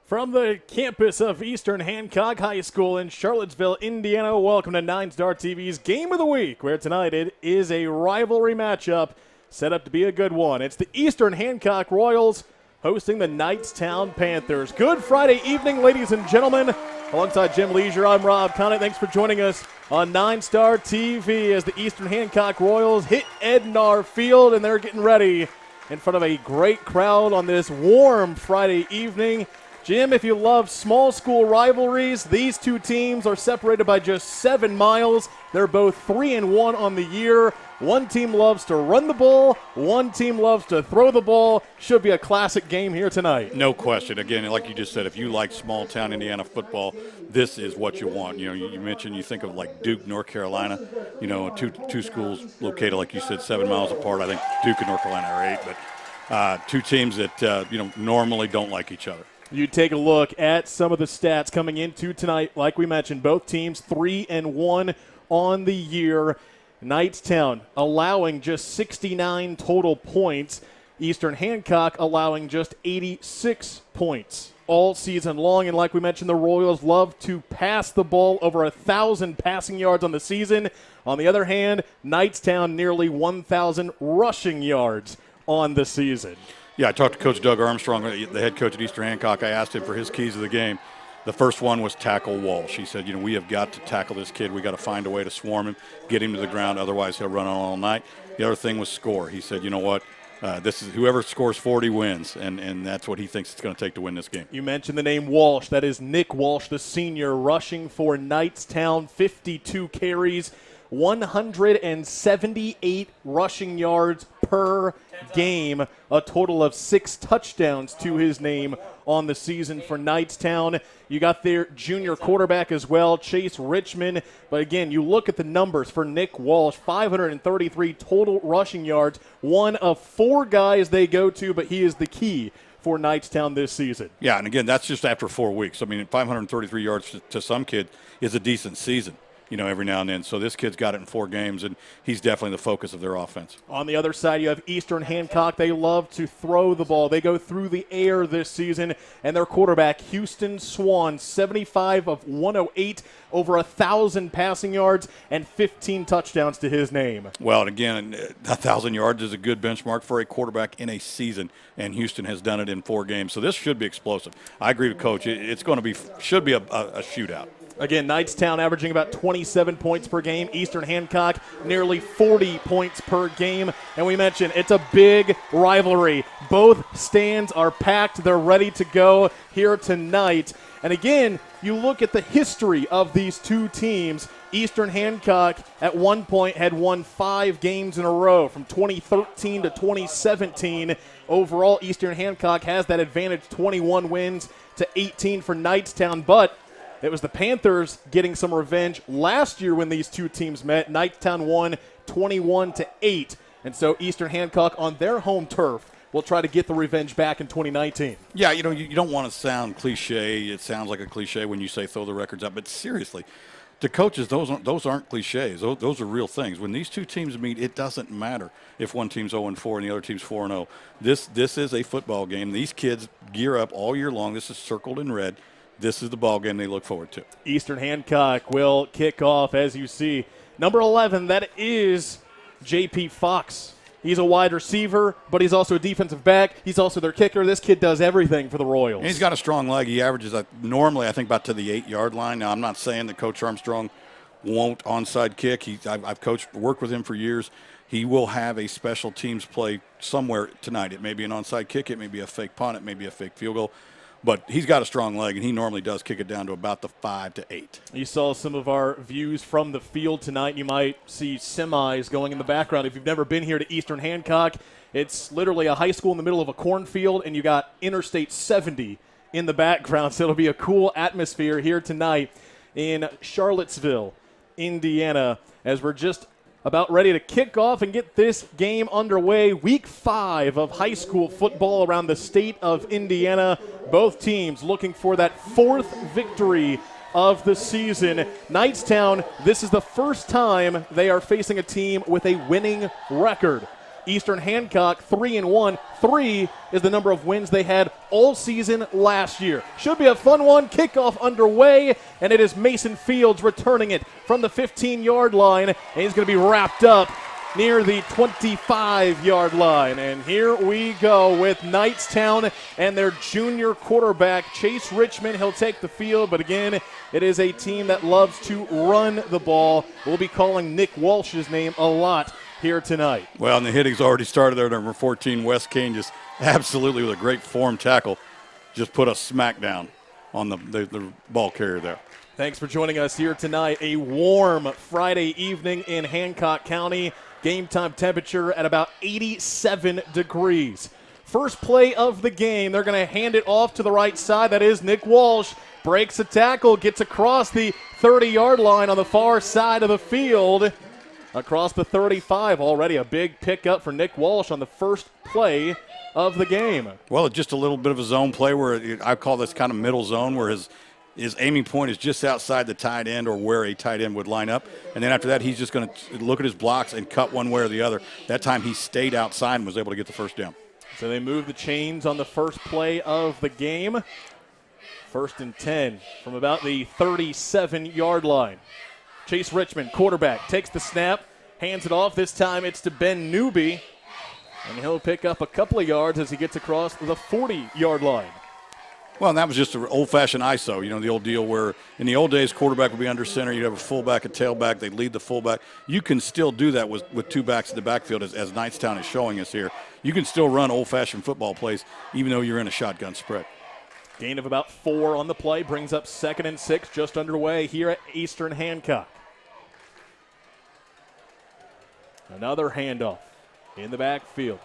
From the campus of Eastern Hancock High School in Charlottesville, Indiana, welcome to Ninestar TV's Game of the Week, where tonight it is a rivalry matchup set up to be a good one. It's the Eastern Hancock Royals hosting the Knightstown Panthers. Good Friday evening, ladies and gentlemen. Alongside Jim Leisure, I'm Rob Conant. Thanks for joining us on Ninestar TV as the Eastern Hancock Royals hit Ednar Field, and they're getting ready in front of a great crowd on this warm Friday evening. Jim, if you love small school rivalries, these two teams are separated by just 7 miles. They're both 3-1 on the year. One team loves to run the ball. One team loves to throw the ball. Should be a classic game here tonight. No question. Again, like you just said, if you like small town Indiana football, this is what you want. You know, you mentioned, you think of like Duke, North Carolina. You know, two schools located, like you said, 7 miles apart. I think Duke and North Carolina are 8, but two teams that normally don't like each other. You take a look at some of the stats coming into tonight. Like we mentioned, both teams 3-1 on the year. Knightstown allowing just 69 total points. Eastern Hancock allowing just 86 points all season long. And like we mentioned, the Royals love to pass the ball, over 1,000 passing yards on the season. On the other hand, Knightstown nearly 1,000 rushing yards on the season. Yeah, I talked to Coach Doug Armstrong, the head coach at Eastern Hancock. I asked him for his keys of the game. The first one was tackle Walsh. He said, we have got to tackle this kid. We got to find a way to swarm him, get him to the ground, otherwise he'll run on all night. The other thing was score. He said, this is whoever scores 40 wins, and that's what he thinks it's going to take to win this game. You mentioned the name Walsh. That is Nick Walsh, the senior, rushing for Knightstown, 52 carries, 178 rushing yards per game, a total of 6 touchdowns to his name on the season for Knightstown. You got their junior quarterback as well, Chase Richmond. But again, you look at the numbers for Nick Walsh, 533 total rushing yards, one of 4 guys they go to, but he is the key for Knightstown this season. Yeah, and again, that's just after 4 weeks. I mean, 533 yards to some kid is a decent season, every now and then. So this kid's got it in 4 games, and he's definitely the focus of their offense. On the other side, you have Eastern Hancock. They love to throw the ball. They go through the air this season, and their quarterback, Houston Swan, 75 of 108, over 1,000 passing yards and 15 touchdowns to his name. Well, and again, 1,000 yards is a good benchmark for a quarterback in a season, and Houston has done it in 4 games. So this should be explosive. I agree with Coach. It's going to should be a shootout. Again, Knightstown averaging about 27 points per game. Eastern Hancock nearly 40 points per game. And we mentioned it's a big rivalry. Both stands are packed. They're ready to go here tonight. And again, you look at the history of these two teams. Eastern Hancock at one point had won 5 games in a row from 2013 to 2017. Overall, Eastern Hancock has that advantage, 21 wins to 18 for Knightstown. But it was the Panthers getting some revenge last year when these two teams met. Knightstown won 21-8. And so Eastern Hancock on their home turf will try to get the revenge back in 2019. Yeah, you don't want to sound cliche. It sounds like a cliche when you say throw the records up. But seriously, to coaches, those aren't cliches. Those are real things. When these two teams meet, it doesn't matter if one team's 0-4 and the other team's 4-0. This is a football game. These kids gear up all year long. This is circled in red. This is the ball game they look forward to. Eastern Hancock will kick off, as you see. Number 11, that is J.P. Fox. He's a wide receiver, but he's also a defensive back. He's also their kicker. This kid does everything for the Royals. And he's got a strong leg. He averages normally, I think, about to the 8-yard line. Now, I'm not saying that Coach Armstrong won't onside kick. I've worked with him for years. He will have a special teams play somewhere tonight. It may be an onside kick. It may be a fake punt. It may be a fake field goal. But he's got a strong leg, and he normally does kick it down to about the 5 to 8. You saw some of our views from the field tonight. You might see semis going in the background. If you've never been here to Eastern Hancock, it's literally a high school in the middle of a cornfield, and you got Interstate 70 in the background. So it'll be a cool atmosphere here tonight in Charlottesville, Indiana, as we're just about ready to kick off and get this game underway. Week 5 of high school football around the state of Indiana. Both teams looking for that 4th victory of the season. Knightstown, this is the first time they are facing a team with a winning record. Eastern Hancock 3-1. 3 is the number of wins they had all season last year. Should be a fun one. Kickoff underway, and it is Mason Fields returning it from the 15-yard line, and he's going to be wrapped up near the 25-yard line. And here we go with Knightstown and their junior quarterback, Chase Richmond. He'll take the field, but again, it is a team that loves to run the ball. We'll be calling Nick Walsh's name a lot here tonight. Well, and the hitting's already started there. Number 14, Wes Kane, just absolutely with a great form tackle, just put a smack down on the ball carrier there. Thanks for joining us here tonight. A warm Friday evening in Hancock County. Game time temperature at about 87 degrees. First play of the game, they're going to hand it off to the right side. That is Nick Walsh. Breaks a tackle, gets across the 30-yard line on the far side of the field. Across the 35 already. A big pickup for Nick Walsh on the first play of the game. Well, it's just a little bit of a zone play where I call this kind of middle zone where his aiming point is just outside the tight end or where a tight end would line up. And then after that, he's just going to look at his blocks and cut one way or the other. That time he stayed outside and was able to get the first down. So they move the chains on the first play of the game. 1st and 10 from about the 37-yard line. Chase Richmond, quarterback, takes the snap, hands it off. This time it's to Ben Newby, and he'll pick up a couple of yards as he gets across the 40-yard line. Well, and that was just an old-fashioned ISO, the old deal where in the old days quarterback would be under center, you'd have a fullback, a tailback, they'd lead the fullback. You can still do that with two backs in the backfield as Knightstown is showing us here. You can still run old-fashioned football plays even though you're in a shotgun spread. Gain of about 4 on the play brings up 2nd and 6 just underway here at Eastern Hancock. Another handoff in the backfield.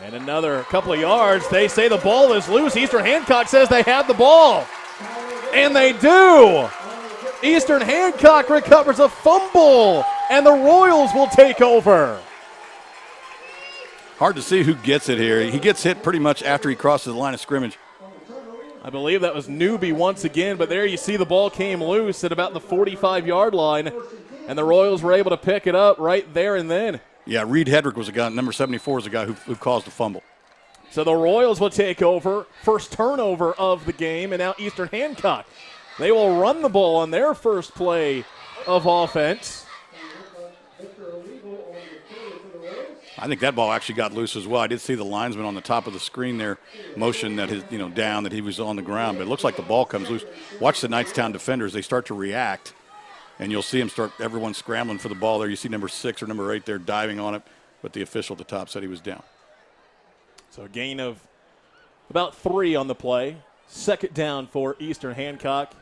And another couple of yards. They say the ball is loose. Eastern Hancock says they have the ball. And they do. Eastern Hancock recovers a fumble, and the Royals will take over. Hard to see who gets it here. He gets hit pretty much after he crosses the line of scrimmage. I believe that was Newby once again, but there you see the ball came loose at about the 45-yard line, and the Royals were able to pick it up right there and then. Yeah, Reed Hedrick was a guy, number 74 is a guy who caused the fumble. So the Royals will take over, first turnover of the game, and now Eastern Hancock. They will run the ball on their first play of offense. I think that ball actually got loose as well. I did see the linesman on the top of the screen there motion that his, down, that he was on the ground, but it looks like the ball comes loose. Watch the Knightstown defenders. They start to react, and you'll see everyone scrambling for the ball there. You see number 6 or number 8 there diving on it, but the official at the top said he was down. So a gain of about 3 on the play. 2nd down for Eastern Hancock.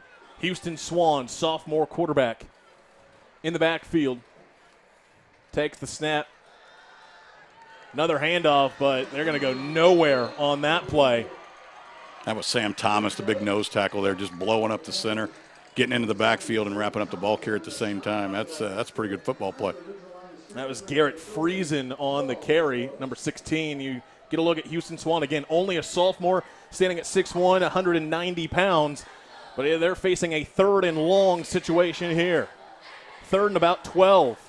Houston Swan, sophomore quarterback, in the backfield. Takes the snap. Another handoff, but they're going to go nowhere on that play. That was Sam Thomas, the big nose tackle there, just blowing up the center, getting into the backfield and wrapping up the ball carrier at the same time. That's a pretty good football play. That was Garrett Friesen on the carry, number 16. You get a look at Houston Swan again, only a sophomore, standing at 6'1", 190 pounds. But they're facing a 3rd and long situation here. 3rd and about 12.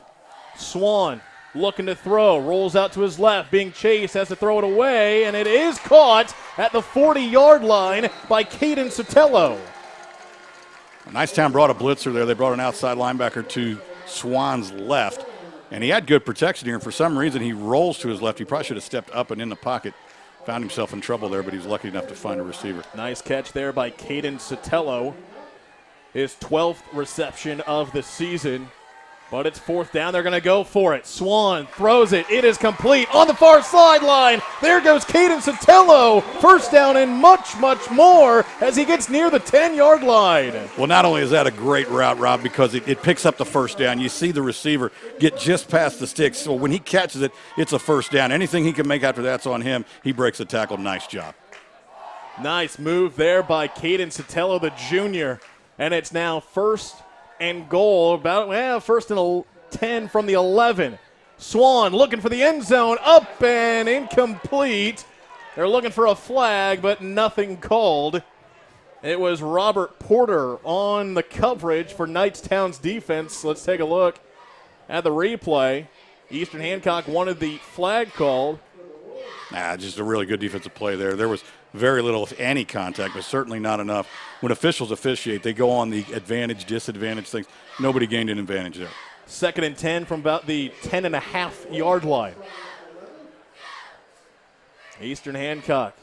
Swan looking to throw, rolls out to his left, being chased, has to throw it away, and it is caught at the 40-yard line by Caden Sotelo. Knightstown brought a blitzer there. They brought an outside linebacker to Swan's left, and he had good protection here, and for some reason he rolls to his left. He probably should have stepped up and in the pocket. Found himself in trouble there, but he was lucky enough to find a receiver. Nice catch there by Caden Sotelo. His 12th reception of the season. But it's 4th down. They're going to go for it. Swan throws it. It is complete on the far sideline. There goes Caden Sotelo. 1st down and much, much more as he gets near the 10-yard line. Well, not only is that a great route, Rob, because it picks up the 1st down. You see the receiver get just past the sticks. So when he catches it, it's a 1st down. Anything he can make after that's on him. He breaks the tackle. Nice job. Nice move there by Caden Sotelo, the junior. And it's now 1st and goal, about 1st and 10 from the 11. Swan looking for the end zone, up and incomplete. They're looking for a flag, but nothing called. It was Robert Porter on the coverage for Knightstown's defense. Let's take a look at the replay. Eastern Hancock wanted the flag called. Just a really good defensive play there. There was very little, if any, contact, but certainly not enough. When officials officiate, they go on the advantage, disadvantage things. Nobody gained an advantage there. 2nd and 10 from about the 10.5-yard line. Eastern Hancock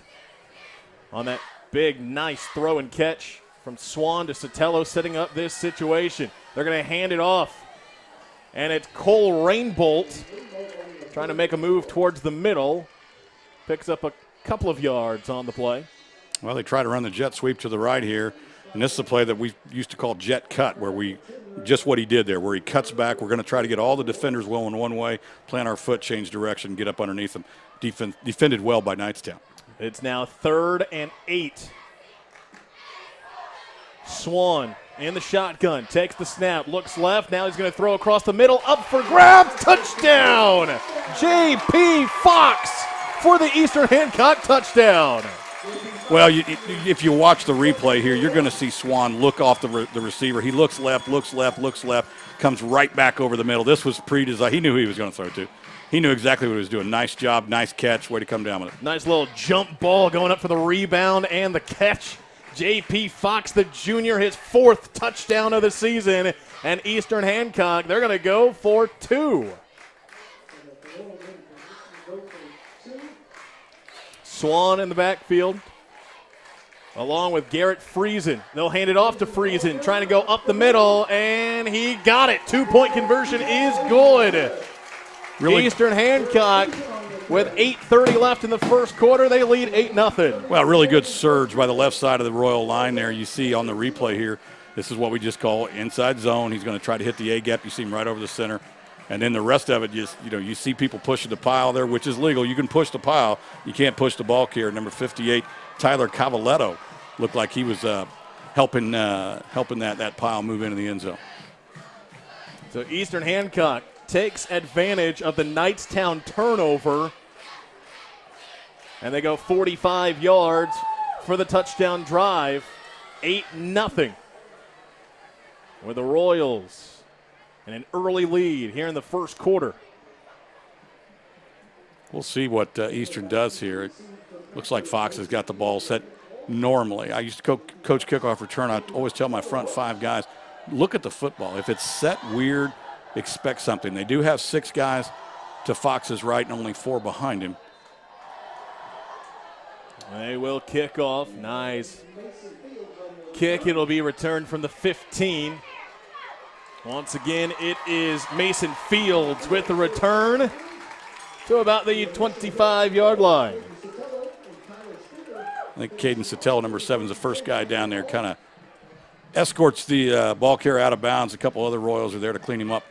on that big, nice throw and catch from Swan to Sotelo, setting up this situation. They're going to hand it off. And it's Cole Rainbolt trying to make a move towards the middle. Picks up a couple of yards on the play. Well, they try to run the jet sweep to the right here. And this is a play that we used to call jet cut, where just what he did there, where he cuts back. We're going to try to get all the defenders going one way, plant our foot, change direction, get up underneath them. Defended well by Knightstown. It's now 3rd and 8. Swan in the shotgun, takes the snap, looks left. Now he's going to throw across the middle, up for grabs, touchdown! J.P. Fox for the Eastern Hancock touchdown. Well, if you watch the replay here, you're going to see Swan look off the receiver. He looks left, comes right back over the middle. This was pre-designed. He knew who he was going to throw to. He knew exactly what he was doing. Nice job, nice catch, way to come down with it. Nice little jump ball going up for the rebound and the catch. J.P. Fox, the junior, his 4th touchdown of the season. And Eastern Hancock, they're going to go for 2. Swan in the backfield, along with Garrett Friesen. They'll hand it off to Friesen, trying to go up the middle, and he got it. 2-point conversion is good. Really? Eastern Hancock, with 8:30 left in the first quarter, they lead 8-0. Well, really good surge by the left side of the Royal line there. You see on the replay here, this is what we just call inside zone. He's going to try to hit the A-gap. You see him right over the center. And then the rest of it, you see people pushing the pile there, which is legal. You can push the pile. You can't push the ball carrier. Number 58, Tyler Cavaletto, looked like he was helping that pile move into the end zone. So Eastern Hancock takes advantage of the Knightstown turnover, and they go 45 yards for the touchdown drive. 8-0 with the Royals. And an early lead here in the first quarter. We'll see what Eastern does here. It looks like Fox has got the ball set normally. I used to coach kickoff return. I always tell my front 5 guys, look at the football. If it's set weird, expect something. They do have 6 guys to Fox's right and only 4 behind him. They will kick off. Nice kick. It'll be returned from the 15. Once again, it is Mason Fields with the return to about the 25-yard line. I think Caden Sotelo, number 7, is the first guy down there, kind of escorts the ball carrier out of bounds. A couple other Royals are there to clean him up.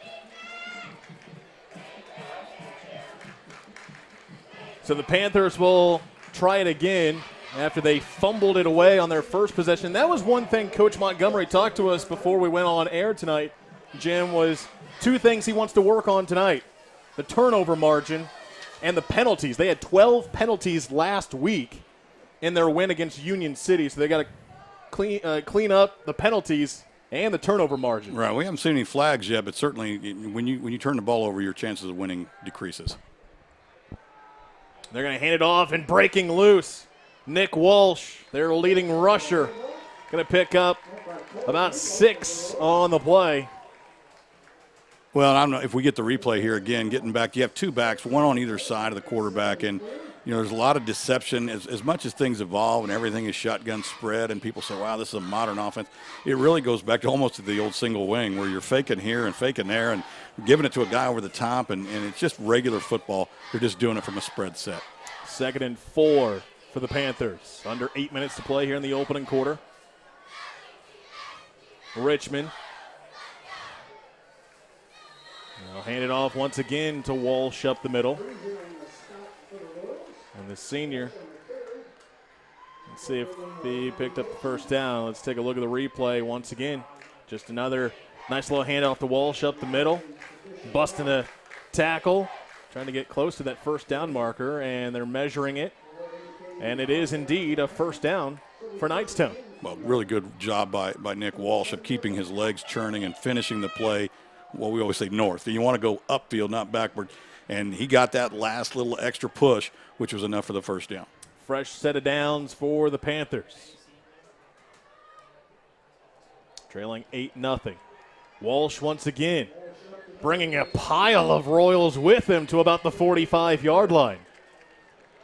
So the Panthers will try it again after they fumbled it away on their first possession. That was one thing Coach Montgomery talked to us before we went on air tonight, Jim, was 2 things he wants to work on tonight: the turnover margin and the penalties. They had 12 penalties last week in their win against Union City, so they got to clean up the penalties and the turnover margin. Right. We haven't seen any flags yet, but certainly when you turn the ball over, your chances of winning decreases. They're going to hand it off and breaking loose. Nick Walsh, their leading rusher, going to pick up about 6 on the play. Well, I don't know if we get the replay here again, getting back. You have 2 backs, one on either side of the quarterback, and there's a lot of deception. As much as things evolve and everything is shotgun spread and people say, wow, this is a modern offense, it really goes back to almost to the old single wing where you're faking here and faking there and giving it to a guy over the top, and it's just regular football. They're just doing it from a spread set. 2nd and 4 for the Panthers. Under 8 minutes to play here in the opening quarter. Richmond. They'll hand it off once again to Walsh up the middle. And the senior, let's see if he picked up the first down. Let's take a look at the replay once again. Just another nice little handoff to Walsh up the middle. Busting a tackle, trying to get close to that first down marker, and they're measuring it. And it is indeed a first down for Knightstown. Well, really good job by Nick Walsh of keeping his legs churning and finishing the play. Well, we always say north. You want to go upfield, not backward. And he got that last little extra push, which was enough for the first down. Fresh set of downs for the Panthers. Trailing 8-0. Walsh once again bringing a pile of Royals with him to about the 45-yard line.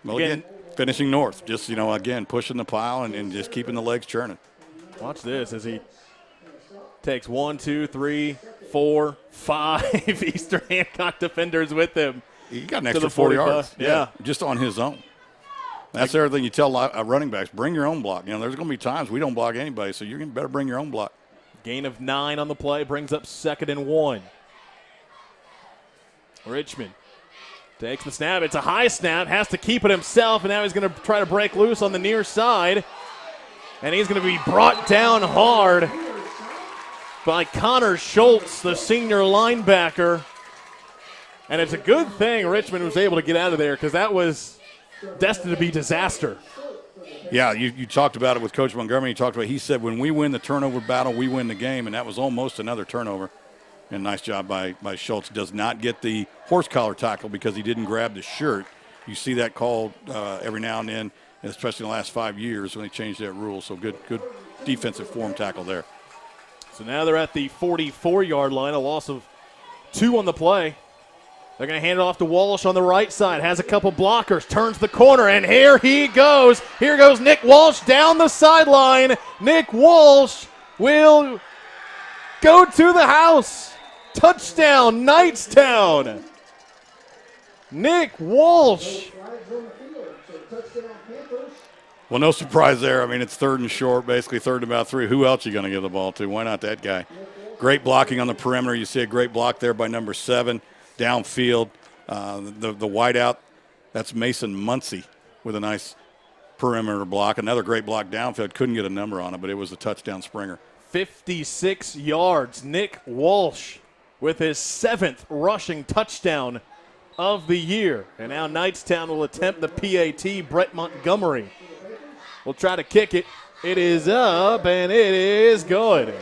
Well, again, finishing north. Just, again, pushing the pile and just keeping the legs churning. Watch this as he takes 1, 2, 3, 4, 5 Eastern Hancock defenders with him. He got an extra 40 yards. Yeah. Just on his own. That's everything you tell running backs. Bring your own block. There's going to be times we don't block anybody, so you better bring your own block. Gain of 9 on the play brings up 2nd and 1. Richmond takes the snap. It's a high snap. Has to keep it himself, and now he's going to try to break loose on the near side. And he's going to be brought down hard by Connor Schultz, the senior linebacker. And it's a good thing Richmond was able to get out of there because that was destined to be disaster. Yeah, you talked about it with Coach Montgomery. He said when we win the turnover battle, we win the game, and that was almost another turnover. And nice job by Schultz. Does not get the horse collar tackle because he didn't grab the shirt. You see that called every now and then, especially in the last 5 years when they changed that rule. So good defensive form tackle there. So now they're at the 44-yard line, a loss of 2 on the play. They're going to hand it off to Walsh on the right side. Has a couple blockers. Turns the corner, and here he goes. Here goes Nick Walsh down the sideline. Nick Walsh will go to the house. Touchdown, Knightstown. Nick Walsh. Well, no surprise there. I mean, it's 3rd and short, basically 3rd and about 3. Who else are you going to give the ball to? Why not that guy? Great blocking on the perimeter. You see a great block there by number 7. Downfield, the wideout, that's Mason Muncie with a nice perimeter block. Another great block downfield. Couldn't get a number on it, but it was a touchdown springer. 56 yards. Nick Walsh with his 7th rushing touchdown of the year. And now Knightstown will attempt the PAT. Brett Montgomery will try to kick it. It is up, and it is good.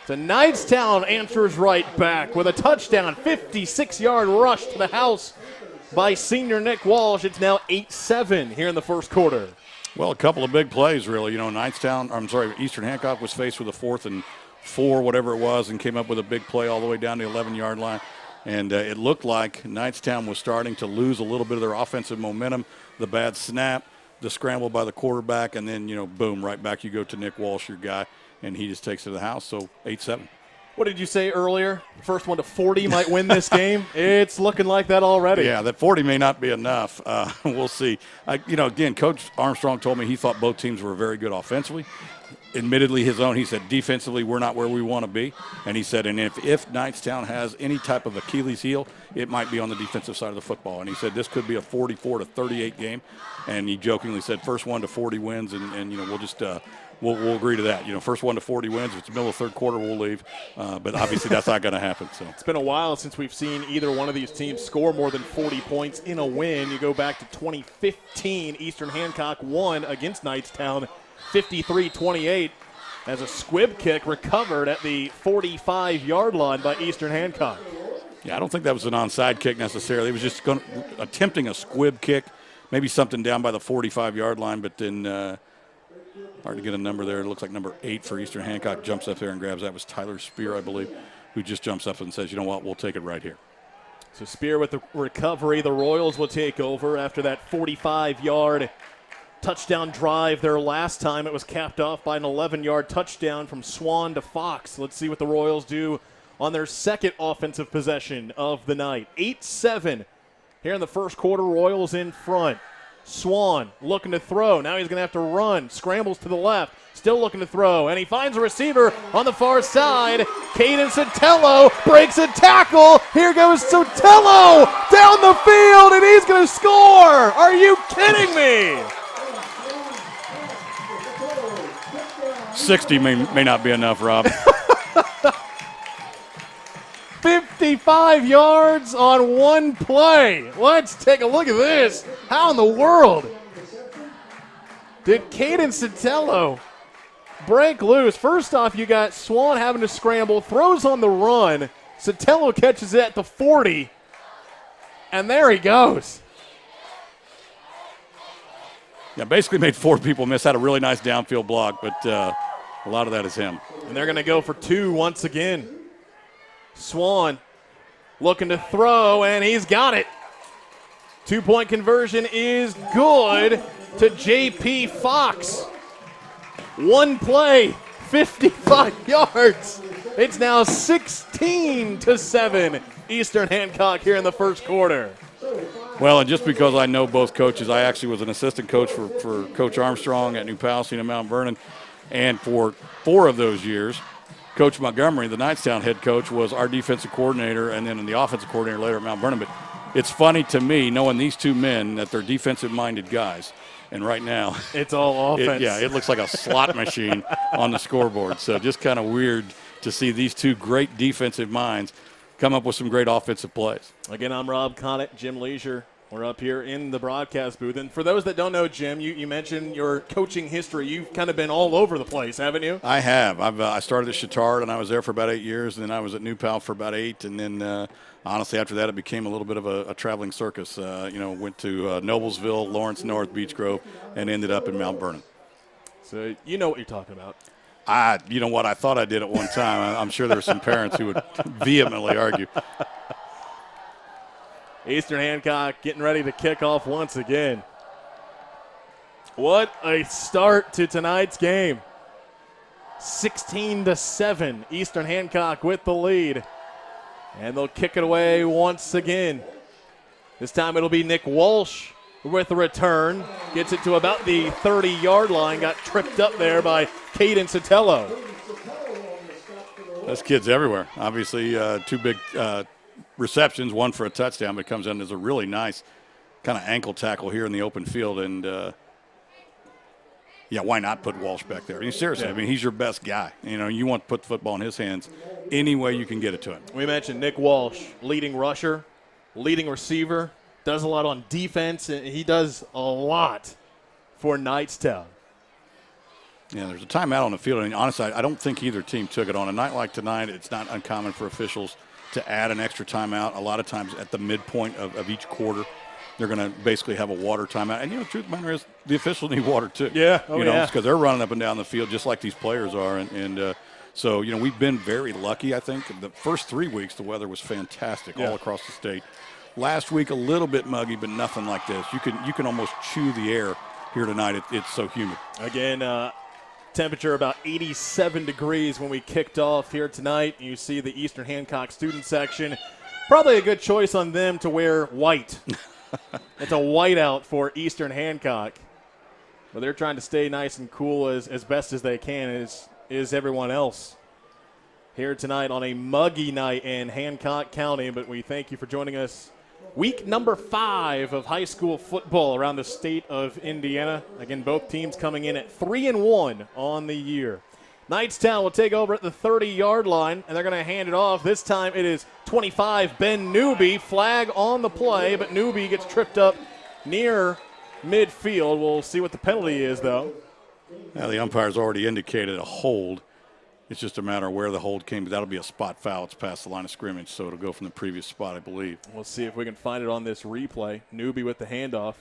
So Knightstown answers right back with a touchdown, 56-yard rush to the house by senior Nick Walsh. It's now 8-7 here in the first quarter. Well, a couple of big plays, really. Eastern Hancock was faced with a 4th and 4, whatever it was, and came up with a big play all the way down the 11-yard line. And it looked like Knightstown was starting to lose a little bit of their offensive momentum. The bad snap, the scramble by the quarterback, and then, boom, right back you go to Nick Walsh, your guy. And he just takes it to the house, so 8-7. What did you say earlier? First one to 40 might win this game. It's looking like that already. Yeah, that 40 may not be enough. We'll see. Again, Coach Armstrong told me he thought both teams were very good offensively. Admittedly, he said defensively we're not where we want to be. And he said, and if Knightstown has any type of Achilles heel, it might be on the defensive side of the football. And he said this could be a 44-38 game. And he jokingly said first 1 to 40 wins, and we'll just we'll agree to that. First 1 to 40 wins. If it's the middle of the 3rd quarter, we'll leave. But obviously that's not going to happen. So it's been a while since we've seen either one of these teams score more than 40 points in a win. You go back to 2015, Eastern Hancock won against Knightstown 53-28 as a squib kick recovered at the 45-yard line by Eastern Hancock. Yeah, I don't think that was an onside kick necessarily. It was just attempting a squib kick, maybe something down by the 45-yard line, but then hard to get a number there. It looks like number 8 for Eastern Hancock jumps up there and grabs that. Was Tyler Spear, I believe, who just jumps up and says, you know what, we'll take it right here. So Spear with the recovery. The Royals will take over after that 45-yard touchdown drive there last time. It was capped off by an 11-yard touchdown from Swan to Fox. Let's see what the Royals do on their 2nd offensive possession of the night. 8-7 here in the first quarter. Royals in front. Swan looking to throw. Now he's going to have to run. Scrambles to the left. Still looking to throw. And he finds a receiver on the far side. Caden Sotelo breaks a tackle. Here goes Sotelo down the field, and he's going to score. Are you kidding me? 60 may not be enough, Rob. 55 yards on one play. Let's take a look at this. How in the world did Caden Sotelo break loose? First off, you got Swan having to scramble, throws on the run. Sotelo catches it at the 40. And there he goes. Yeah, basically made 4 people miss. Had a really nice downfield block, but a lot of that is him. And they're going to go for 2 once again. Swan looking to throw, and he's got it. 2-point conversion is good to J.P. Fox. 1 play, 55 yards. It's now 16-7. Eastern Hancock here in the first quarter. Well, and just because I know both coaches, I actually was an assistant coach for Coach Armstrong at New Palestine and Mount Vernon. And for 4 of those years, Coach Montgomery, the Knightstown head coach, was our defensive coordinator and then the offensive coordinator later at Mount Vernon. But it's funny to me, knowing these 2 men, that they're defensive-minded guys. And right now, it's all offense. It looks like a slot machine on the scoreboard. So just kind of weird to see these 2 great defensive minds come up with some great offensive plays. Again, I'm Rob Connick, Jim Leisure. We're up here in the broadcast booth. And for those that don't know, Jim, you mentioned your coaching history. You've kind of been all over the place, haven't you? I have. I started at Chittard, and I was there for about 8 years. And then I was at New Pal for about 8. And then, honestly, after that, it became a little bit of a traveling circus. Went to Noblesville, Lawrence North, Beech Grove, and ended up in Mount Vernon. So you know what you're talking about. You know what? I thought I did at one time. I'm sure there are some parents who would vehemently argue. Eastern Hancock getting ready to kick off once again. What a start to tonight's game. 16-7. Eastern Hancock with the lead. And they'll kick it away once again. This time it'll be Nick Walsh with the return. Gets it to about the 30-yard line. Got tripped up there by Caden Sotelo. This kid's everywhere. Obviously, 2 big receptions, 1 for a touchdown, but comes in as a really nice kind of ankle tackle here in the open field. And, why not put Walsh back there? I mean, seriously, I mean, he's your best guy. You want to put the football in his hands any way you can get it to him. We mentioned Nick Walsh, leading rusher, leading receiver, does a lot on defense, and he does a lot for Knightstown. Yeah, there's a timeout on the field, and honestly, I don't think either team took it. On a night like tonight, it's not uncommon for officials to add an extra timeout. A lot of times at the midpoint of each quarter, they're going to basically have a water timeout. And, the truth of the matter is the officials need water too. Yeah, because they're running up and down the field just like these players are. So, we've been very lucky, I think. The first 3 weeks, the weather was fantastic all across the state. Last week, a little bit muggy, but nothing like this. You can almost chew the air here tonight. It's so humid. Again, temperature about 87 degrees when we kicked off here tonight. You see the Eastern Hancock student section. Probably a good choice on them to wear white. It's a whiteout for Eastern Hancock. But they're trying to stay nice and cool as best as they can, as is everyone else here tonight on a muggy night in Hancock County. But we thank you for joining us. Week number 5 of high school football around the state of Indiana. Again, both teams coming in at 3-1 on the year. Knightstown will take over at the 30-yard line, and they're going to hand it off. This time it is 25, Ben Newby. Flag on the play, but Newby gets tripped up near midfield. We'll see what the penalty is, though. Now, the umpire's already indicated a hold. It's just a matter of where the hold came. But that'll be a spot foul. It's past the line of scrimmage, so it'll go from the previous spot, I believe. We'll see if we can find it on this replay. Newby with the handoff.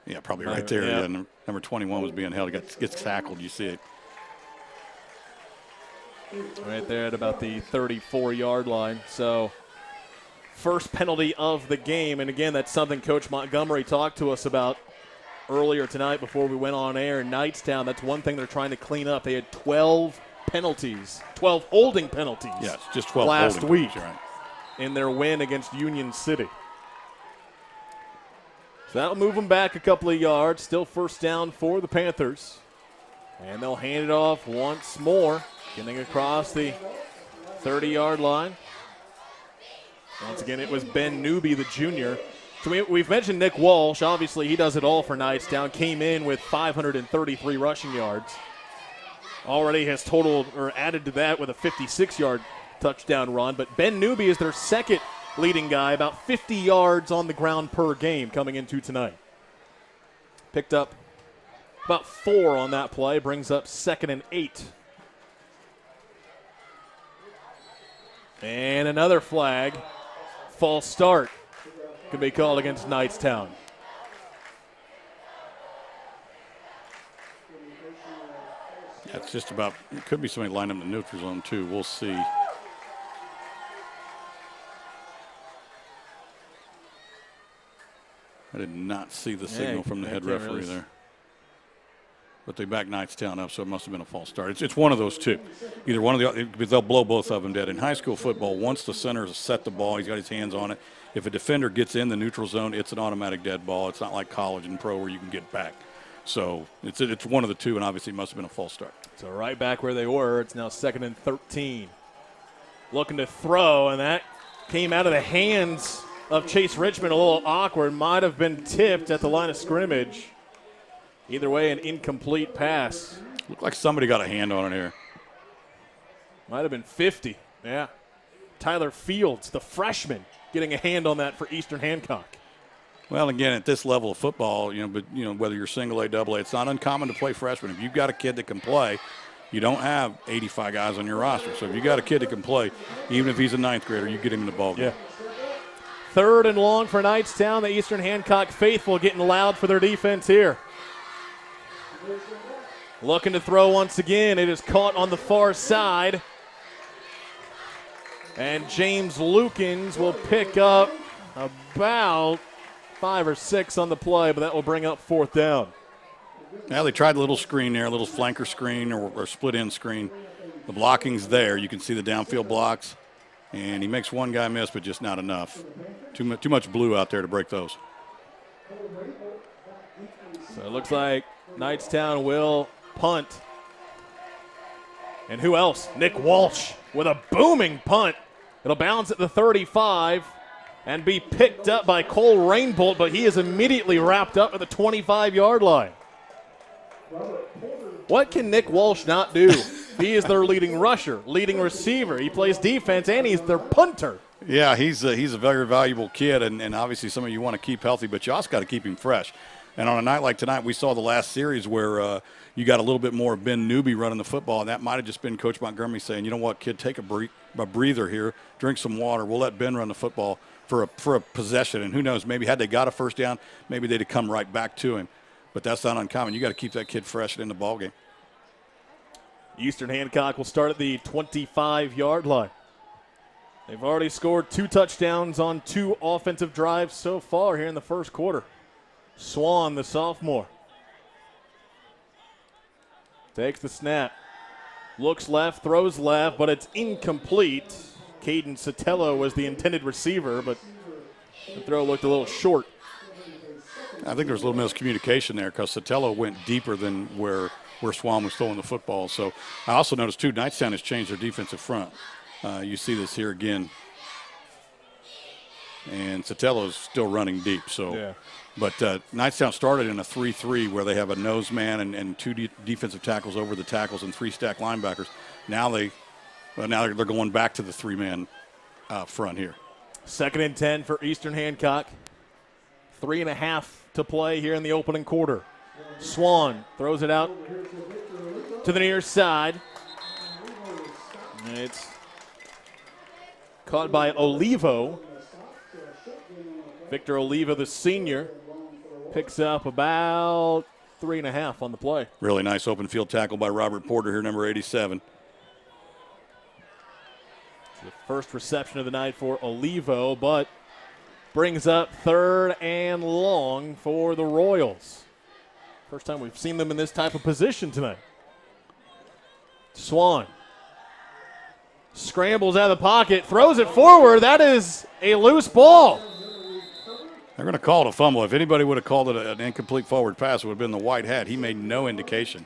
Yeah, probably right there. Yeah. Yeah, number 21 was being held. He gets tackled. You see it. Right there at about the 34-yard line. So first penalty of the game. And, again, that's something Coach Montgomery talked to us about earlier tonight before we went on air in Knightstown. That's one thing they're trying to clean up. They had 12 penalties, 12 holding penalties. Yes, just 12 last holding week penalties, right. In their win against Union City. So that'll move them back a couple of yards. Still first down for the Panthers. And they'll hand it off once more, getting across the 30-yard line. Once again, it was Ben Newby, the junior. So we've mentioned Nick Walsh. Obviously, he does it all for Knightstown. Came in with 533 rushing yards. Already has totaled or added to that with a 56-yard touchdown run. But Ben Newby is their second leading guy, about 50 yards on the ground per game coming into tonight. Picked up about 4 on that play, brings up 2nd and 8. And another flag. false start could be called against Knightstown. That's just about, it could be somebody lined up in the neutral zone too. We'll see. I did not see the signal from the head referee there. But they backed Knightstown up, so it must have been a false start. It's one of those two. Either one of the, because they'll blow both of them dead. In high school football, once the center has set the ball, he's got his hands on it. If a defender gets in the neutral zone, it's an automatic dead ball. It's not like college and pro where you can get back. So it's one of the two, and obviously it must have been a false start. So right back where they were, it's now 2nd and 13. Looking to throw, and that came out of the hands of Chase Richmond, a little awkward. Might have been tipped at the line of scrimmage. Either way, an incomplete pass. Looked like somebody got a hand on it here. Might have been 50, yeah. Tyler Fields, the freshman, getting a hand on that for Eastern Hancock. Well, again, at this level of football, whether you're single A, double A, it's not uncommon to play freshmen. If you've got a kid that can play, you don't have 85 guys on your roster. So if you got a kid that can play, even if he's a 9th grader, you get him in the ball game. Yeah. 3rd and long for Knightstown. The Eastern Hancock faithful getting loud for their defense here. Looking to throw once again. It is caught on the far side. And James Lukens will pick up about 5 or 6 on the play, but that will bring up 4th down. Now they tried a little screen there, a little flanker screen or split-end screen. The blocking's there. You can see the downfield blocks. And he makes one guy miss, but just not enough. Too much blue out there to break those. So it looks like Knightstown will punt. And who else? Nick Walsh with a booming punt. It'll bounce at the 35 and be picked up by Cole Rainbolt, but he is immediately wrapped up at the 25-yard line. What can Nick Walsh not do? He is their leading rusher, leading receiver. He plays defense, and he's their punter. Yeah, he's a very valuable kid, and obviously some of you want to keep healthy, but you also got to keep him fresh. And on a night like tonight, we saw the last series where you got a little bit more of Ben Newby running the football, and that might have just been Coach Montgomery saying, you know what, kid, take a breather here, drink some water. We'll let Ben run the football for a possession. And who knows, maybe had they got a first down, maybe they'd have come right back to him. But that's not uncommon. You got to keep that kid fresh and in the ballgame. Eastern Hancock will start at the 25-yard line. They've already scored 2 touchdowns on 2 offensive drives so far here in the first quarter. Swan, the sophomore, takes the snap. Looks left, throws left, but it's incomplete. Caden Sotelo was the intended receiver, but the throw looked a little short. I think there was a little miscommunication there because Sotelo went deeper than where Swan was throwing the football. So I also noticed, too, Knightstown has changed their defensive front. You see this here again. And Sotelo's still running deep. So, yeah. But Knightstown started in a 3-3 where they have a nose man and 2 defensive tackles over the tackles and 3 stack linebackers. Now they're going back to the 3-man front here. 2nd and 10 for Eastern Hancock. 3.5 to play here in the opening quarter. Swan throws it out to the near side. It's caught by Olivo. Victor Olivo, the senior, picks up about 3.5 on the play. Really nice open field tackle by Robert Porter here, number 87. It's the first reception of the night for Olivo, but brings up 3rd and long for the Royals. First time we've seen them in this type of position tonight. Swan scrambles out of the pocket, throws it forward. That is a loose ball. They're going to call it a fumble. If anybody would have called it an incomplete forward pass, it would have been the white hat. He made no indication.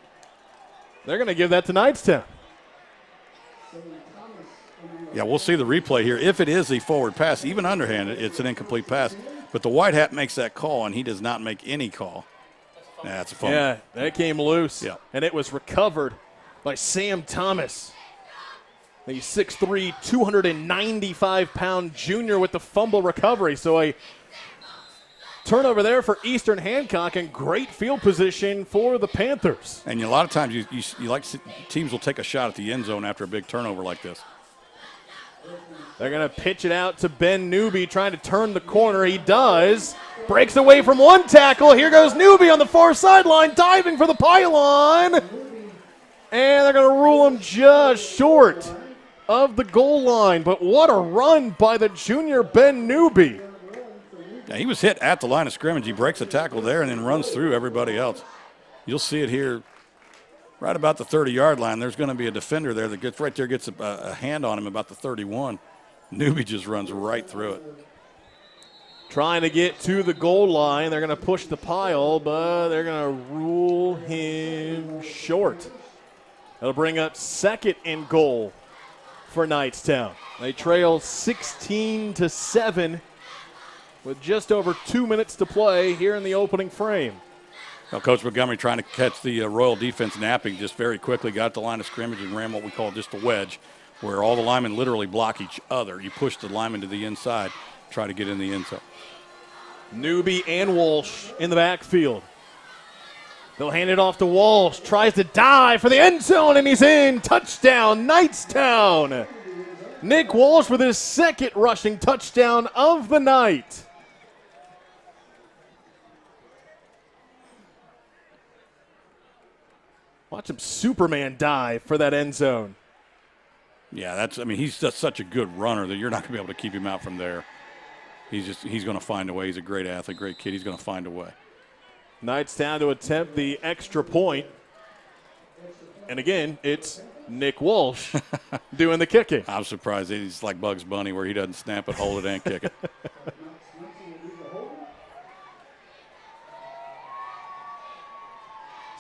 They're going to give that to Knightstown. Yeah, we'll see the replay here. If it is a forward pass, even underhanded, it's an incomplete pass. But the white hat makes that call, and he does not make any call. That's a fumble. Yeah, that came loose. Yeah. And it was recovered by Sam Thomas, the 6'3", 295-pound junior with the fumble recovery. So a turnover there for Eastern Hancock and great field position for the Panthers. And a lot of times you like teams will take a shot at the end zone after a big turnover like this. They're going to pitch it out to Ben Newby, trying to turn the corner. He does. Breaks away from one tackle. Here goes Newby on the far sideline, diving for the pylon. And they're going to rule him just short of the goal line. But what a run by the junior Ben Newby. Yeah, he was hit at the line of scrimmage. He breaks a tackle there and then runs through everybody else. You'll see it here right about the 30-yard line. There's going to be a defender there that gets right there, gets a hand on him about the 31. Newby just runs right through it. Trying to get to the goal line. They're going to push the pile, but they're going to rule him short. That'll bring up second and goal for Knightstown. They trail 16-7 with just over 2 minutes to play here in the opening frame. Now, Coach Montgomery trying to catch the Royal defense napping just very quickly, got the line of scrimmage and ran what we call just a wedge, where all the linemen literally block each other. You push the lineman to the inside, try to get in the end zone. Newby and Walsh in the backfield. They'll hand it off to Walsh, tries to dive for the end zone, and he's in. Touchdown, Knightstown. Nick Walsh with his second rushing touchdown of the night. Watch him Superman dive for that end zone. Yeah, he's just such a good runner that you're not going to be able to keep him out from there. He's going to find a way. He's a great athlete, great kid. He's going to find a way. Knightstown to attempt the extra point. And again, it's Nick Walsh doing the kicking. I'm surprised he's like Bugs Bunny where he doesn't snap it, hold it, and kick it.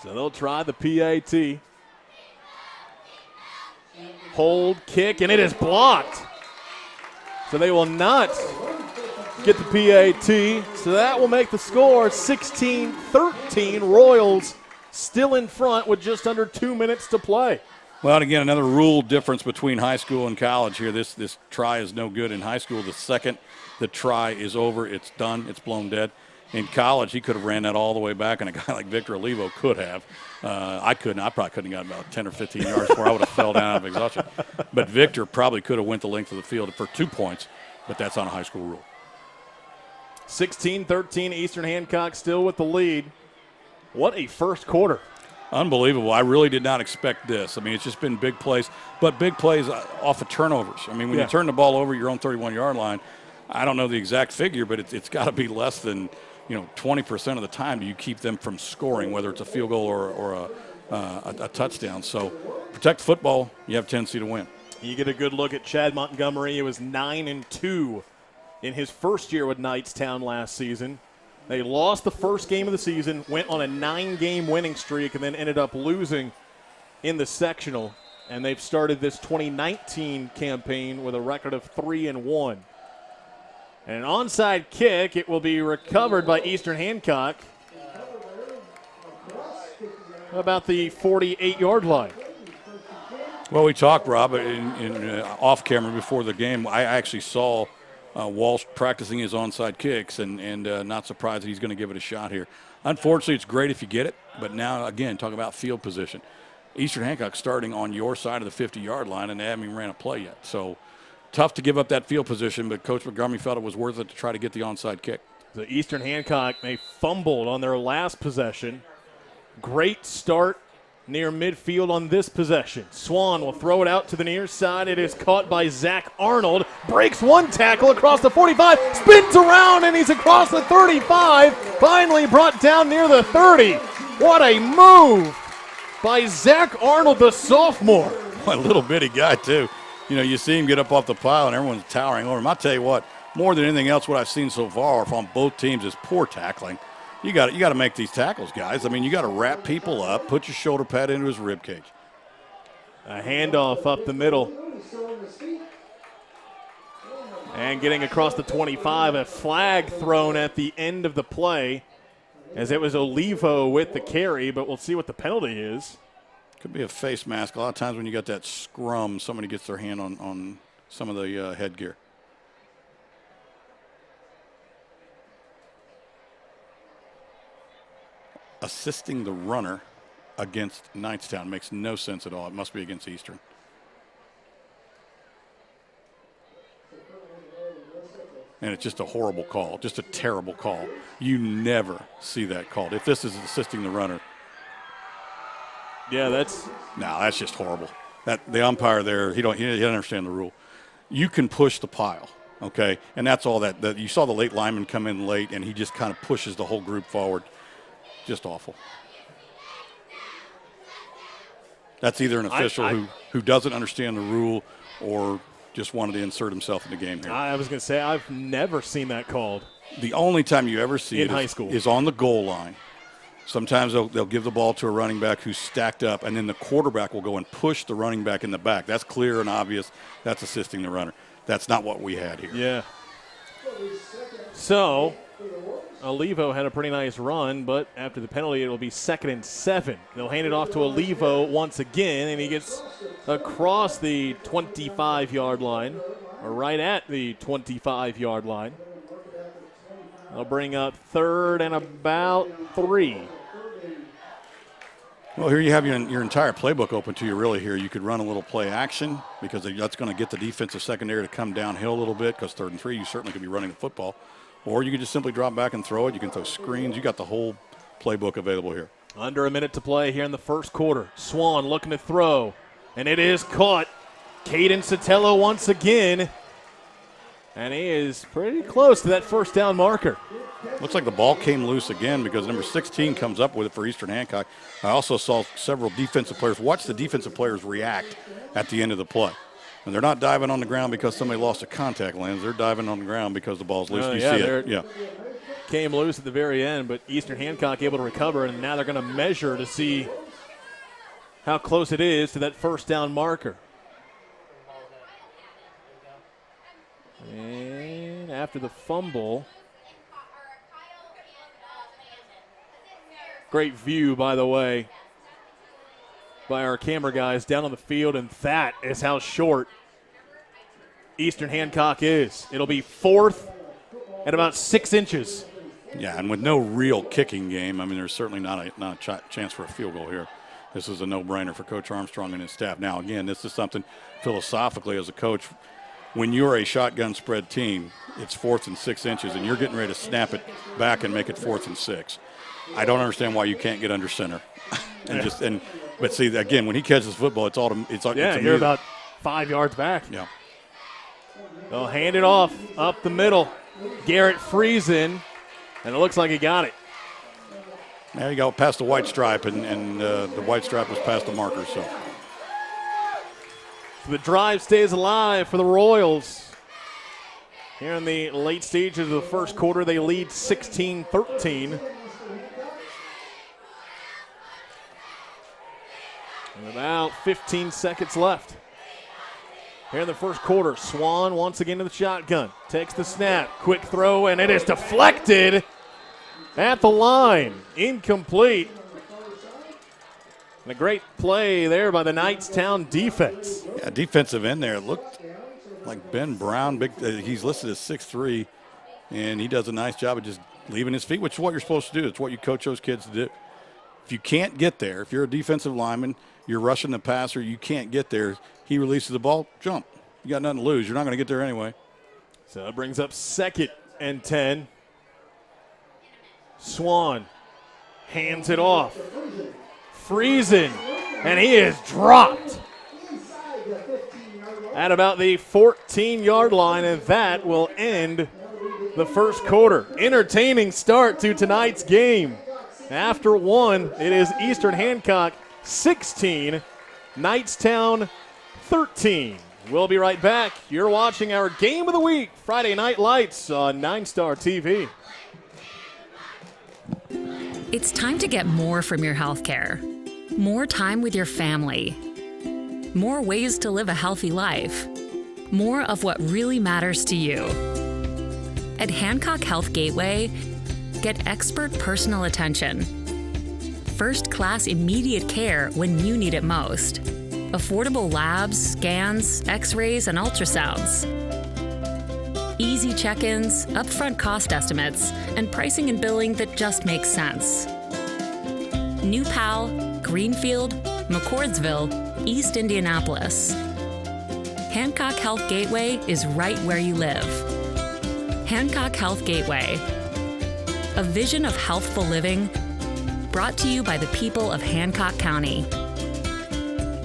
So they'll try the PAT. Hold, kick, and it is blocked. So they will not get the PAT. So that will make the score 16-13. Royals still in front with just under 2 minutes to play. Well, and again, another rule difference between high school and college here. This try is no good in high school. The second the try is over, it's done. It's blown dead. In college, he could have ran that all the way back, and a guy like Victor Olivo could have. I couldn't. I probably couldn't have gotten about 10 or 15 yards before I would have fell down out of exhaustion. But Victor probably could have went the length of the field for 2 points, but that's on a high school rule. 16-13, Eastern Hancock still with the lead. What a first quarter. Unbelievable. I really did not expect this. I mean, it's just been big plays, but big plays off of turnovers. I mean, when you turn the ball over your own 31-yard line, I don't know the exact figure, but it's got to be less than 20% of the time do you keep them from scoring, whether it's a field goal or a touchdown. So protect the football, you have a tendency to win. You get a good look at Chad Montgomery. It was 9-2 in his first year with Knightstown last season. They lost the first game of the season, went on a 9-game winning streak, and then ended up losing in the sectional. And they've started this 2019 campaign with a record of 3-1. And an onside kick, it will be recovered by Eastern Hancock about the 48-yard line. Well, we talked, Rob, in off camera before the game. I actually saw Walsh practicing his onside kicks, and not surprised that he's going to give it a shot here. Unfortunately, it's great if you get it, but now, again, talk about field position. Eastern Hancock starting on your side of the 50-yard line, and they haven't even ran a play yet. So tough to give up that field position, but Coach Montgomery felt it was worth it to try to get the onside kick. The Eastern Hancock, they fumbled on their last possession. Great start near midfield on this possession. Swan will throw it out to the near side. It is caught by Zach Arnold. Breaks one tackle across the 45. Spins around, and he's across the 35. Finally brought down near the 30. What a move by Zach Arnold, the sophomore. What a little bitty guy, too. You see him get up off the pile, and everyone's towering over him. I'll tell you what, more than anything else, what I've seen so far from both teams is poor tackling. You got to make these tackles, guys. I mean, you got to wrap people up, put your shoulder pad into his rib cage. A handoff up the middle. And getting across the 25, a flag thrown at the end of the play as it was Olivo with the carry, but we'll see what the penalty is. Could be a face mask. A lot of times when you got that scrum, somebody gets their hand on some of the headgear. Assisting the runner against Knightstown makes no sense at all. It must be against Eastern. and it's just a horrible call, just a terrible call. You never see that called. If this is assisting the runner, that's just horrible. That the umpire there, he doesn't understand the rule. You can push the pile, okay, and that's all that you saw the late lineman come in late, and he just kind of pushes the whole group forward. Just awful. That's either an official who doesn't understand the rule or just wanted to insert himself in the game here. I was going to say, I've never seen that called. The only time you ever see in it high school is on the goal line. Sometimes they'll give the ball to a running back who's stacked up, and then the quarterback will go and push the running back in the back. That's clear and obvious. That's assisting the runner. That's not what we had here. Yeah. So, Olivo had a pretty nice run, but after the penalty, it'll be 2nd and 7. They'll hand it off to Olivo once again, and he gets across the 25-yard line, or right at the 25-yard line. They'll bring up 3rd and about 3. Well, here you have your entire playbook open to you really here. You could run a little play action because that's going to get the defensive secondary to come downhill a little bit because 3rd and 3, you certainly could be running the football. Or you could just simply drop back and throw it. You can throw screens. You got the whole playbook available here. Under a minute to play here in the first quarter. Swan looking to throw, and it is caught. Caden Sotelo once again, and he is pretty close to that first down marker. Looks like the ball came loose again because number 16 comes up with it for Eastern Hancock. I also saw several defensive players. Watch the defensive players react at the end of the play. And they're not diving on the ground because somebody lost a contact lens. They're diving on the ground because the ball's loose. You see it. Yeah. Came loose at the very end, but Eastern Hancock able to recover, and now they're going to measure to see how close it is to that first down marker. And after the fumble, great view, by the way, by our camera guys down on the field, and that is how short Eastern Hancock is. It'll be 4th at about 6 inches. Yeah, and with no real kicking game, I mean, there's certainly not a chance for a field goal here. This is a no-brainer for Coach Armstrong and his staff. Now, again, this is something philosophically as a coach. When you're a shotgun spread team, it's 4th and 6 inches, and you're getting ready to snap it back and make it 4th and 6. I don't understand why you can't get under center. But see, again, when he catches the football, you're about 5 yards back. Yeah. They'll hand it off up the middle. Garrett Friesen, and it looks like he got it. There you go, past the white stripe, and the white stripe was past the marker. So the drive stays alive for the Royals. Here in the late stages of the first quarter, they lead 16-13. And about 15 seconds left. Here in the first quarter, Swan once again to the shotgun. Takes the snap, quick throw, and it is deflected at the line. Incomplete. And a great play there by the Knightstown defense. Yeah, defensive end there. It looked like Ben Brown. He's listed as 6'3", and he does a nice job of just leaving his feet, which is what you're supposed to do. It's what you coach those kids to do. If you can't get there, if you're a defensive lineman, you're rushing the passer, you can't get there, he releases the ball, jump. You got nothing to lose. You're not going to get there anyway. So it brings up 2nd and 10. Swan hands it off. Friesen, and he is dropped at about the 14-yard line, and that will end the first quarter. Entertaining start to tonight's game. After one, it is Eastern Hancock 16, Knightstown 13. We'll be right back. You're watching our Game of the Week, Friday Night Lights on Ninestar TV. It's time to get more from your healthcare. More time with your family. More ways to live a healthy life. More of what really matters to you. At Hancock Health Gateway, get expert personal attention. First-class immediate care when you need it most. Affordable labs, scans, x-rays, and ultrasounds. Easy check-ins, upfront cost estimates, and pricing and billing that just makes sense. New Pal, Greenfield, McCordsville, East Indianapolis. Hancock Health Gateway is right where you live. Hancock Health Gateway, a vision of healthful living brought to you by the people of Hancock County.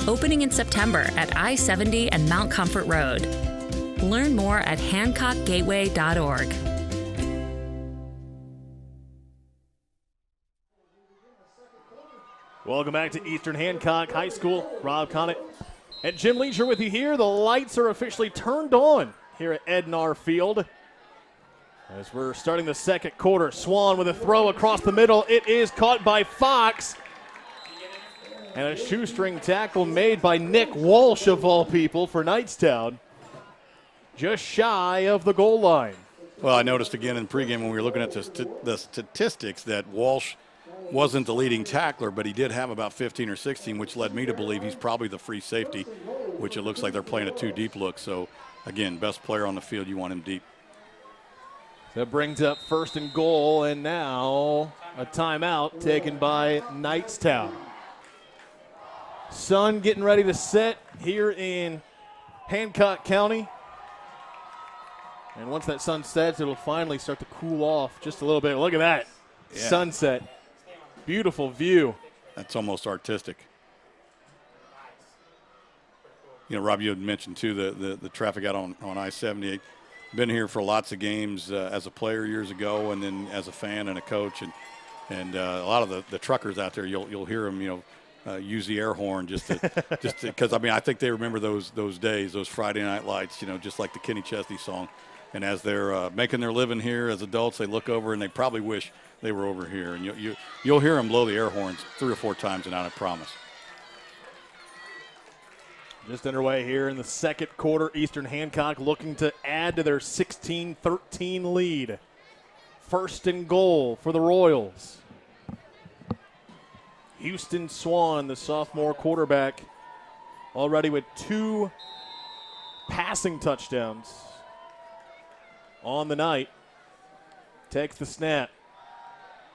Opening in September at I-70 and Mount Comfort Road. Learn more at hancockgateway.org. Welcome back to Eastern Hancock High School. Rob Conant and Jim Leisure with you here. The lights are officially turned on here at Ednar Field. As we're starting the second quarter, Swan with a throw across the middle. It is caught by Fox. And a shoestring tackle made by Nick Walsh, of all people, for Knightstown. Just shy of the goal line. Well, I noticed again in pregame when we were looking at the statistics that Walsh wasn't the leading tackler, but he did have about 15 or 16, which led me to believe he's probably the free safety, which it looks like they're playing a two-deep look. So, again, best player on the field, you want him deep. That brings up first and goal, and now a timeout taken by Knightstown. Sun getting ready to set here in Hancock County. And once that sun sets, it'll finally start to cool off just a little bit. Look at that. Yeah. Sunset. Beautiful view. That's almost artistic. You know, Rob, you had mentioned, too, the traffic out on I-78. Been here for lots of games as a player years ago, and then as a fan and a coach. And a lot of the truckers out there, you'll hear them, use the air horn just because, I mean, I think they remember those days, those Friday night lights, just like the Kenny Chesney song. And as they're making their living here as adults, they look over and they probably wish they were over here. And you'll hear them blow the air horns 3 or 4 times a night, I promise. Just underway here in the second quarter. Eastern Hancock looking to add to their 16-13 lead. First and goal for the Royals. Houston Swan, the sophomore quarterback, already with 2 passing touchdowns on the night. Takes the snap.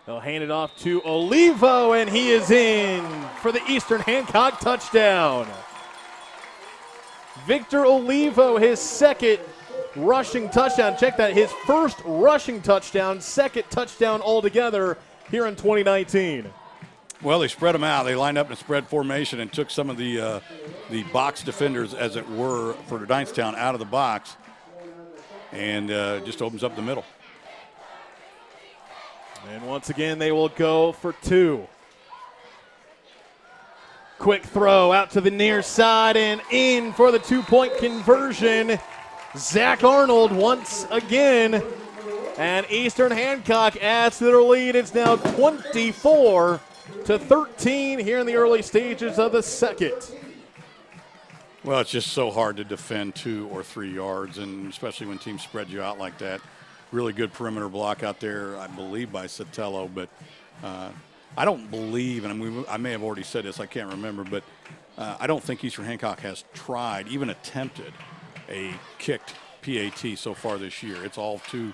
They'll hand it off to Olivo, and he is in for the Eastern Hancock touchdown. Victor Olivo, his second rushing touchdown. Check that, his first rushing touchdown, second touchdown altogether here in 2019. Well, they spread them out. They lined up in a spread formation and took some of the box defenders, as it were, for Knightstown out of the box, and just opens up the middle. And once again, they will go for 2. Quick throw out to the near side and in for the 2-point conversion. Zach Arnold once again. And Eastern Hancock adds to their lead. It's now 24-13 here in the early stages of the second. Well, it's just so hard to defend 2 or 3 yards, and especially when teams spread you out like that. Really good perimeter block out there, I believe, by Sotelo. But I don't believe, and I may have already said this, I can't remember, but I don't think Eastern Hancock has tried, even attempted, a kicked PAT so far this year. It's all two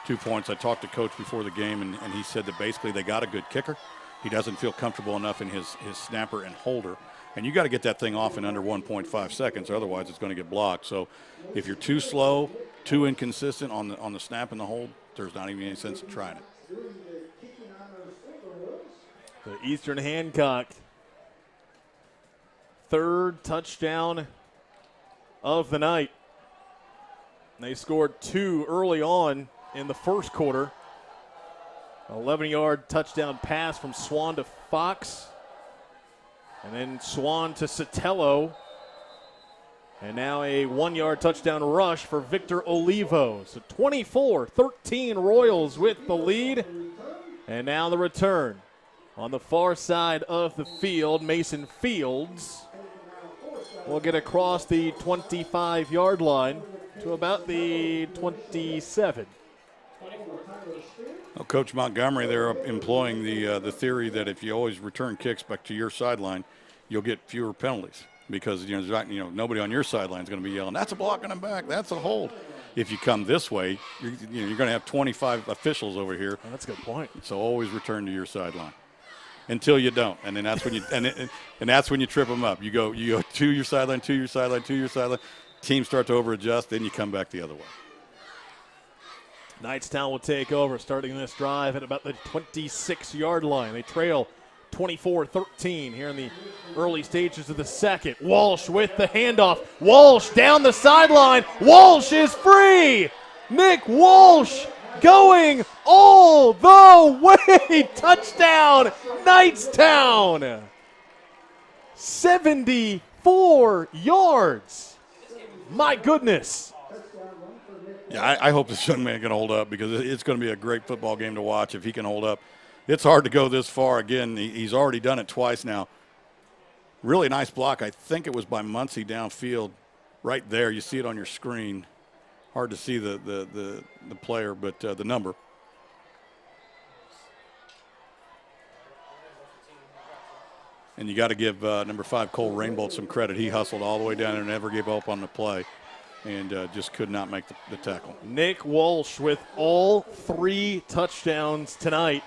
points. I talked to Coach before the game, and he said that basically they got a good kicker. He doesn't feel comfortable enough in his snapper and holder. And you got to get that thing off in under 1.5 seconds, otherwise it's going to get blocked. So if you're too slow, too inconsistent on the snap and the hold, there's not even any sense in trying it. The Eastern Hancock third touchdown of the night. They scored 2 early on in the first quarter. 11-yard touchdown pass from Swan to Fox. And then Swan to Sotelo. And now a 1-yard touchdown rush for Victor Olivo. So 24-13 Royals with the lead. And now the return. On the far side of the field, Mason Fields will get across the 25-yard line to about the 27. Well, Coach Montgomery, they're employing the theory that if you always return kicks back to your sideline, you'll get fewer penalties because nobody on your sideline is going to be yelling, "That's a block on him back, that's a hold." If you come this way, you're going to have 25 officials over here. Oh, that's a good point. So always return to your sideline until you don't, and then that's when you and that's when you trip them up. You go to your sideline, to your sideline, to your sideline. Teams start to over-adjust, then you come back the other way. Knightstown will take over, starting this drive at about the 26-yard line. They trail 24-13 here in the early stages of the second. Walsh with the handoff. Walsh down the sideline. Walsh is free. Nick Walsh going all the way. Touchdown, Knightstown. 74 yards. My goodness. Yeah, I hope this young man can hold up because it's going to be a great football game to watch if he can hold up. It's hard to go this far. Again, he's already done it twice now. Really nice block. I think it was by Muncie downfield right there. You see it on your screen. Hard to see the player, but the number. And you got to give number 5, Cole Rainbolt, some credit. He hustled all the way down and never gave up on the play and just could not make the tackle. Nick Walsh with all 3 touchdowns tonight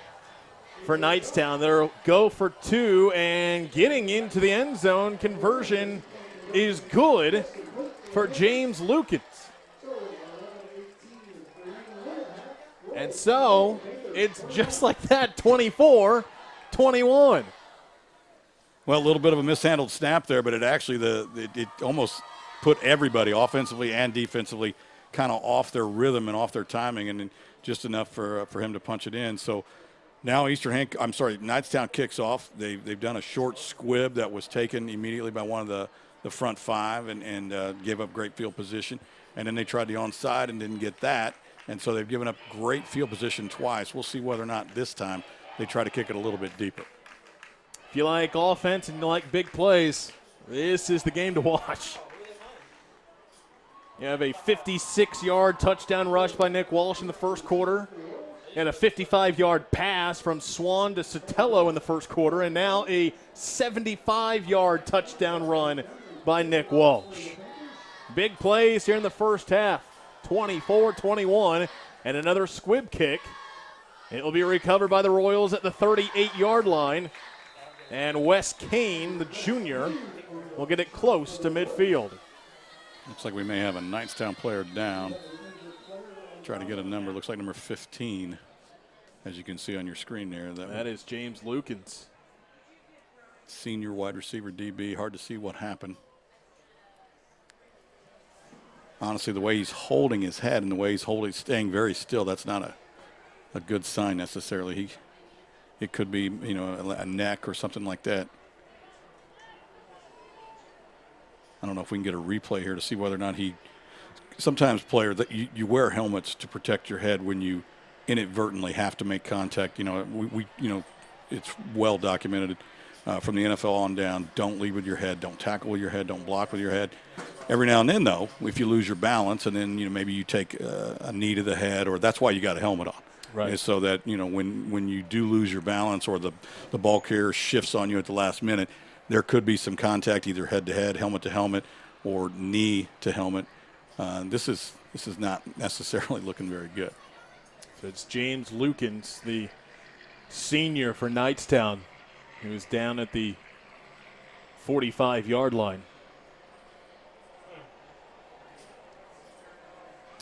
for Knightstown. They'll go for 2, and getting into the end zone conversion is good for James Lukens. And so it's just like that, 24-21. Well, a little bit of a mishandled snap there, but it actually it almost put everybody offensively and defensively kind of off their rhythm and off their timing, and just enough for him to punch it in. So now Knightstown kicks off. They've done a short squib that was taken immediately by one of the front 5 and gave up great field position. And then they tried the onside and didn't get that. And so they've given up great field position twice. We'll see whether or not this time they try to kick it a little bit deeper. If you like offense and you like big plays, this is the game to watch. You have a 56-yard touchdown rush by Nick Walsh in the first quarter, and a 55-yard pass from Swan to Sotelo in the first quarter, and now a 75-yard touchdown run by Nick Walsh. Big plays here in the first half, 24-21, and another squib kick. It will be recovered by the Royals at the 38-yard line, and Wes Kane, the junior, will get it close to midfield. Looks like we may have a Knightstown player down. Try to get a number. Looks like number 15, as you can see on your screen there. That is James Lukens. Senior wide receiver DB. Hard to see what happened. Honestly, the way he's holding his head and the way he's staying very still, that's not a good sign necessarily. It could be, a neck or something like that. I don't know if we can get a replay here to see whether or not sometimes players that you wear helmets to protect your head when you inadvertently have to make contact. It's well documented from the NFL on down. Don't lead with your head. Don't tackle with your head. Don't block with your head. Every now and then, though, if you lose your balance and then, maybe you take a knee to the head, or that's why you got a helmet on. Right. Is so that, when you do lose your balance or the ball carrier shifts on you at the last minute, there could be some contact, either head-to-head, helmet-to-helmet, or knee-to-helmet. This is not necessarily looking very good. So it's James Lukens, the senior for Knightstown, who is down at the 45-yard line.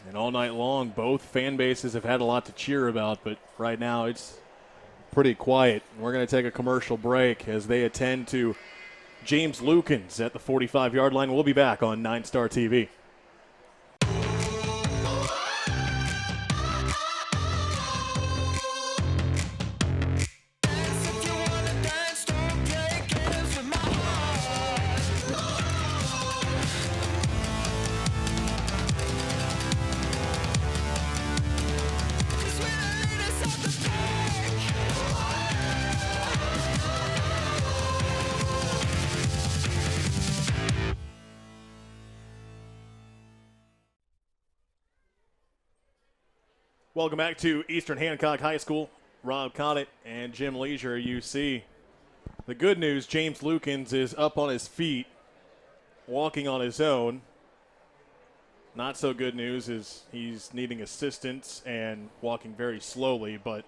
And all night long, both fan bases have had a lot to cheer about, but right now it's pretty quiet. We're going to take a commercial break as they attend to James Lukens at the 45-yard line. We'll be back on Ninestar TV. Welcome back to Eastern Hancock High School. Rob Connett and Jim Leisure. You see the good news, James Lukens is up on his feet, walking on his own. Not so good news is he's needing assistance and walking very slowly, but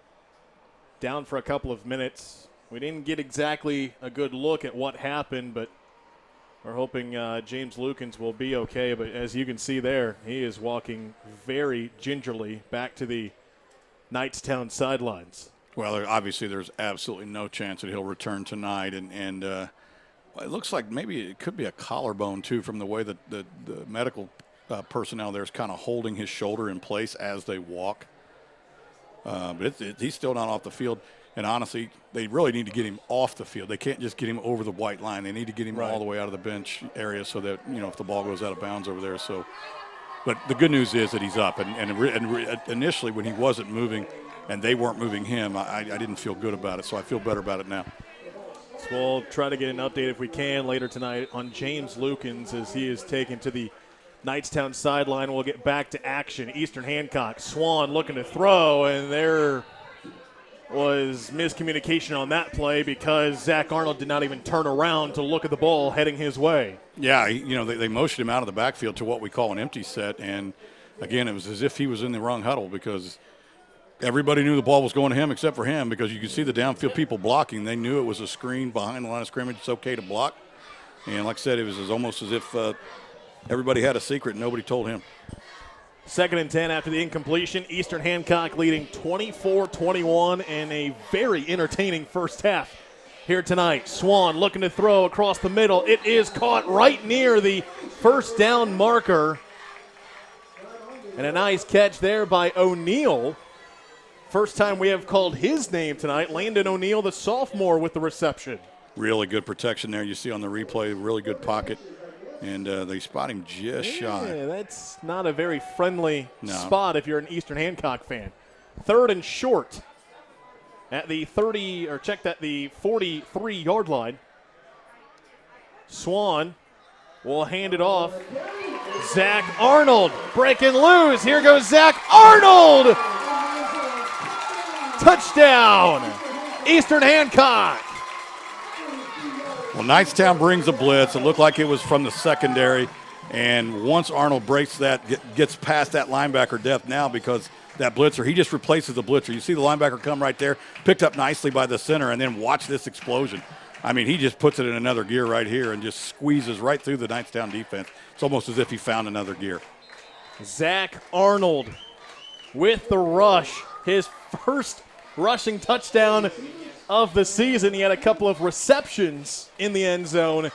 down for a couple of minutes. We didn't get exactly a good look at what happened, but We're hoping James Lukens will be okay, but as you can see there, he is walking very gingerly back to the Knightstown sidelines. Well, obviously there's absolutely no chance that he'll return tonight, and it looks like maybe it could be a collarbone too from the way that the medical personnel there is kind of holding his shoulder in place as they walk. But he's still not off the field. And honestly, they really need to get him off the field. They can't just get him over the white line. They need to get him all the way out of the bench area so that, if the ball goes out of bounds over there. So, but the good news is that he's up. And initially when he wasn't moving and they weren't moving him, I didn't feel good about it. So I feel better about it now. So we'll try to get an update if we can later tonight on James Lukens as he is taken to the Knightstown sideline. We'll get back to action. Eastern Hancock, Swan looking to throw, and there was miscommunication on that play because Zach Arnold did not even turn around to look at the ball heading his way. Yeah, they motioned him out of the backfield to what we call an empty set, and again, it was as if he was in the wrong huddle because everybody knew the ball was going to him except for him because you could see the downfield people blocking. They knew it was a screen behind the line of scrimmage. It's okay to block. And like I said, it was almost as if everybody had a secret and nobody told him. 2nd and 10 after the incompletion. Eastern Hancock leading 24-21 in a very entertaining first half here tonight. Swan looking to throw across the middle. It is caught right near the first down marker. And a nice catch there by O'Neal. First time we have called his name tonight. Landon O'Neal, the sophomore, with the reception. Really good protection there. You see on the replay, really good pocket. And they spot him just shy. Yeah, that's not a very friendly spot if you're an Eastern Hancock fan. 3rd and short at the 43-yard line. Swan will hand it off. Zach Arnold breaking loose. Here goes Zach Arnold. Touchdown, Eastern Hancock. Well, Knightstown brings a blitz. It looked like it was from the secondary. And once Arnold breaks that, gets past that linebacker depth now because that blitzer, he just replaces the blitzer. You see the linebacker come right there, picked up nicely by the center, and then watch this explosion. I mean, he just puts it in another gear right here and just squeezes right through the Knightstown defense. It's almost as if he found another gear. Zach Arnold with the rush. His first rushing touchdown of the season. He had a couple of receptions in the end zone.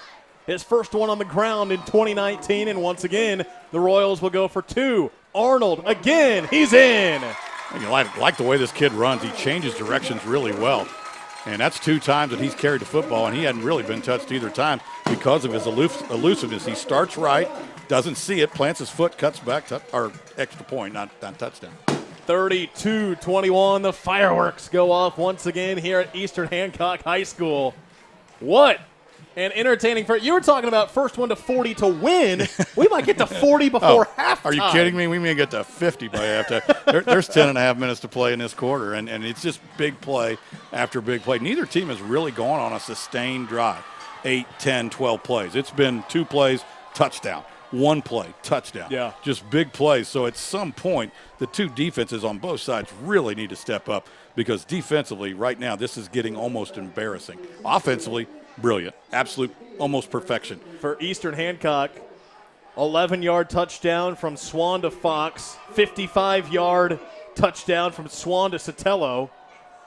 His first one on the ground in 2019, and once again, the Royals will go for 2. Arnold, again, he's in. You like the way this kid runs. He changes directions really well. And that's 2 times that he's carried the football, and he hadn't really been touched either time because of his elusiveness. He starts right, doesn't see it, plants his foot, cuts back, or extra point, not touchdown. 32-21, the fireworks go off once again here at Eastern Hancock High School. What an entertaining first. You were talking about first one to 40 to win. We might get to 40 before halftime. Are you kidding me? We may get to 50 by halftime. There's 10 and a half minutes to play in this quarter, and it's just big play after big play. Neither team has really gone on a sustained drive, 8, 10, 12 plays. It's been 2 plays, touchdown. 1 play, touchdown. Yeah. Just big plays. So at some point, the 2 defenses on both sides really need to step up because defensively, right now, this is getting almost embarrassing. Offensively, brilliant. Absolute, almost perfection. For Eastern Hancock, 11-yard touchdown from Swan to Fox, 55-yard touchdown from Swan to Sotelo,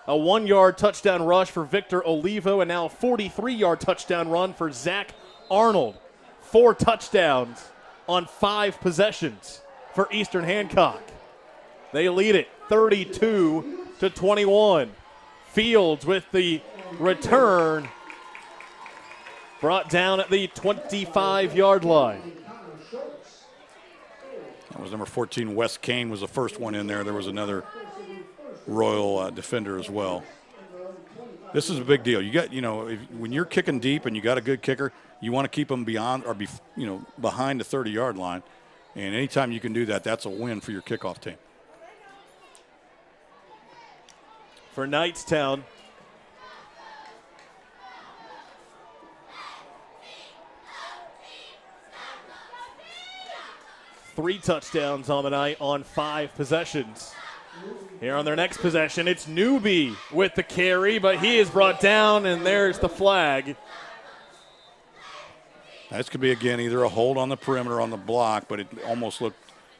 a 1-yard touchdown rush for Victor Olivo, and now a 43-yard touchdown run for Zach Arnold. 4 touchdowns on 5 possessions for Eastern Hancock. They lead it 32-21. Fields with the return, brought down at the 25-yard line. That was number 14, Wes Kane was the first one in there. There was another Royal defender as well. This is a big deal. You got, when you're kicking deep and you got a good kicker, you want to keep them beyond or behind the 30-yard line. And anytime you can do that, that's a win for your kickoff team. For Knightstown, three touchdowns on the night on 5 possessions. Here on their next possession, it's Newby with the carry, but he is brought down, and there's the flag. This could be, again, either a hold on the perimeter on the block, but it almost looked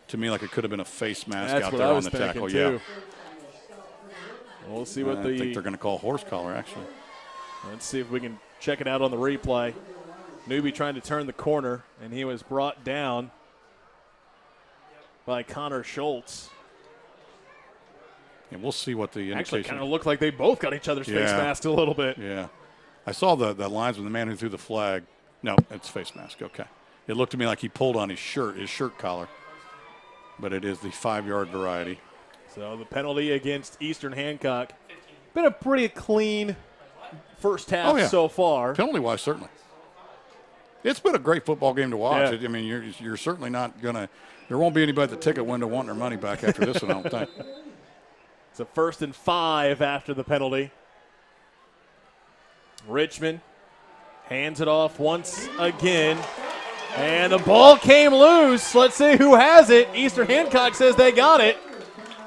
to me like it could have been a face mask out there on the tackle. Too. Yeah. We'll see what I think they're going to call horse collar, actually. Let's see if we can check it out on the replay. Newby trying to turn the corner, and he was brought down by Connor Schultz. And we'll see what the indication. Actually, kind of looked like they both got each other's face masked a little bit. Yeah. I saw the lines with the man who threw the flag. No, it's face mask. Okay. It looked to me like he pulled on his shirt collar. But it is the 5-yard variety. So the penalty against Eastern Hancock. Been a pretty clean first half so far. Penalty-wise, certainly. It's been a great football game to watch. Yeah. I mean, you're certainly not going to – there won't be anybody at the ticket window wanting their money back after this one, I don't think. It's a 1st and 5 after the penalty. Richmond hands it off once again. And the ball came loose. Let's see who has it. Eastern Hancock says they got it.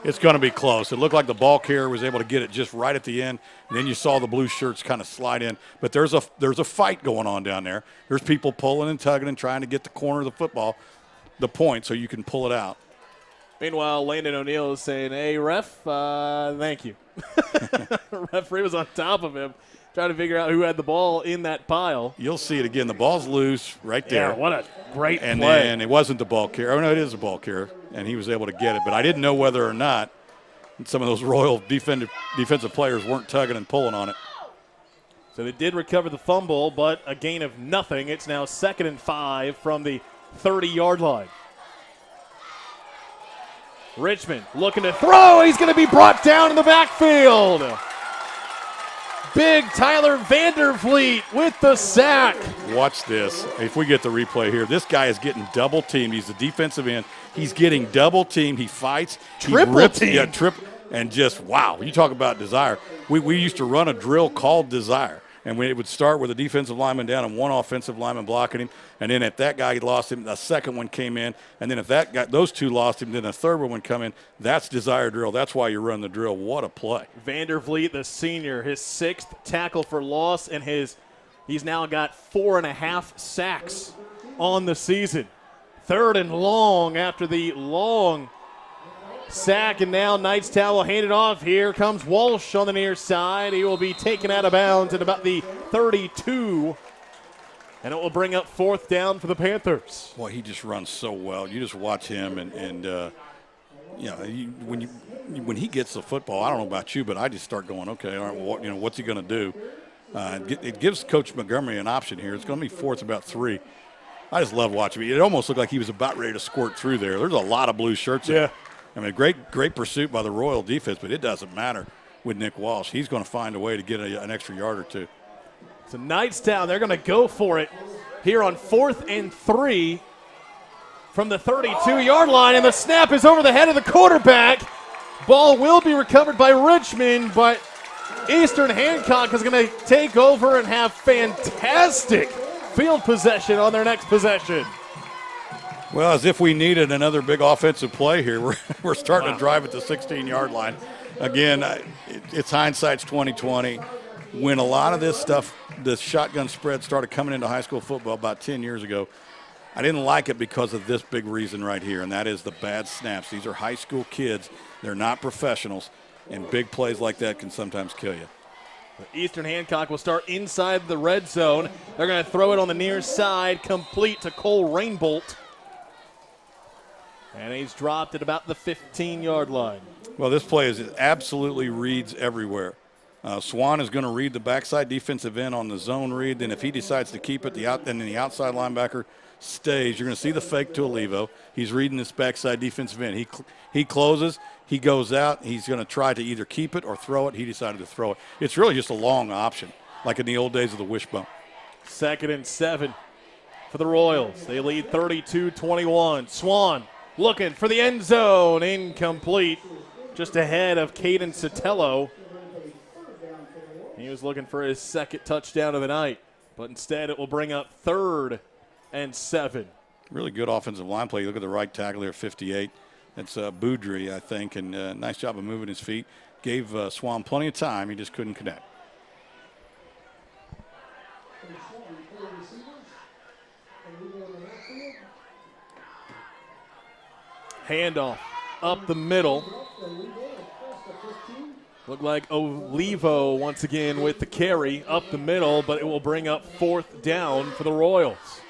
It's going to be close. It looked like the ball carrier was able to get it just right at the end. And then you saw the blue shirts kind of slide in. But there's a fight going on down there. There's people pulling and tugging and trying to get the corner of the football, the point, so you can pull it out. Meanwhile, Landon O'Neill is saying, hey, ref, thank you. The referee was on top of him, trying to figure out who had the ball in that pile. You'll see it again. The ball's loose right there. Yeah, what a great play. And then it wasn't the ball carrier. Oh, no, it is the ball carrier, and he was able to get it. But I didn't know whether or not some of those Royal defensive players weren't tugging and pulling on it. So they did recover the fumble, but a gain of nothing. It's now 2nd and 5 from the 30-yard line. Richmond looking to throw. He's going to be brought down in the backfield. Big Tyler Vandervliet with the sack. Watch this. If we get the replay here, this guy is getting double teamed. He's the defensive end. He's getting double teamed. He fights. Triple teamed. Yeah, triple. And just, wow, you talk about desire. We used to run a drill called desire. And it would start with a defensive lineman down and one offensive lineman blocking him. And then if that guy lost him, the second one came in. And then if those two lost him, then a third one would come in. That's desire drill. That's why you run the drill. What a play. Vandervliet, the senior, his 6th tackle for loss, and he's now got 4.5 sacks on the season. 3rd and long after the long sack, and now Knightstown will hand it off. Here comes Walsh on the near side. He will be taken out of bounds at about the 32, and it will bring up 4th down for the Panthers. Boy, he just runs so well. You just watch him, and when he gets the football, I don't know about you, but I just start going, okay, all right, well, what's he going to do? It gives Coach Montgomery an option here. It's going to be 4th about 3. I just love watching him. It almost looked like he was about ready to squirt through there. There's a lot of blue shirts there. Yeah. I mean, great pursuit by the Royal defense, but it doesn't matter with Nick Walsh. He's going to find a way to get an extra yard or two. So Knightstown, they're going to go for it here on 4th and 3 from the 32-yard line, and the snap is over the head of the quarterback. Ball will be recovered by Richmond, but Eastern Hancock is going to take over and have fantastic field possession on their next possession. Well, as if we needed another big offensive play here. We're starting to drive at the 16-yard line. Again, it's hindsight's 20/20. When a lot of this stuff, the shotgun spread started coming into high school football about 10 years ago, I didn't like it because of this big reason right here, and that is the bad snaps. These are high school kids. They're not professionals, and big plays like that can sometimes kill you. Eastern Hancock will start inside the red zone. They're going to throw it on the near side, complete to Cole Rainbolt. And he's dropped at about the 15-yard line. Well, this play absolutely reads everywhere. Swan is going to read the backside defensive end on the zone read. Then if he decides to keep it, then the outside linebacker stays. You're going to see the fake to Olivo. He's reading this backside defensive end. He closes. He goes out. He's going to try to either keep it or throw it. He decided to throw it. It's really just a long option, like in the old days of the wishbone. 2nd and 7 for the Royals. They lead 32-21. Swan looking for the end zone. Incomplete. Just ahead of Caden Sotelo. He was looking for his 2nd touchdown of the night, but instead it will bring up 3rd and 7. Really good offensive line play. You look at the right tackle here, 58. That's Boudry, I think, and nice job of moving his feet. Gave Swan plenty of time. He just couldn't connect. Handoff up the middle. Looked like Olivo once again with the carry up the middle, but it will bring up 4th down for the Royals.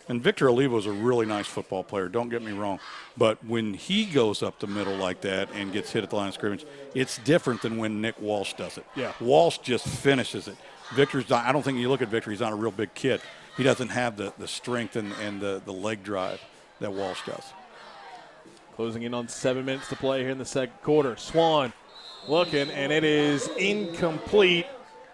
And Victor Olivo is a really nice football player, don't get me wrong. But when he goes up the middle like that and gets hit at the line of scrimmage, it's different than when Nick Walsh does it. Yeah. Walsh just finishes it. Victor's not, I don't think you look at Victor, he's not a real big kid. He doesn't have the strength and the leg drive that Walsh does. Closing in on 7 minutes to play here in the second quarter. Swan looking, and it is incomplete,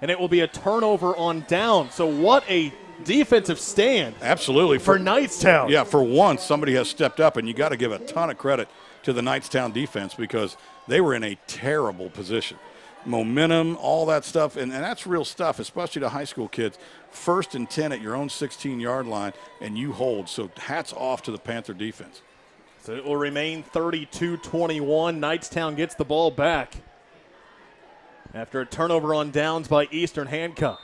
and it will be a turnover on down. So what a defensive stand. Absolutely. For Knightstown. Yeah, for once, somebody has stepped up, and you got to give a ton of credit to the Knightstown defense because they were in a terrible position. Momentum, all that stuff, and that's real stuff, especially to high school kids. 1st and 10 at your own 16-yard line, and you hold. So hats off to the Panther defense. So it will remain 32-21. Knightstown gets the ball back after a turnover on downs by Eastern Hancock.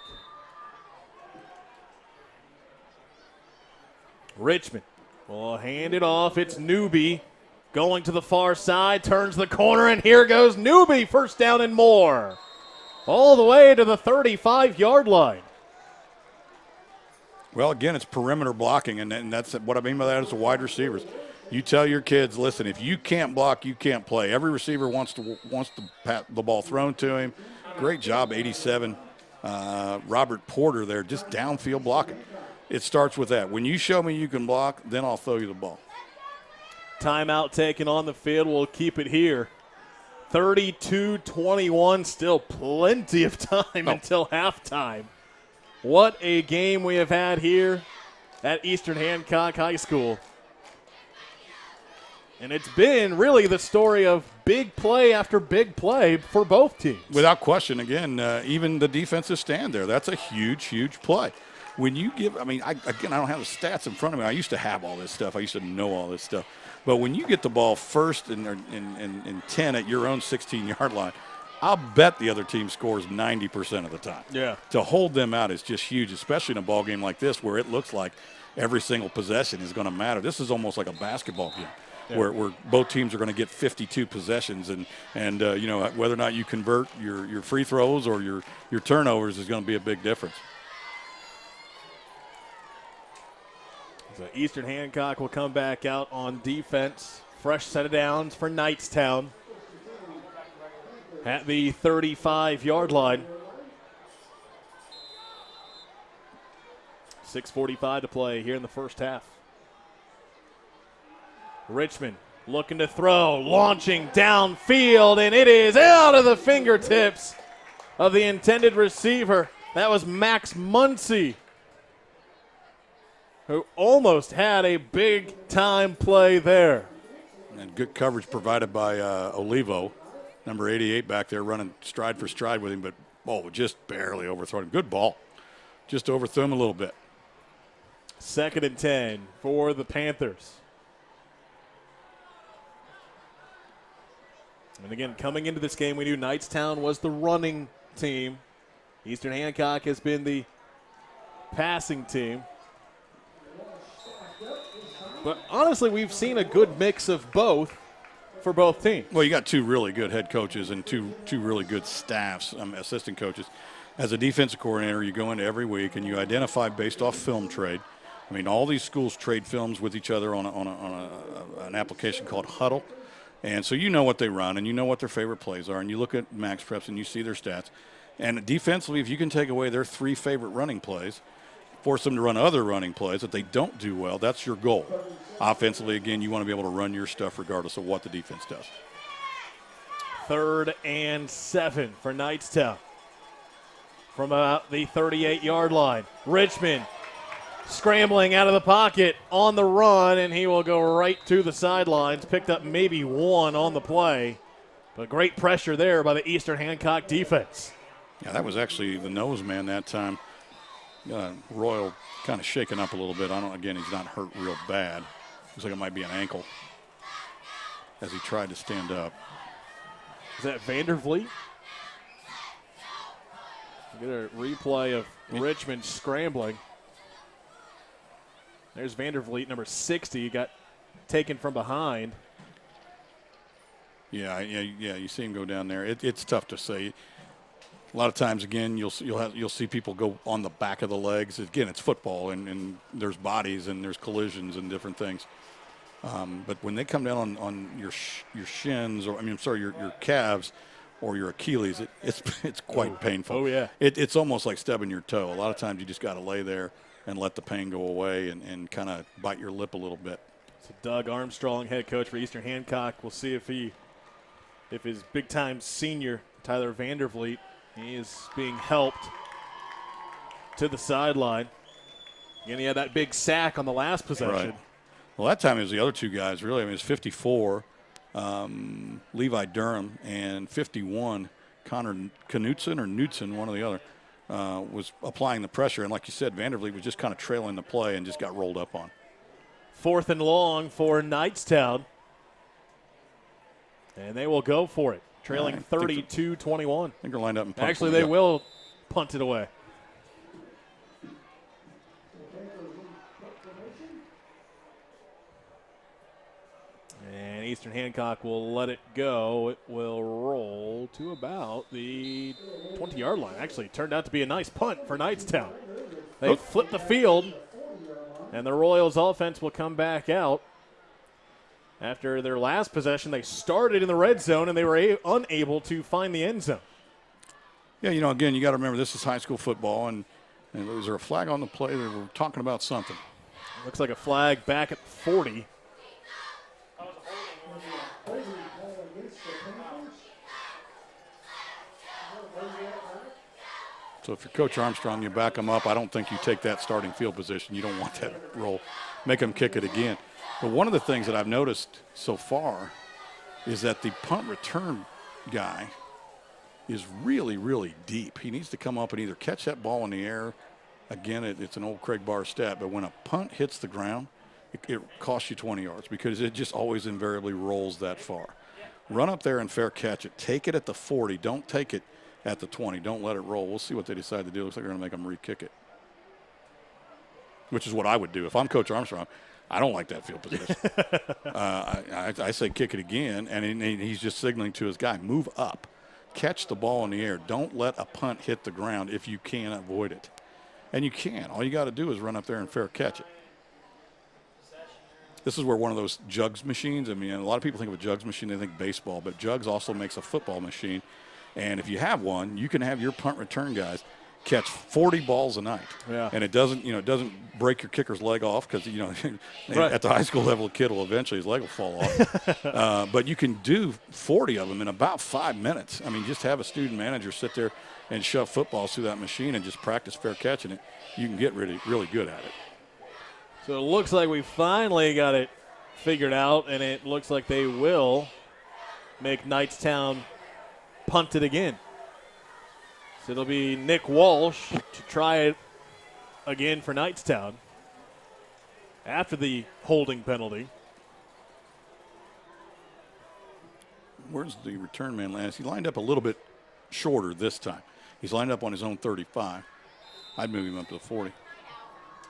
Richmond will hand it off. It's Newby going to the far side, turns the corner, and here goes Newby. 1st down and more. All the way to the 35-yard line. Well, again, it's perimeter blocking, and that's what I mean by that is the wide receivers. You tell your kids, listen, if you can't block, you can't play. Every receiver wants to pat the ball thrown to him. Great job, 87. Robert Porter there, just downfield blocking. It starts with that. When you show me you can block, then I'll throw you the ball. Timeout taken on the field. We'll keep it here. 32-21, still plenty of time until halftime. What a game we have had here at Eastern Hancock High School. And it's been really the story of big play after big play for both teams. Without question, again, even the defensive stand there, that's a huge, huge play. When you give, I don't have the stats in front of me. I used to have all this stuff. I used to know all this stuff. But when you get the ball 1st and 10 at your own 16-yard line, I'll bet the other team scores 90% of the time. Yeah. To hold them out is just huge, especially in a ball game like this where it looks like every single possession is going to matter. This is almost like a basketball game. Yeah. Where both teams are going to get 52 possessions, and whether or not you convert your free throws or your turnovers is going to be a big difference. So Eastern Hancock will come back out on defense. Fresh set of downs for Knightstown at the 35-yard line. 6:45 to play here in the first half. Richmond looking to throw, launching downfield, and it is out of the fingertips of the intended receiver. That was Max Muncie, who almost had a big-time play there. And good coverage provided by Olivo, number 88 back there, running stride for stride with him, but, just barely overthrown him. Good ball. Just overthrew him a little bit. 2nd and 10 for the Panthers. And again, coming into this game, we knew Knightstown was the running team. Eastern Hancock has been the passing team. But honestly, we've seen a good mix of both for both teams. Well, you got 2 really good head coaches and two really good staffs, assistant coaches. As a defensive coordinator, you go into every week and you identify based off film trade. I mean, all these schools trade films with each other on an application called Huddle. And so you know what they run and you know what their favorite plays are, and you look at max preps and you see their stats. And defensively, if you can take away their 3 favorite running plays, force them to run other running plays that they don't do well, that's your goal. Offensively, again, you want to be able to run your stuff regardless of what the defense does. 3rd and 7 for Knightstown. From about the 38-yard line. Richmond scrambling out of the pocket on the run, and he will go right to the sidelines. Picked up maybe 1 on the play, but great pressure there by the Eastern Hancock defense. Yeah, that was actually the nose man that time. Royal kind of shaken up a little bit. Again, he's not hurt real bad. Looks like it might be an ankle as he tried to stand up. Is that Vandervliet? Get a replay of Richmond scrambling. There's Vandervliet, number 60, got taken from behind. Yeah. You see him go down there. It's tough to say. A lot of times, again, you'll see people go on the back of the legs. Again, it's football, and there's bodies and there's collisions and different things. But when they come down on your shins, or your calves or your Achilles, it's quite painful. Oh yeah. It's almost like stubbing your toe. A lot of times you just got to lay there and let the pain go away and kind of bite your lip a little bit. So Doug Armstrong, head coach for Eastern Hancock, we'll see if his big time senior Tyler Vandervliet, he is being helped to the sideline. And he had that big sack on the last possession. Right. Well, that time it was the other two guys, really. I mean, it was 54, Levi Durham, and 51, Connor Knudsen, one or the other, was applying the pressure. And like you said, Vandervliet was just kind of trailing the play and just got rolled up on. 4th and long for Knightstown. And they will go for it, trailing 32-21. I think they're lined up and punt. Actually, they will punt it away. And Eastern Hancock will let it go. It will roll to about the 20-yard line. Actually, it turned out to be a nice punt for Knightstown. They flipped the field, and the Royals offense will come back out. After their last possession, they started in the red zone, and they were unable to find the end zone. Yeah, again, you got to remember this is high school football, and was there a flag on the play? They were talking about something. Looks like a flag back at 40. So if you're Coach Armstrong, you back them up. I don't think you take that starting field position. You don't want that roll. Make them kick it again. But one of the things that I've noticed so far is that the punt return guy is really, really deep. He needs to come up and either catch that ball in the air. Again, it's an old Craig Barr stat, but when a punt hits the ground, it costs you 20 yards because it just always invariably rolls that far. Run up there and fair catch it. Take it at the 40. Don't take it at the 20. Don't let it roll. We'll see what they decide to do. Looks like they're going to make them re-kick it, which is what I would do. If I'm Coach Armstrong, I don't like that field position. I say kick it again, and he's just signaling to his guy, move up. Catch the ball in the air. Don't let a punt hit the ground if you can avoid it. And you can. All you got to do is run up there and fair catch it. This is where one of those jugs machines, a lot of people think of a jugs machine, they think baseball, but jugs also makes a football machine. And if you have one, you can have your punt return guys catch 40 balls a night. Yeah. And it doesn't break your kicker's leg off because, right. At the high school level, a kid will eventually, his leg will fall off. But you can do 40 of them in about 5 minutes. Just have a student manager sit there and shove footballs through that machine and just practice fair catching it. You can get really, really good at it. So it looks like we finally got it figured out, and it looks like they will make Knightstown punt it again. So it'll be Nick Walsh to try it again for Knightstown after the holding penalty. Where's the return man last? He lined up a little bit shorter this time. He's lined up on his own 35. I'd move him up to the 40.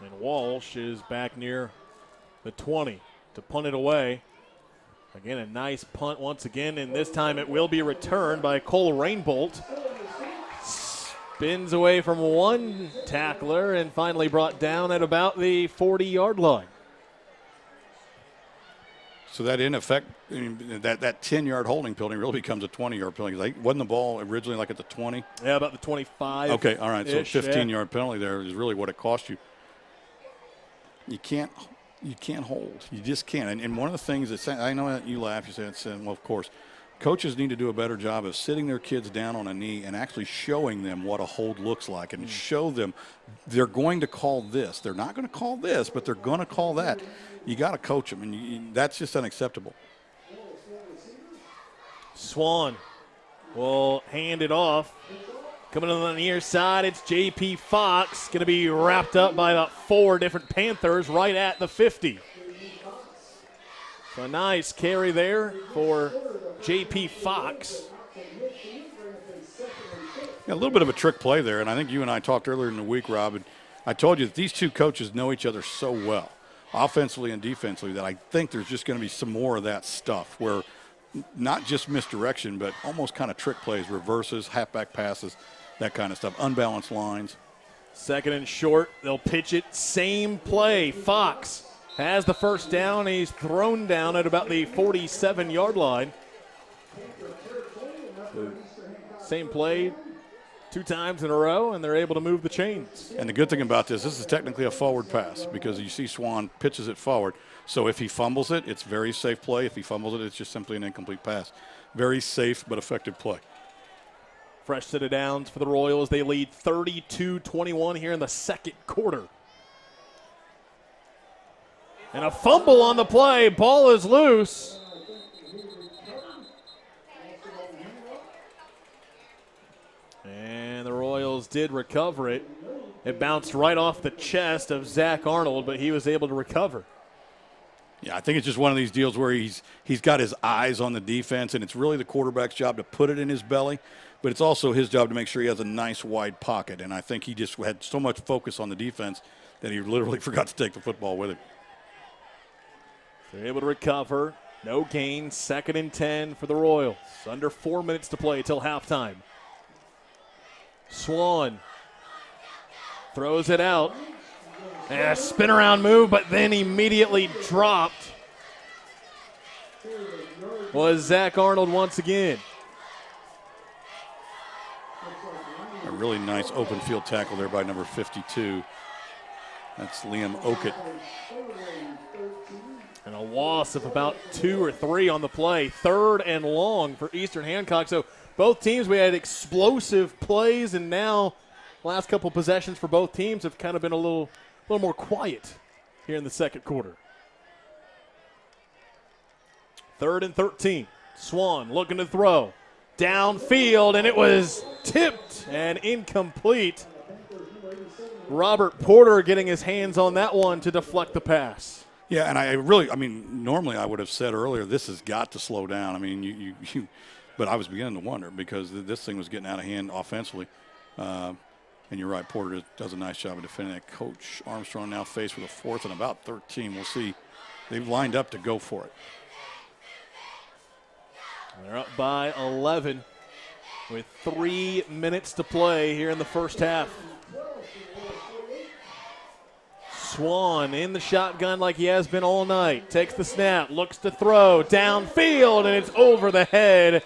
And Walsh is back near the 20 to punt it away. Again, a nice punt once again, and this time it will be returned by Cole Rainbolt. Spins away from one tackler and finally brought down at about the 40-yard line. So that, in effect, that 10-yard holding penalty really becomes a 20-yard penalty. Wasn't the ball originally like at the 20? Yeah, about the 25. Okay, all right. So 15-yard penalty there is really what it cost you. You can't hold. You just can't. And one of the things that I know that you laugh, you say, well, of course, coaches need to do a better job of sitting their kids down on a knee and actually showing them what a hold looks like and show them they're going to call this. They're not going to call this, but they're going to call that. You got to coach them, and that's just unacceptable. Swan will hand it off. Coming on the near side, it's J.P. Fox. Going to be wrapped up by about 4 different Panthers right at the 50. So a nice carry there for J.P. Fox. Yeah, a little bit of a trick play there, and I think you and I talked earlier in the week, Rob, and I told you that these two coaches know each other so well. offensively and defensively, that I think there's just going to be some more of that stuff where not just misdirection, but almost kind of trick plays, reverses, halfback passes, that kind of stuff, unbalanced lines. Second and short, they'll pitch it, same play. Fox has the first down. He's thrown down at about the 47-yard line. Same play 2 times in a row, and they're able to move the chains. And the good thing about this is technically a forward pass because you see Swan pitches it forward. So if he fumbles it, it's very safe play. If he fumbles it, it's just simply an incomplete pass. Very safe but effective play. Fresh set of downs for the Royals. They lead 32-21 here in the second quarter. And a fumble on the play. Ball is loose. And the Royals did recover it. It bounced right off the chest of Zach Arnold, but he was able to recover. Yeah, I think it's just one of these deals where he's got his eyes on the defense, and it's really the quarterback's job to put it in his belly, but it's also his job to make sure he has a nice wide pocket. And I think he just had so much focus on the defense that he literally forgot to take the football with him. They're able to recover. No gain. 2nd and 10 for the Royals. Under 4 minutes to play till halftime. Swan throws it out. And a spin around move, but then immediately dropped. Was Zach Arnold once again. A really nice open field tackle there by number 52. That's Liam Okett. And a loss of about 2 or 3 on the play. 3rd and long for Eastern Hancock. So both teams, we had explosive plays, and now last couple possessions for both teams have kind of been a little more quiet here in the second quarter. 3rd and 13. Swan looking to throw. Downfield, and it was tipped and incomplete. Robert Porter getting his hands on that one to deflect the pass. Yeah, and normally I would have said earlier, this has got to slow down. I mean, but I was beginning to wonder because this thing was getting out of hand offensively. And you're right, Porter does a nice job of defending that. Coach Armstrong now faced with a 4th and about 13. We'll see. They've lined up to go for it. They're up by 11 with 3 minutes to play here in the first half. Swan in the shotgun like he has been all night. Takes the snap, looks to throw, downfield, and it's over the head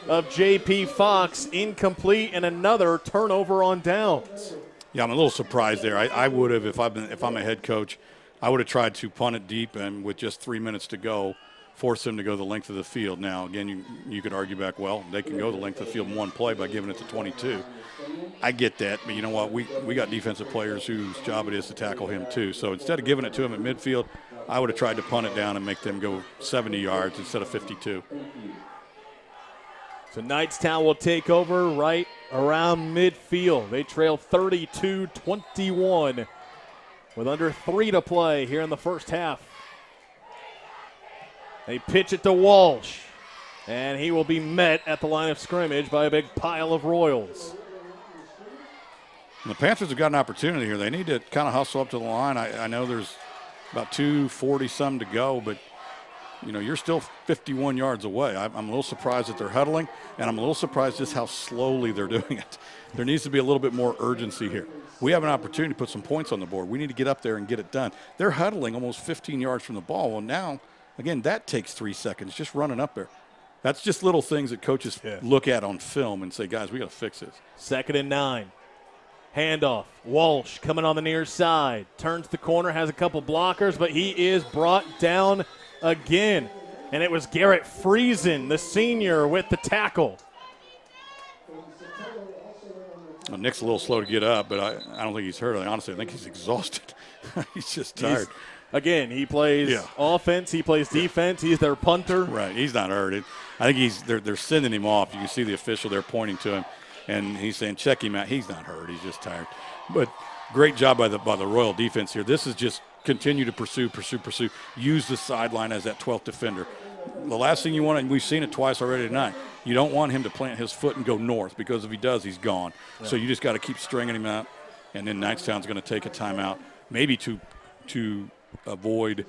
of J.P. Fox, incomplete, and another turnover on downs. Yeah, I'm a little surprised there. I would have, if I'm a head coach, I would have tried to punt it deep and with just 3 minutes to go, force them to go the length of the field. Now, again, you could argue back, well, they can go the length of the field in one play by giving it to 22. I get that, but you know what? We got defensive players whose job it is to tackle him too. So instead of giving it to him at midfield, I would have tried to punt it down and make them go 70 yards instead of 52. So Knightstown will take over right around midfield. They trail 32-21 with under 3 to play here in the first half. They pitch it to Walsh, and he will be met at the line of scrimmage by a big pile of Royals. And the Panthers have got an opportunity here. They need to kind of hustle up to the line. I know there's about 2:40-some to go, but you're still 51 yards away. I'm a little surprised that they're huddling, and I'm a little surprised just how slowly they're doing it. There needs to be a little bit more urgency here. We have an opportunity to put some points on the board. We need to get up there and get it done. They're huddling almost 15 yards from the ball. Well, now, again, that takes 3 seconds, just running up there. That's just little things that coaches look at on film and say, guys, we got to fix this. 2nd and 9. Handoff. Walsh coming on the near side. Turns the corner, has a couple blockers, but he is brought down again. And it was Garrett Friesen, the senior, with the tackle. Well, Nick's a little slow to get up, but I don't think he's hurt. Honestly, I think he's exhausted. He's just tired. He plays offense. He plays defense. He's their punter. Right. He's not hurt. I think they're sending him off. You can see the official there pointing to him, and he's saying, check him out. He's not hurt. He's just tired. But great job by the Royal defense here. This is just continue to pursue. Use the sideline as that 12th defender. The last thing you want, and we've seen it twice already tonight, you don't want him to plant his foot and go north because if he does, he's gone. Yeah. So you just got to keep stringing him out, and then Knightstown's going to take a timeout, maybe to avoid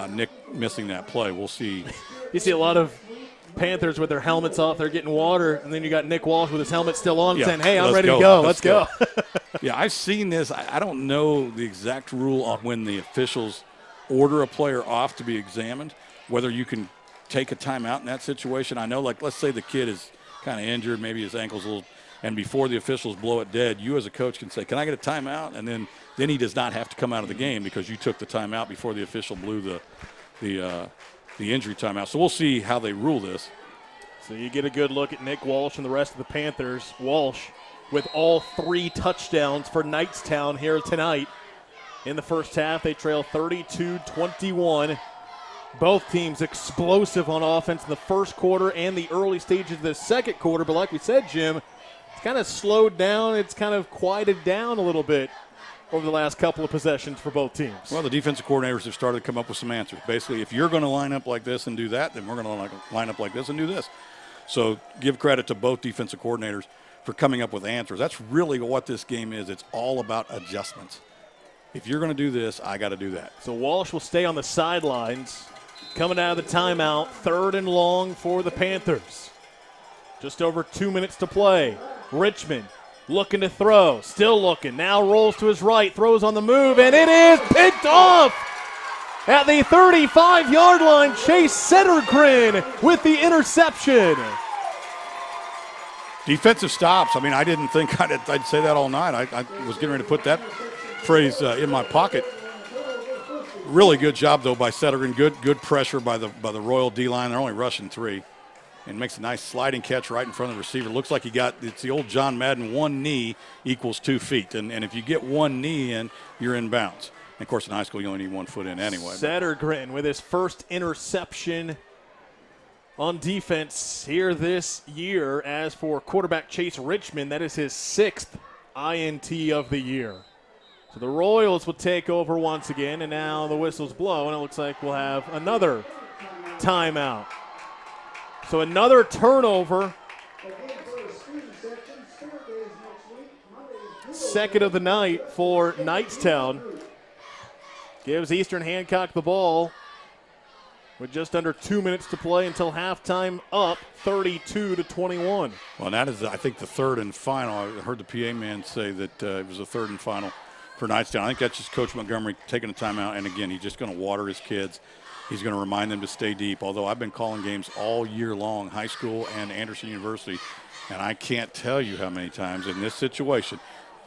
Nick missing that play. We'll see. You see a lot of Panthers with their helmets off, they're getting water, and then you got Nick Walsh with his helmet still on saying, hey, I'm ready to go. Let's go. Yeah, I've seen this. I don't know the exact rule on when the officials order a player off to be examined, whether you can take a timeout in that situation. I know, like, let's say the kid is kind of injured, maybe his ankle's a little, and before the officials blow it dead, you as a coach can say, can I get a timeout? And then he does not have to come out of the game because you took the timeout before the official blew the injury timeout. So we'll see how they rule this. So you get a good look at Nick Walsh and the rest of the Panthers. Walsh with all 3 touchdowns for Knightstown here tonight. In the first half, they trail 32-21. Both teams explosive on offense in the first quarter and the early stages of the second quarter. But like we said, Jim, it's kind of slowed down. It's kind of quieted down a little bit over the last couple of possessions for both teams. Well, the defensive coordinators have started to come up with some answers. Basically, if you're going to line up like this and do that, then we're going to line up like this and do this. So give credit to both defensive coordinators for coming up with answers. That's really what this game is. It's all about adjustments. If you're going to do this, I got to do that. So Walsh will stay on the sidelines. Coming out of the timeout, 3rd and long for the Panthers. Just over 2 minutes to play. Richmond looking to throw, still looking, now rolls to his right, throws on the move, and it is picked off at the 35-yard line. Chase Settergren with the interception. Defensive stops. I mean, I didn't think I'd say that all night. I was getting ready to put that phrase in my pocket. Really good job, though, by Settergren. Good pressure by the Royal D-line. They're only rushing 3. And makes a nice sliding catch right in front of the receiver. Looks like it's the old John Madden, 1 knee equals 2 feet. And if you get 1 knee in, you're in bounds. And, of course, in high school, you only need 1 foot in anyway. Settergren with his first interception on defense here this year. As for quarterback Chase Richmond, that is his 6th INT of the year. So the Royals will take over once again, and now the whistles blow, and it looks like we'll have another timeout. So another turnover. Second of the night for Knightstown. Gives Eastern Hancock the ball with just under 2 minutes to play until halftime, up 32-21. Well, and that is, I think, the 3rd and final. I heard the PA man say that it was the 3rd and final for Knightstown. I think that's just Coach Montgomery taking a timeout, and again, he's just going to water his kids. He's going to remind them to stay deep, although I've been calling games all year long, high school and Anderson University, and I can't tell you how many times in this situation,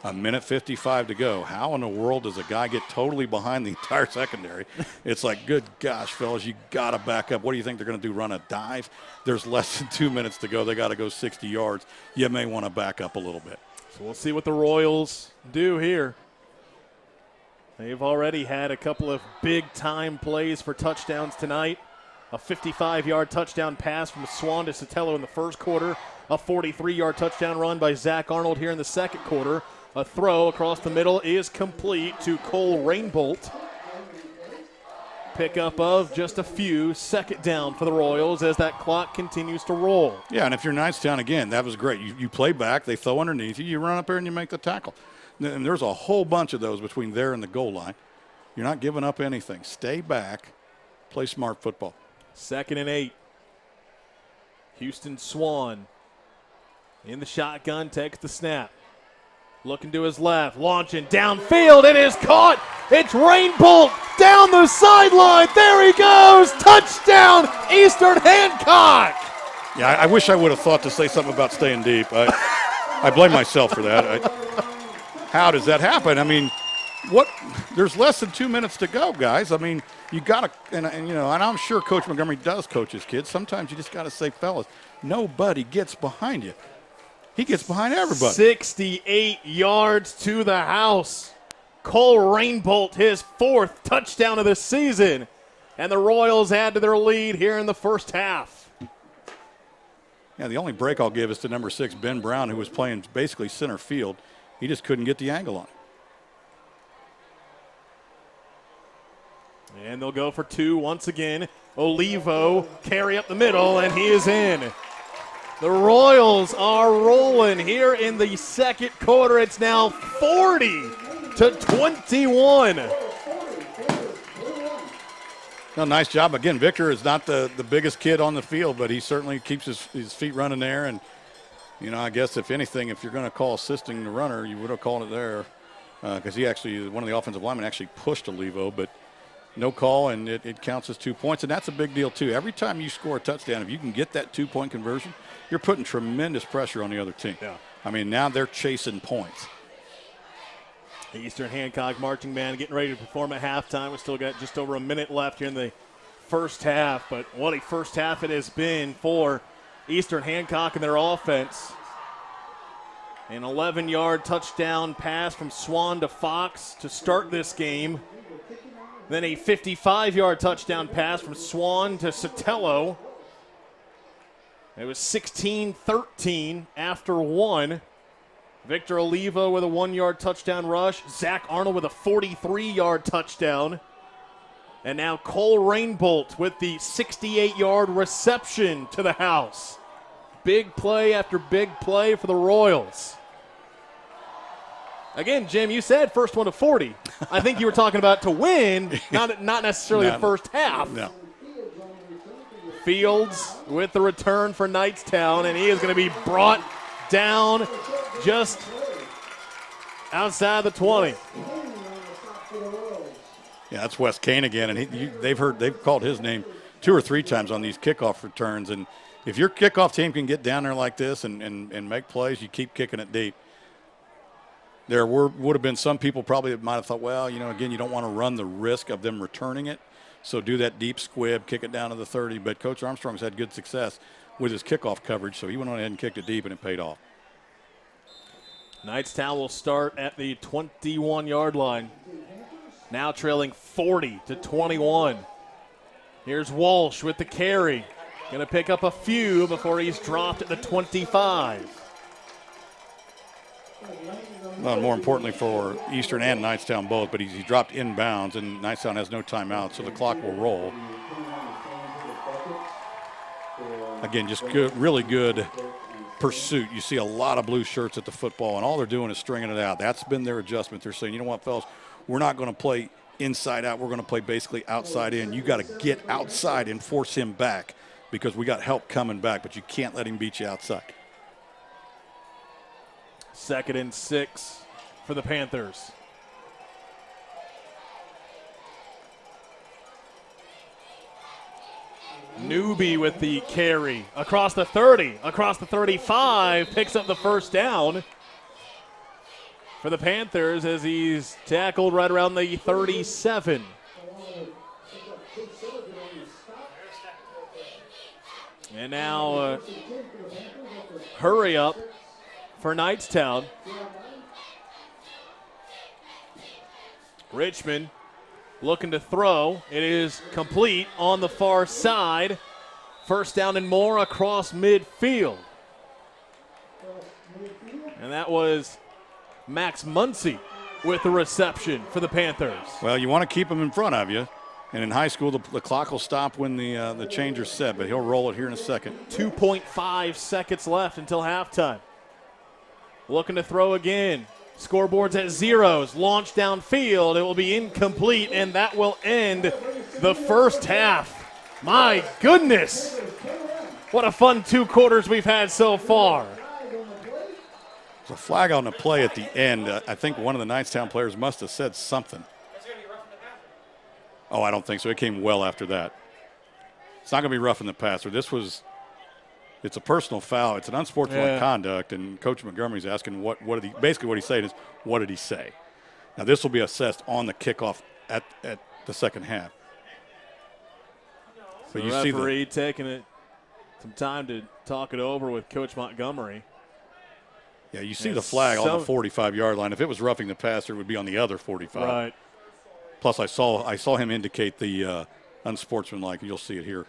1:55 to go, how in the world does a guy get totally behind the entire secondary? It's like, good gosh, fellas, you got to back up. What do you think they're going to do, run a dive? There's less than 2 minutes to go. They got to go 60 yards. You may want to back up a little bit. So we'll see what the Royals do here. They've already had a couple of big-time plays for touchdowns tonight. A 55-yard touchdown pass from Swan to Sotelo in the first quarter. A 43-yard touchdown run by Zach Arnold here in the second quarter. A throw across the middle is complete to Cole Rainbolt. Pickup of just a few. Second down for the Royals as that clock continues to roll. Yeah, and if you're Knightstown, again, that was great. You play back, they throw underneath you, you run up there and you make the tackle. And there's a whole bunch of those between there and the goal line. You're not giving up anything. Stay back, play smart football. 2nd and 8. Houston Swan in the shotgun, takes the snap. Looking to his left, launching downfield. It is caught. It's Rainbolt down the sideline. There he goes. Touchdown, Eastern Hancock. Yeah, I wish I would have thought to say something about staying deep. I blame myself for that. How does that happen? I mean, there's less than 2 minutes to go, guys. I mean, you got to, and I'm sure Coach Montgomery does coach his kids. Sometimes you just got to say, fellas, nobody gets behind you. He gets behind everybody. 68 yards to the house. Cole Rainbolt, his 4th touchdown of the season. And the Royals add to their lead here in the first half. Yeah, the only break I'll give is to number 6, Ben Brown, who was playing basically center field. He just couldn't get the angle on it. And they'll go for 2 once again. Olivo carry up the middle, and he is in. The Royals are rolling here in the second quarter. It's now 40-21. No, nice job. Again, Victor is not the biggest kid on the field, but he certainly keeps his feet running there. And, I guess if anything, if you're going to call assisting the runner, you would have called it there because he actually, one of the offensive linemen actually pushed Olivo, but no call, and it counts as 2 points. And that's a big deal, too. Every time you score a touchdown, if you can get that 2-point conversion, you're putting tremendous pressure on the other team. Yeah. I mean, now they're chasing points. The Eastern Hancock marching band getting ready to perform at halftime. We still got just over a minute left here in the first half, but what a first half it has been for Eastern Hancock and their offense. An 11-yard touchdown pass from Swan to Fox to start this game. Then a 55-yard touchdown pass from Swan to Sotelo. It was 16-13 after one. Victor Olivo with a 1-yard touchdown rush. Zach Arnold with a 43-yard touchdown. And now Cole Rainbolt with the 68-yard reception to the house. Big play after big play for the Royals. Again, Jim, you said first one to 40. I think you were talking about to win, not necessarily the first half. No. Fields with the return for Knightstown, and he is going to be brought down just outside the 20. Yeah, that's Wes Kane again, and they've called his name 2 or 3 times on these kickoff returns. And if your kickoff team can get down there like this and make plays, you keep kicking it deep. There would have been some people probably that might have thought, well, again, you don't want to run the risk of them returning it, so do that deep squib, kick it down to the 30. But Coach Armstrong's had good success with his kickoff coverage, so he went on ahead and kicked it deep, and it paid off. Knightstown will start at the 21-yard line. Now trailing 40-21. Here's Walsh with the carry. Going to pick up a few before he's dropped at the 25. Well, more importantly for Eastern and Knightstown both, but he dropped inbounds, and Knightstown has no timeout, so the clock will roll. Again, just good, really good pursuit. You see a lot of blue shirts at the football, and all they're doing is stringing it out. That's been their adjustment. They're saying, you know what, fellas, we're not going to play inside out. We're going to play basically outside in. You got to get outside and force him back because we got help coming back, but you can't let him beat you outside. 2nd and 6 for the Panthers. Newby with the carry across the 30, across the 35, picks up the first down for the Panthers as he's tackled right around the 37. And now hurry up for Knightstown. Richmond looking to throw. It is complete on the far side. First down and more across midfield. And that was Max Muncy with the reception for the Panthers. Well, you want to keep him in front of you. And in high school, the clock will stop when the changer's set, but he'll roll it here in a second. 2.5 seconds left until halftime. Looking to throw again. Scoreboard's at zeros. Launch downfield. It will be incomplete, and that will end the first half. My goodness. What a fun 2 quarters we've had so far. There's a flag on the play at the end. I think one of the Knightstown players must have said something. Oh, I don't think so. It came well after that. It's not going to be roughing the passer. It's a personal foul. It's an unsportsmanlike conduct, and Coach Montgomery's asking basically what he's saying is, what did he say? Now, this will be assessed on the kickoff at the second half. So you see the referee taking some time to talk it over with Coach Montgomery. Yeah, you see the flag on the 45-yard line. If it was roughing the passer, it would be on the other 45. Right. Plus, I saw him indicate the unsportsmanlike, and you'll see it here.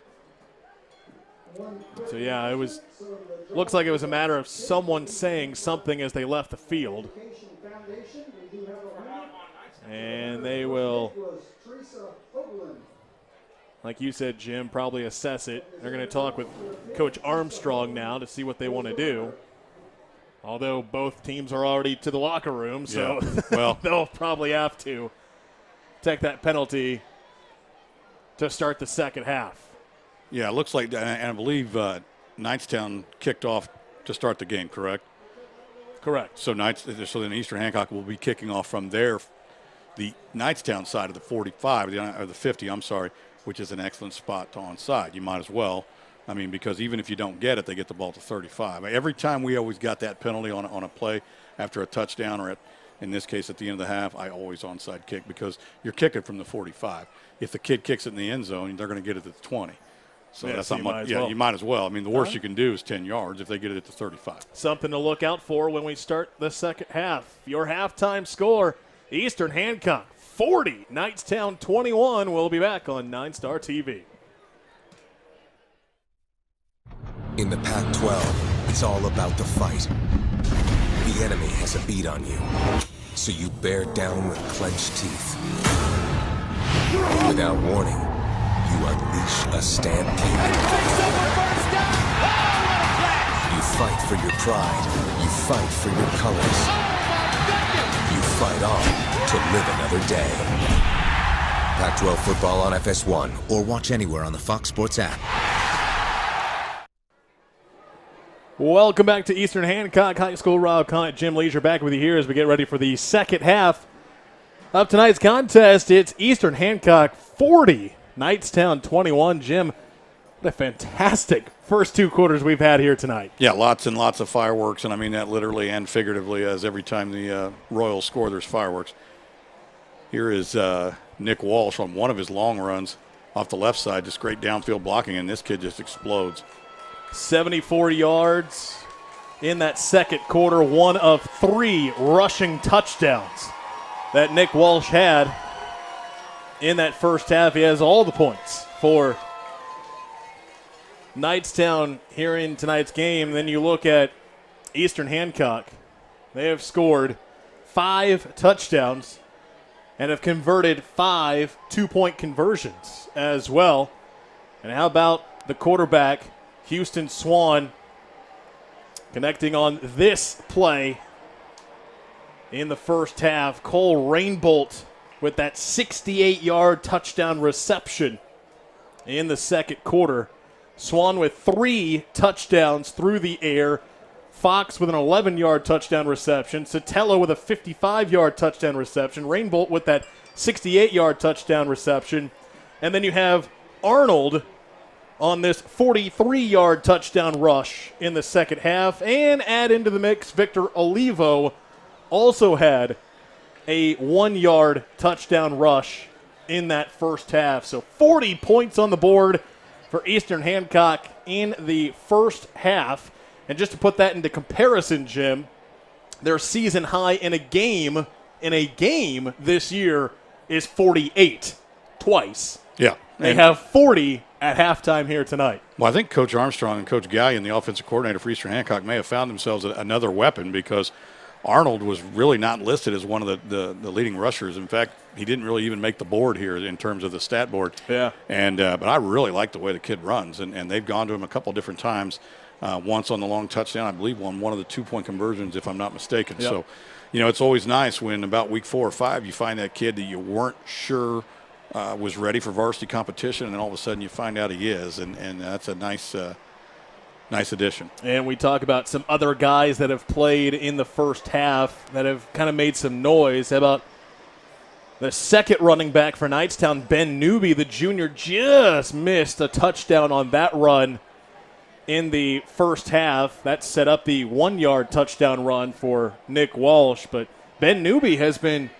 So, yeah, looks like it was a matter of someone saying something as they left the field. And they will, like you said, Jim, probably assess it. They're going to talk with Coach Armstrong now to see what they want to do. Although both teams are already to the locker room, so well, they'll probably have to take that penalty to start the second half. Yeah, it looks like, and I believe Knightstown kicked off to start the game, correct? Correct. So then Eastern Hancock will be kicking off from the Knightstown side of the 45, or the 50, I'm sorry, which is an excellent spot to onside. You might as well. I mean, because even if you don't get it, they get the ball to 35. Every time we always got that penalty on a play after a touchdown or in this case at the end of the half, I always onside kick because you're kicking from the 45. If the kid kicks it in the end zone, they're going to get it at the 20. So that's not much. Yeah, you might as well. I mean, the worst you can do is 10 yards if they get it at the 35. Something to look out for when we start the second half. Your halftime score, Eastern Hancock 40, Knightstown 21. We'll be back on Ninestar TV. In the Pac-12, it's all about the fight. The enemy has a beat on you, so you bear down with clenched teeth. Without warning, you unleash a stampede. You fight for your pride. You fight for your colors. You fight on to live another day. Pac-12 football on FS1 or watch anywhere on the Fox Sports app. Welcome back to Eastern Hancock High School. Rob Conant, Jim Leisure back with you here as we get ready for the second half of tonight's contest. It's Eastern Hancock 40, Knightstown 21. Jim, what a fantastic first two quarters we've had here tonight. Yeah, lots and lots of fireworks, and I mean that literally and figuratively, as every time the Royals score, there's fireworks. Here is Nick Walsh on one of his long runs off the left side, just great downfield blocking, and this kid just explodes. 74 yards in that second quarter, one of three rushing touchdowns that Nick Walsh had in that first half. He has all the points for Knightstown here in tonight's game. Then you look at Eastern Hancock. They have scored 5 touchdowns and have converted 5 two-point conversions as well. And how about the quarterback, Houston Swan, connecting on this play in the first half. Cole Rainbolt with that 68-yard touchdown reception in the second quarter. Swan with 3 touchdowns through the air. Fox with an 11-yard touchdown reception. Sotelo with a 55-yard touchdown reception. Rainbolt with that 68-yard touchdown reception. And then you have Arnold on this 43-yard touchdown rush in the second half. And add into the mix, Victor Olivo also had a 1-yard touchdown rush in that first half. So 40 points on the board for Eastern Hancock in the first half. And just to put that into comparison, Jim, their season high in a game this year is 48 twice. Yeah. They have 40 at halftime here tonight. Well, I think Coach Armstrong and Coach Gallion, the offensive coordinator for Eastern Hancock, may have found themselves another weapon because Arnold was really not listed as one of the leading rushers. In fact, he didn't really even make the board here in terms of the stat board. Yeah. And but I really like the way the kid runs, and they've gone to him a couple different times. Once on the long touchdown, I believe on one of the 2-point conversions, if I'm not mistaken. Yep. So, it's always nice when about week 4 or 5 you find that kid that you weren't sure was ready for varsity competition, and then all of a sudden you find out he is, and that's a nice addition. And we talk about some other guys that have played in the first half that have kind of made some noise. How about the second running back for Knightstown, Ben Newby, the junior, just missed a touchdown on that run in the first half. That set up the 1-yard touchdown run for Nick Walsh. But Ben Newby has been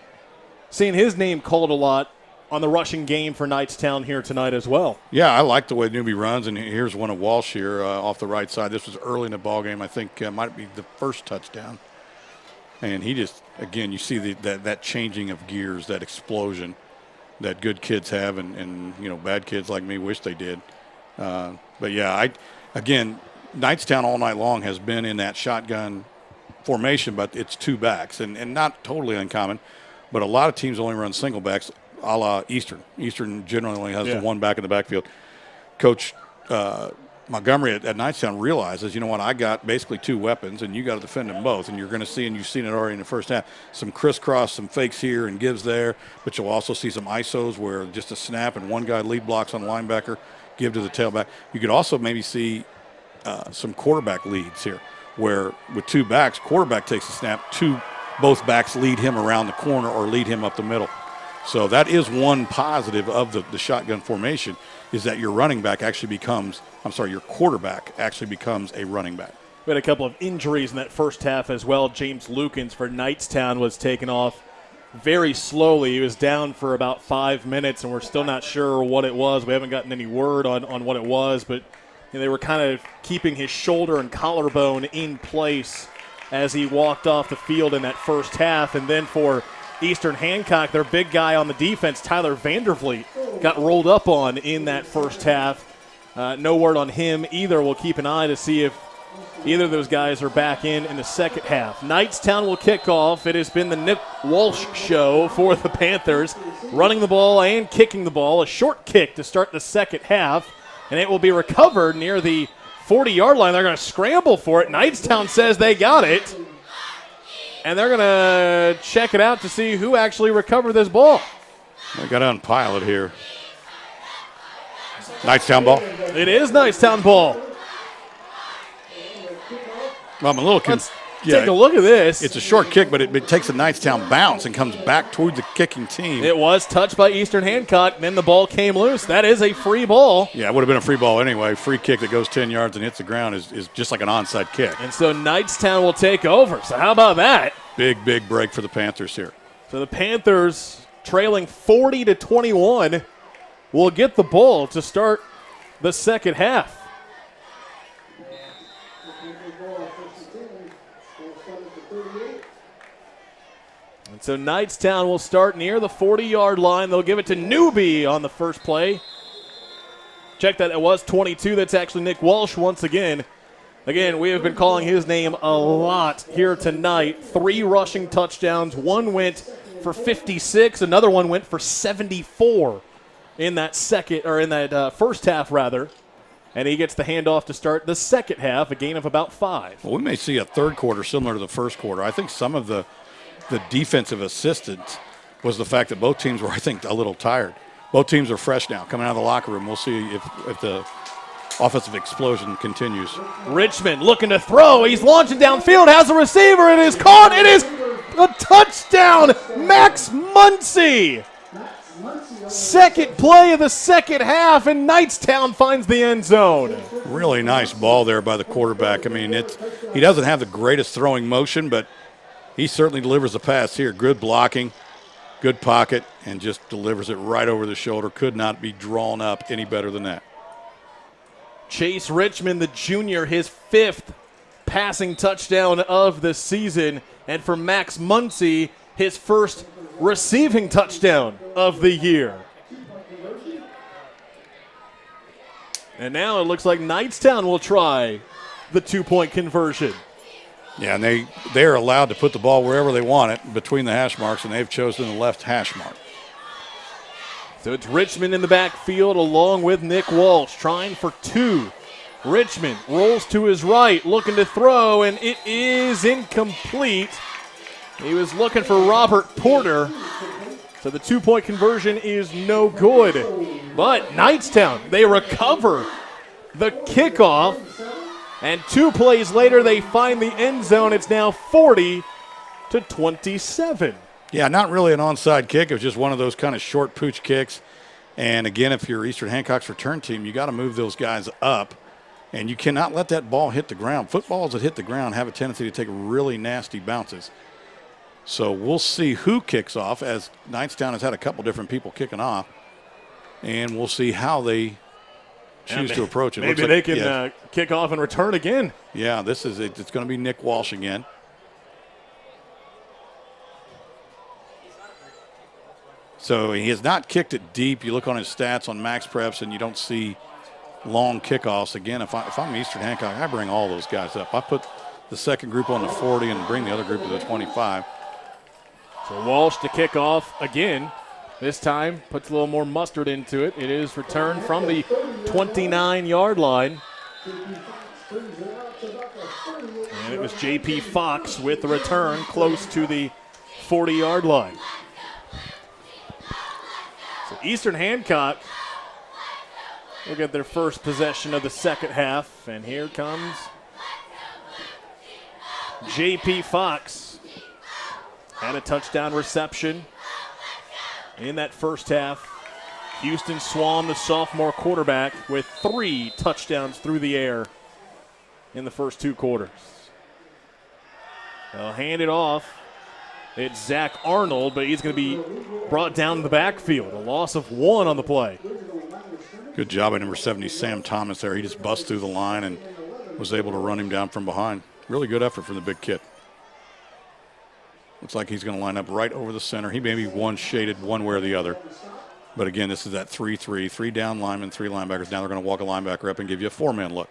seeing his name called a lot on the rushing game for Knightstown here tonight as well. Yeah, I like the way Newby runs, and here's one of Walsh here off the right side. This was early in the ball game. I think might be the first touchdown. And he just, again, you see that changing of gears, that explosion that good kids have, and bad kids like me wish they did. But yeah, Again, Knightstown all night long has been in that shotgun formation, but it's 2 backs, and not totally uncommon. But a lot of teams only run single backs, a la Eastern. Eastern generally only has the 1 back in the backfield. Coach Montgomery at Knightstown realizes, you know what, I got basically two weapons, and you got to defend them both. And you're going to see, and you've seen it already in the first half, some crisscross, some fakes here and gives there, but you'll also see some ISOs where just a snap and one guy lead blocks on linebacker, give to the tailback. You could also maybe see some quarterback leads here, where with two backs, quarterback takes a snap, both backs lead him around the corner or lead him up the middle. So that is one positive of the shotgun formation, is that your quarterback actually becomes a running back. We had a couple of injuries in that first half as well. James Lukens for Knightstown was taken off very slowly. He was down for about 5 minutes, and we're still not sure what it was. We haven't gotten any word on what it was, but they were kind of keeping his shoulder and collarbone in place as he walked off the field in that first half. And then for Eastern Hancock, their big guy on the defense, Tyler Vandervliet, got rolled up on in that first half. No word on him either. We'll keep an eye to see if either of those guys are back in the second half. Knightstown will kick off. It has been the Nick Walsh show for the Panthers, running the ball and kicking the ball. A short kick to start the second half, and it will be recovered near the 40-yard line. They're going to scramble for it. Knightstown says they got it, and they're going to check it out to see who actually recovered this ball. They got to unpile it here. Knightstown ball. It is Knightstown ball. Well, I'm a little Let's take a look at this. It's a short kick, but it takes a Knightstown bounce and comes back toward the kicking team. It was touched by Eastern Hancock, then the ball came loose. That is a free ball. Yeah, it would have been a free ball anyway. Free kick that goes 10 yards and hits the ground is just like an onside kick. And so Knightstown will take over. So how about that? Big break for the Panthers here. So the Panthers, trailing 40-21, will get the ball to start the second half. And so Knightstown will start near the 40-yard line. They'll give it to Newby on the first play. Check that, it was 22. That's actually Nick Walsh once again. Again, we have been calling his name a lot here tonight. 3 rushing touchdowns. One went for 56. Another one went for 74 in that first half, rather. And he gets the handoff to start the second half, a gain of about 5. Well, we may see a third quarter similar to the first quarter. I think some of the defensive assistance was the fact that both teams were, I think, a little tired. Both teams are fresh now, coming out of the locker room. We'll see if the offensive explosion continues. Richmond looking to throw. He's launching downfield, has a receiver. It is caught. It is a touchdown. Max Muncy. Second play of the second half, and Knightstown finds the end zone. Really nice ball there by the quarterback. I mean, he doesn't have the greatest throwing motion, but he certainly delivers a pass here. Good blocking, good pocket, and just delivers it right over the shoulder. Could not be drawn up any better than that. Chase Richmond, the junior, his 5th passing touchdown of the season. And for Max Muncy, his first receiving touchdown of the year. And now it looks like Knightstown will try the 2-point conversion. Yeah, and they're allowed to put the ball wherever they want it between the hash marks, and they've chosen the left hash mark. So it's Richmond in the backfield along with Nick Walsh trying for 2. Richmond rolls to his right, looking to throw, and it is incomplete. He was looking for Robert Porter. So the 2-point conversion is no good. But Knightstown, they recover the kickoff. And 2 plays later, they find the end zone. It's now 40-27. Yeah, not really an onside kick. It was just one of those kind of short pooch kicks. And again, if you're Eastern Hancock's return team, you got to move those guys up. And you cannot let that ball hit the ground. Footballs that hit the ground have a tendency to take really nasty bounces. So we'll see who kicks off, as Knightstown has had a couple different people kicking off. And we'll see how they choose to approach it. Maybe they can kick off and return again. Yeah, this is it. It's going to be Nick Walsh again. So he has not kicked it deep. You look on his stats on max preps, and you don't see long kickoffs. Again, if I'm Eastern Hancock, I bring all those guys up. I put the second group on the 40 and bring the other group to the 25. So Walsh to kick off again. This time puts a little more mustard into it. It is returned from the 29-yard line. And it was J.P. Fox with the return close to the 40-yard line. So Eastern Hancock will get their first possession of the second half. And here comes J.P. Fox. Had a touchdown reception in that first half. Houston Swan, the sophomore quarterback, with 3 touchdowns through the air in the first 2 quarters. They'll hand it off. It's Zach Arnold, but he's going to be brought down in the backfield. A loss of 1 on the play. Good job by number 70, Sam Thomas there. He just bust through the line and was able to run him down from behind. Really good effort from the big kid. Looks like he's going to line up right over the center. He may be one shaded one way or the other. But again, this is that 3-3, 3 down linemen, 3 linebackers. Now they're going to walk a linebacker up and give you a 4-man look.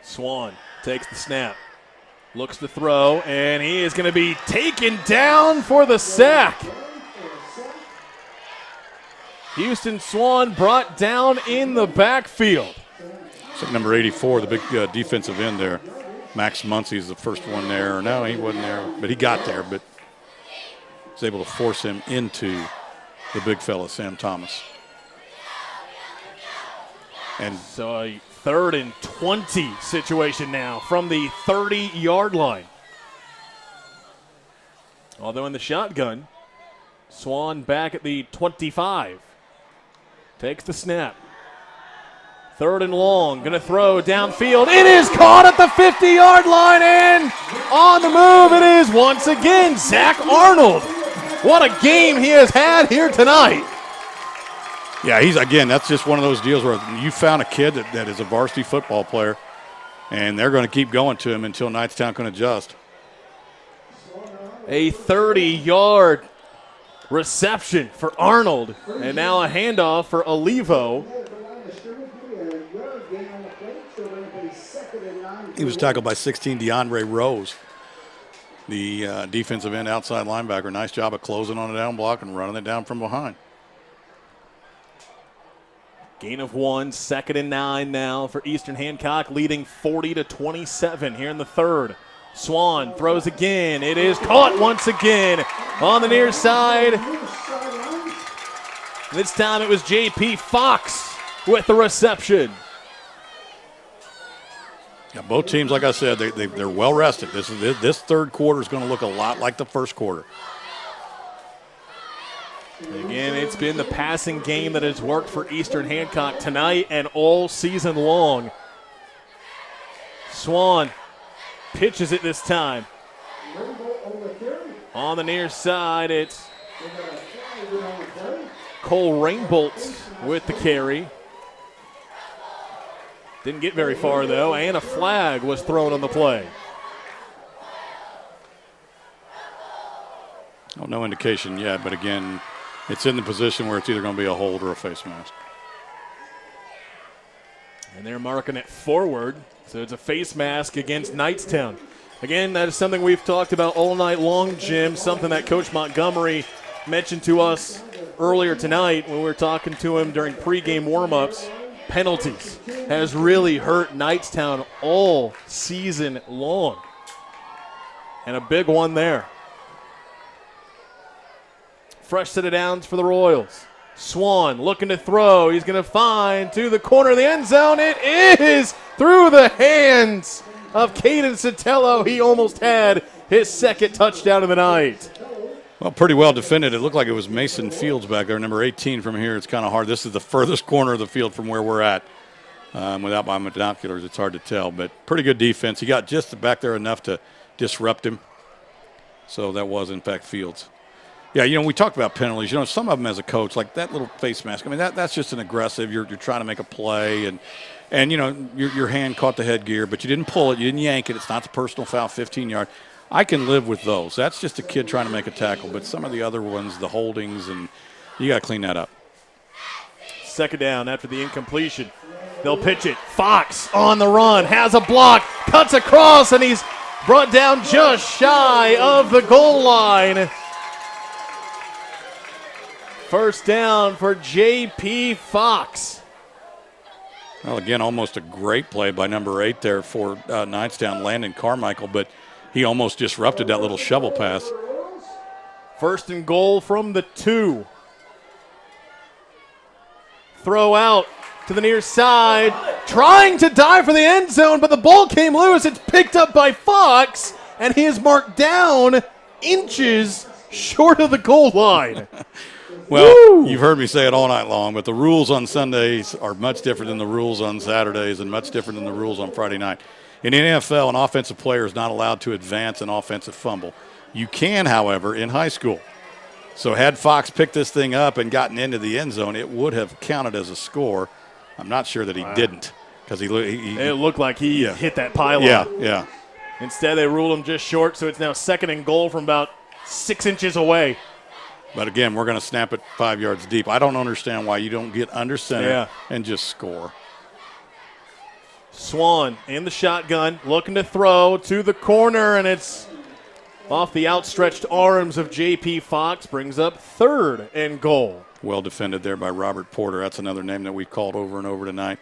Swan takes the snap, looks to throw, and he is going to be taken down for the sack. Houston Swan brought down in the backfield. So number 84, the big defensive end there. Max Muncie is the first one there. No, he wasn't there, but he got there, but was able to force him into the big fella, Sam Thomas. And so a 3rd and 20 situation now from the 30-yard line. Although in the shotgun, Swan back at the 25. Takes the snap. 3rd and long, going to throw downfield. It is caught at the 50-yard line, and on the move it is once again Zach Arnold. What a game he has had here tonight. yeah, that's just one of those deals where you found a kid that is a varsity football player, and they're going to keep going to him until Knightstown can adjust. A 30-yard reception for Arnold, and now a handoff for Olivo. He was tackled by 16, DeAndre Rose, the defensive end outside linebacker. Nice job of closing on a down block and running it down from behind. Gain of 1, 2nd and 9 now for Eastern Hancock, leading 40-27 here in the 3rd. Swan throws again. It is caught once again on the near side. This time it was J.P. Fox with the reception. Yeah, both teams, like I said, they're well rested. This third quarter is going to look a lot like the first quarter. Again, it's been the passing game that has worked for Eastern Hancock tonight and all season long. Swan pitches it this time. On the near side, it's Cole Rainbolt with the carry. Didn't get very far, though, and a flag was thrown on the play. Oh, no indication yet, but again, it's in the position where it's either going to be a hold or a face mask. And they're marking it forward, so it's a face mask against Knightstown. Again, that is something we've talked about all night long, Jim, something that Coach Montgomery mentioned to us earlier tonight when we were talking to him during pregame warm-ups. Penalties has really hurt Knightstown all season long. And a big one there. Fresh set of downs for the Royals. Swan looking to throw. He's going to find to the corner of the end zone. It is through the hands of Caden Sotelo. He almost had his 2nd touchdown of the night. Well, pretty well defended. It looked like it was Mason Fields back there, number 18 from here. It's kind of hard. This is the furthest corner of the field from where we're at. Without my binoculars, it's hard to tell. But pretty good defense. He got just back there enough to disrupt him. So that was, in fact, Fields. Yeah, we talked about penalties. Some of them as a coach, like that little face mask. I mean, that's just an aggressive. You're trying to make a play, and your hand caught the headgear, but you didn't pull it. You didn't yank it. It's not the personal foul, 15-yard. I can live with those. That's just a kid trying to make a tackle. But some of the other ones, the holdings, and you got to clean that up. 2nd down after the incompletion. They'll pitch it. Fox on the run, has a block, cuts across, and he's brought down just shy of the goal line. First down for J.P. Fox. Well, again, almost a great play by number 8 there for Knightstown, Landon Carmichael, but he almost disrupted that little shovel pass. First and goal from the 2. Throw out to the near side, trying to dive for the end zone, but the ball came loose. It's picked up by Fox, and he is marked down inches short of the goal line. Well, Woo! You've heard me say it all night long, but the rules on Sundays are much different than the rules on Saturdays and much different than the rules on Friday night. In the NFL, an offensive player is not allowed to advance an offensive fumble. You can, however, in high school. So had Fox picked this thing up and gotten into the end zone, it would have counted as a score. I'm not sure that he didn't, because it looked like he hit that pylon. Yeah. Instead, they ruled him just short, so it's now second and goal from about 6 inches away. But again, we're going to snap it 5 yards deep. I don't understand why you don't get under center and just score. Swan in the shotgun, looking to throw to the corner, and it's off the outstretched arms of J.P. Fox, brings up third and goal. Well defended there by Robert Porter. That's another name that we've called over and over tonight.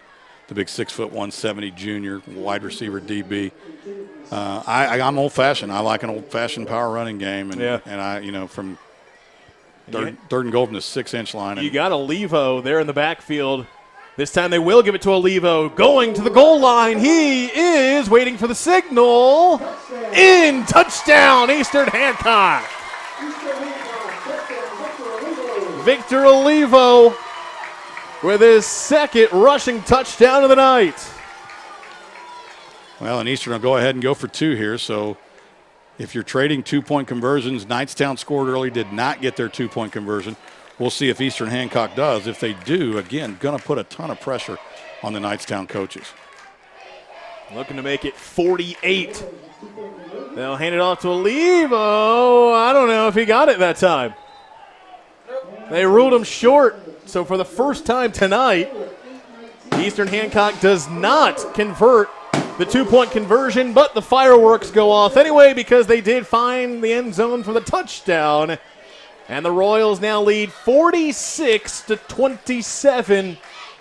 The big 6'1", 170 junior, wide receiver DB. I'm old-fashioned. I like an old-fashioned power running game, and I, from third and goal from the 6-inch line. You got Olivo there in the backfield. This time they will give it to Olivo. Going to the goal line. He is waiting for the signal. In, touchdown, Eastern Hancock. Victor Olivo with his second rushing touchdown of the night. Well, and Eastern will go ahead and go for 2 here. So if you're trading 2-point conversions, Knightstown scored early, did not get their 2-point conversion. We'll see if Eastern Hancock does. If they do, again, going to put a ton of pressure on the Knightstown coaches. Looking to make it 48. They'll hand it off to Olivo. I don't know if he got it that time. They ruled him short. So for the first time tonight, Eastern Hancock does not convert the 2-point conversion, but the fireworks go off anyway because they did find the end zone for the touchdown. And the Royals now lead 46-27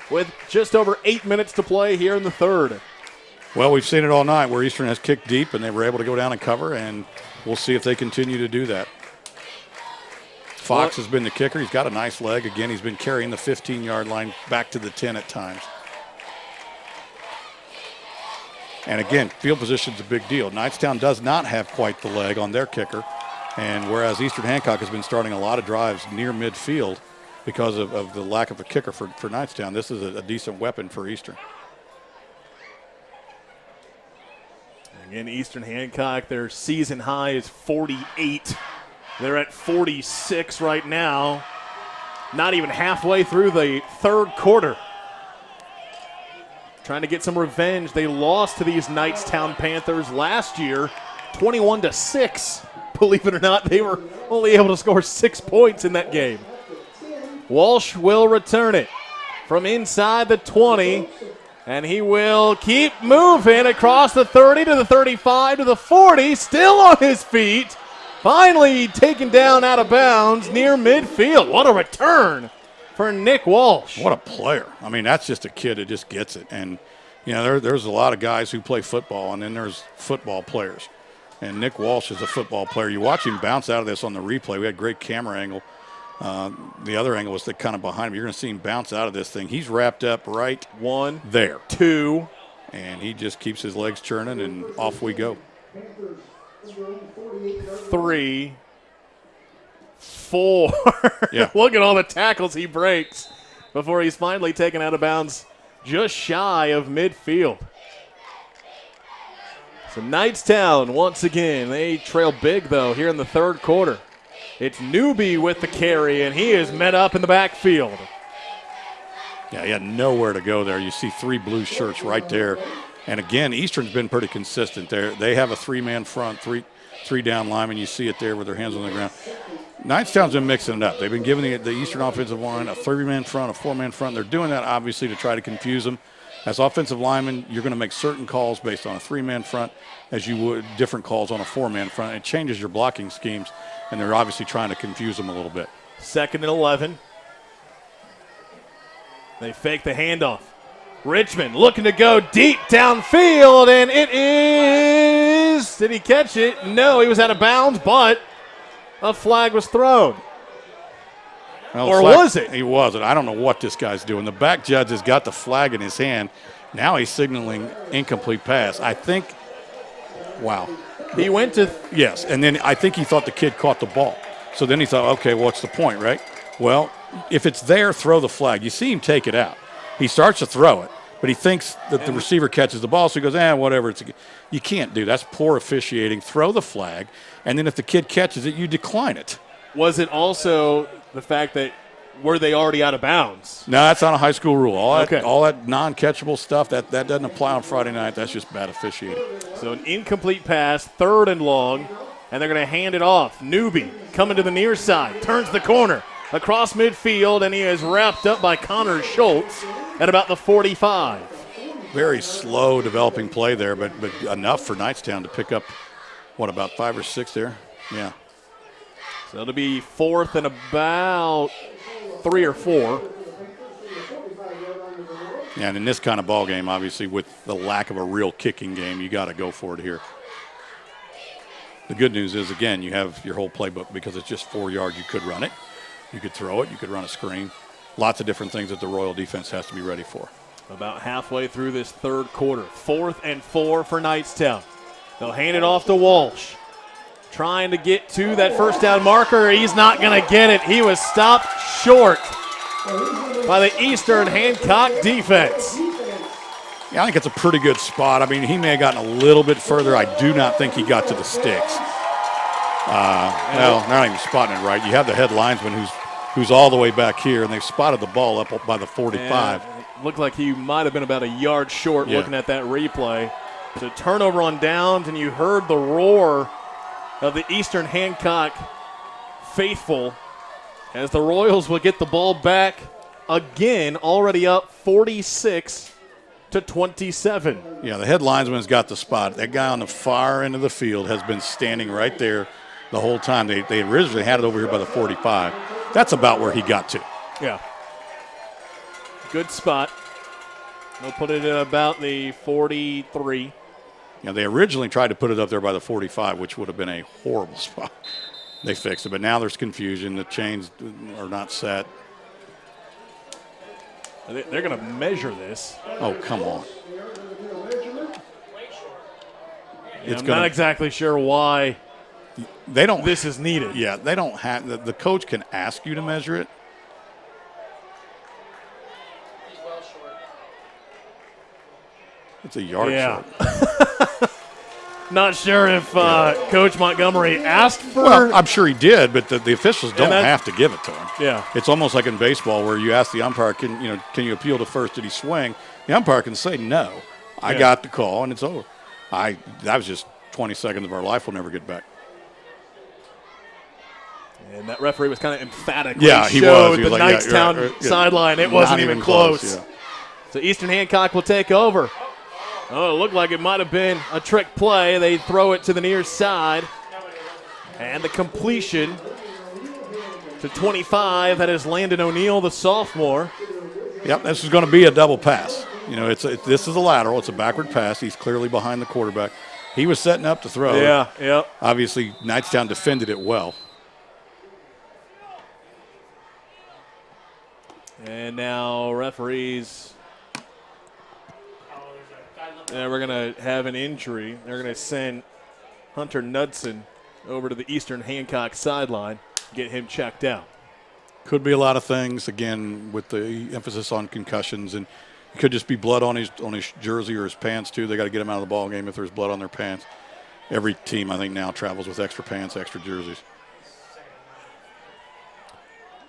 with just over 8 minutes to play here in the third. Well, we've seen it all night where Eastern has kicked deep and they were able to go down and cover, and we'll see if they continue to do that. Fox has been the kicker. He's got a nice leg. Again, he's been carrying the 15-yard line back to the 10 at times. And again, field position's a big deal. Knightstown does not have quite the leg on their kicker. And whereas Eastern Hancock has been starting a lot of drives near midfield because of the lack of a kicker for Knightstown, this is a decent weapon for Eastern. Again, Eastern Hancock, their season high is 48. They're at 46 right now. Not even halfway through the third quarter. Trying to get some revenge. They lost to these Knightstown Panthers last year, 21-6. Believe it or not, they were only able to score 6 points in that game. Walsh will return it from inside the 20, and he will keep moving across the 30 to the 35 to the 40, still on his feet. Finally taken down out of bounds near midfield. What a return for Nick Walsh. What a player. I mean, that's just a kid that just gets it. And, there's a lot of guys who play football, and then there's football players. And Nick Walsh is a football player. You watch him bounce out of this on the replay. We had great camera angle. The other angle was kind of behind him. You're going to see him bounce out of this thing. He's wrapped up right 1, there. 2. And he just keeps his legs churning, and off we go. 3, 4. Yeah. Look at all the tackles he breaks before he's finally taken out of bounds just shy of midfield. So Knightstown, once again, they trail big, though, here in the third quarter. It's Newby with the carry, and he is met up in the backfield. Yeah, he had nowhere to go there. You see 3 blue shirts right there. And, again, Eastern's been pretty consistent there. They have a 3-man front, three down linemen. You see it there with their hands on the ground. Knightstown's been mixing it up. They've been giving the Eastern offensive line a 3-man front, a 4-man front. They're doing that, obviously, to try to confuse them. As offensive linemen, you're going to make certain calls based on a 3-man front as you would different calls on a 4-man front. It changes your blocking schemes, and they're obviously trying to confuse them a little bit. 2nd and 11. They fake the handoff. Richmond looking to go deep downfield, and it is. Did he catch it? No, he was out of bounds, but a flag was thrown. Well, Or was it? He wasn't. I don't know what this guy's doing. The back judge has got the flag in his hand. Now he's signaling incomplete pass. I think, wow. He went to. Yes, and then I think he thought the kid caught the ball. So then he thought, okay, what's the point, right? Well, if it's there, throw the flag. You see him take it out. He starts to throw it, but he thinks that the receiver catches the ball, so he goes, whatever. You can't do that. That's poor officiating. Throw the flag, and then if the kid catches it, you decline it. Was it also the fact that were they already out of bounds? No, that's not a high school rule. All that non-catchable stuff, that doesn't apply on Friday night. That's just bad officiating. So an incomplete pass, 3rd and long, and they're going to hand it off. Newby coming to the near side, turns the corner, across midfield, and he is wrapped up by Connor Schultz at about the 45. Very slow developing play there, but enough for Knightstown to pick up, about 5 or 6 there? Yeah. So it'll be 4th and about 3 or 4. Yeah, and in this kind of ball game, obviously, with the lack of a real kicking game, you got to go for it here. The good news is, again, you have your whole playbook because it's just 4 yards. You could run it. You could throw it. You could run a screen. Lots of different things that the Royal defense has to be ready for. About halfway through this 3rd quarter. 4th and 4 for Knightstown. They'll hand it off to Walsh. Trying to get to that first down marker. He's not going to get it. He was stopped short by the Eastern Hancock defense. Yeah, I think it's a pretty good spot. I mean, he may have gotten a little bit further. I do not think he got to the sticks. Well, they're not even spotting it right. You have the head linesman who's all the way back here, and they've spotted the ball up by the 45. And it looked like he might have been about a yard short looking at that replay. So turnover on downs, and you heard the roar of the Eastern Hancock faithful as the Royals will get the ball back again, already up 46-27. Yeah, the head linesman's got the spot. That guy on the far end of the field has been standing right there the whole time. They originally had it over here by the 45. That's about where he got to. Yeah. Good spot. They'll put it at about the 43. Yeah, they originally tried to put it up there by the 45, which would have been a horrible spot. They fixed it, but now there's confusion. The chains are not set. They're going to measure this. Oh, come on. I'm not exactly sure why this is needed. Yeah, they don't have – the coach can ask you to measure it. It's a yard short. Not sure if Coach Montgomery asked for. Well, I'm sure he did, but the officials don't have to give it to him. Yeah, it's almost like in baseball where you ask the umpire, can you appeal to first? Did he swing? The umpire can say no. I got the call and it's over. That was just 20 seconds of our life we'll never get back. And that referee was kind of emphatic. Yeah, he showed the like, Knightstown sideline. It wasn't even close. Yeah. So Eastern Hancock will take over. Oh, it looked like it might have been a trick play. They throw it to the near side. And the completion to 25. That is Landon O'Neill, the sophomore. Yep, this is going to be a double pass. This is a lateral. It's a backward pass. He's clearly behind the quarterback. He was setting up to throw. Yeah. Obviously, Knightstown defended it well. And now referees. We're going to have an injury. They're going to send Hunter Knudsen over to the Eastern Hancock sideline, get him checked out. Could be a lot of things, again, with the emphasis on concussions. And it could just be blood on his jersey or his pants, too. They got to get him out of the ball game if there's blood on their pants. Every team, I think, now travels with extra pants, extra jerseys.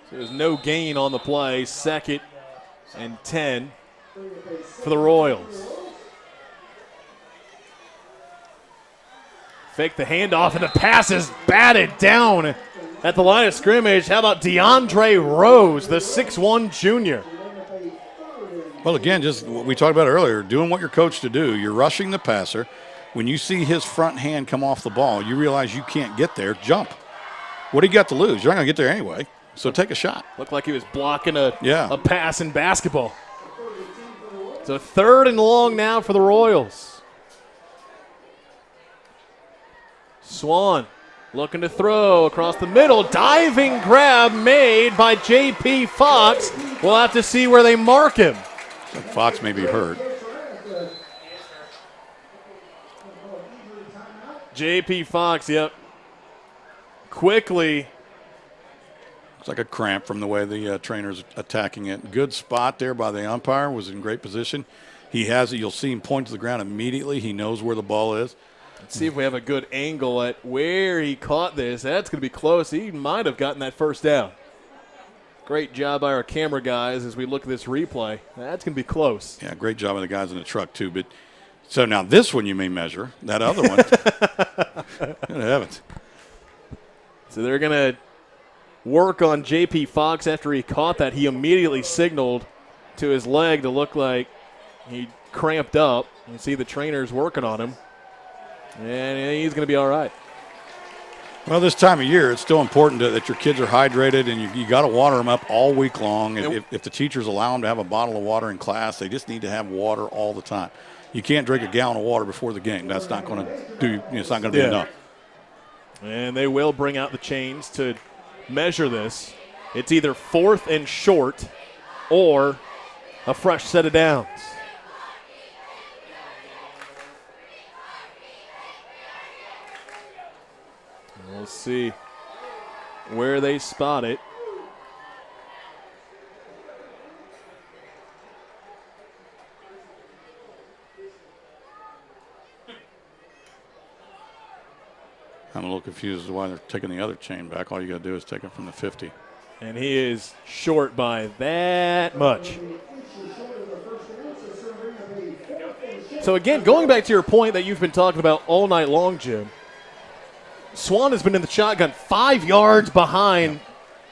So there's no gain on the play. 2nd and 10 for the Royals. Fake the handoff, and the pass is batted down at the line of scrimmage. How about DeAndre Rose, the 6'1 junior? Well, again, just what we talked about earlier, doing what you're coached to do. You're rushing the passer. When you see his front hand come off the ball, you realize you can't get there. Jump. What do you got to lose? You're not going to get there anyway, so take a shot. Looked like he was blocking a pass in basketball. So 3rd and long now for the Royals. Swan looking to throw across the middle. Diving grab made by J.P. Fox. We'll have to see where they mark him. Fox may be hurt. J.P. Fox, yep. Quickly. Looks like a cramp from the way the trainer's attacking it. Good spot there by the umpire. Was in great position. He has it. You'll see him point to the ground immediately. He knows where the ball is. Let's see if we have a good angle at where he caught this. That's going to be close. He might have gotten that first down. Great job by our camera guys as we look at this replay. That's going to be close. Yeah, great job of the guys in the truck, too. But so now this one you may measure. That other one. Good heavens. So they're going to work on J.P. Fox after he caught that. He immediately signaled to his leg to look like he cramped up. You see the trainers working on him. And he's going to be all right. Well, this time of year, it's still important that your kids are hydrated, and you got to water them up all week long. If the teachers allow them to have a bottle of water in class, they just need to have water all the time. You can't drink a gallon of water before the game. That's not going to do. It's not going to be enough. And they will bring out the chains to measure this. It's either 4th and short or a fresh set of downs. We'll see where they spot it. I'm a little confused as to why they're taking the other chain back. All you got to do is take it from the 50. And he is short by that much. So again, going back to your point that you've been talking about all night long, Jim, Swan has been in the shotgun 5 yards behind,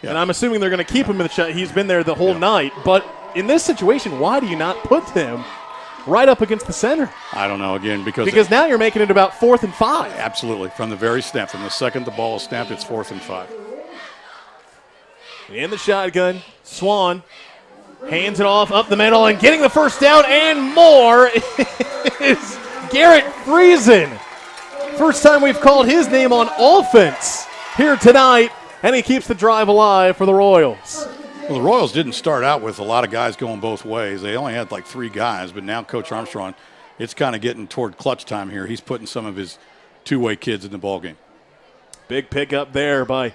and I'm assuming they're going to keep him in the shot. He's been there the whole night. But in this situation, why do you not put him right up against the center? I don't know, again, because now you're making it about 4th and 5. Absolutely. From the very snap, from the second the ball is snapped, it's 4th and 5. In the shotgun, Swan hands it off up the middle, and getting the first down and more is Garrett Friesen. First time we've called his name on offense here tonight, and he keeps the drive alive for the Royals. Well, the Royals didn't start out with a lot of guys going both ways. They only had like 3 guys, but now Coach Armstrong, it's kind of getting toward clutch time here. He's putting some of his two-way kids in the ballgame. Big pickup there by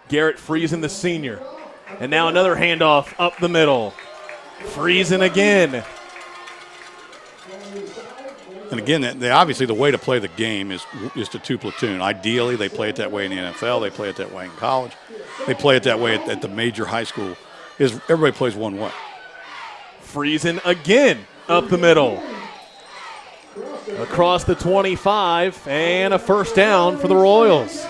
Garrett Friesen, the senior. And now another handoff up the middle. Friesen again. And again, obviously the way to play the game is to 2 platoon. Ideally, they play it that way in the NFL. They play it that way in college. They play it that way at the major high school. Everybody plays one way. Friesen again up the middle. Across the 25, and a first down for the Royals.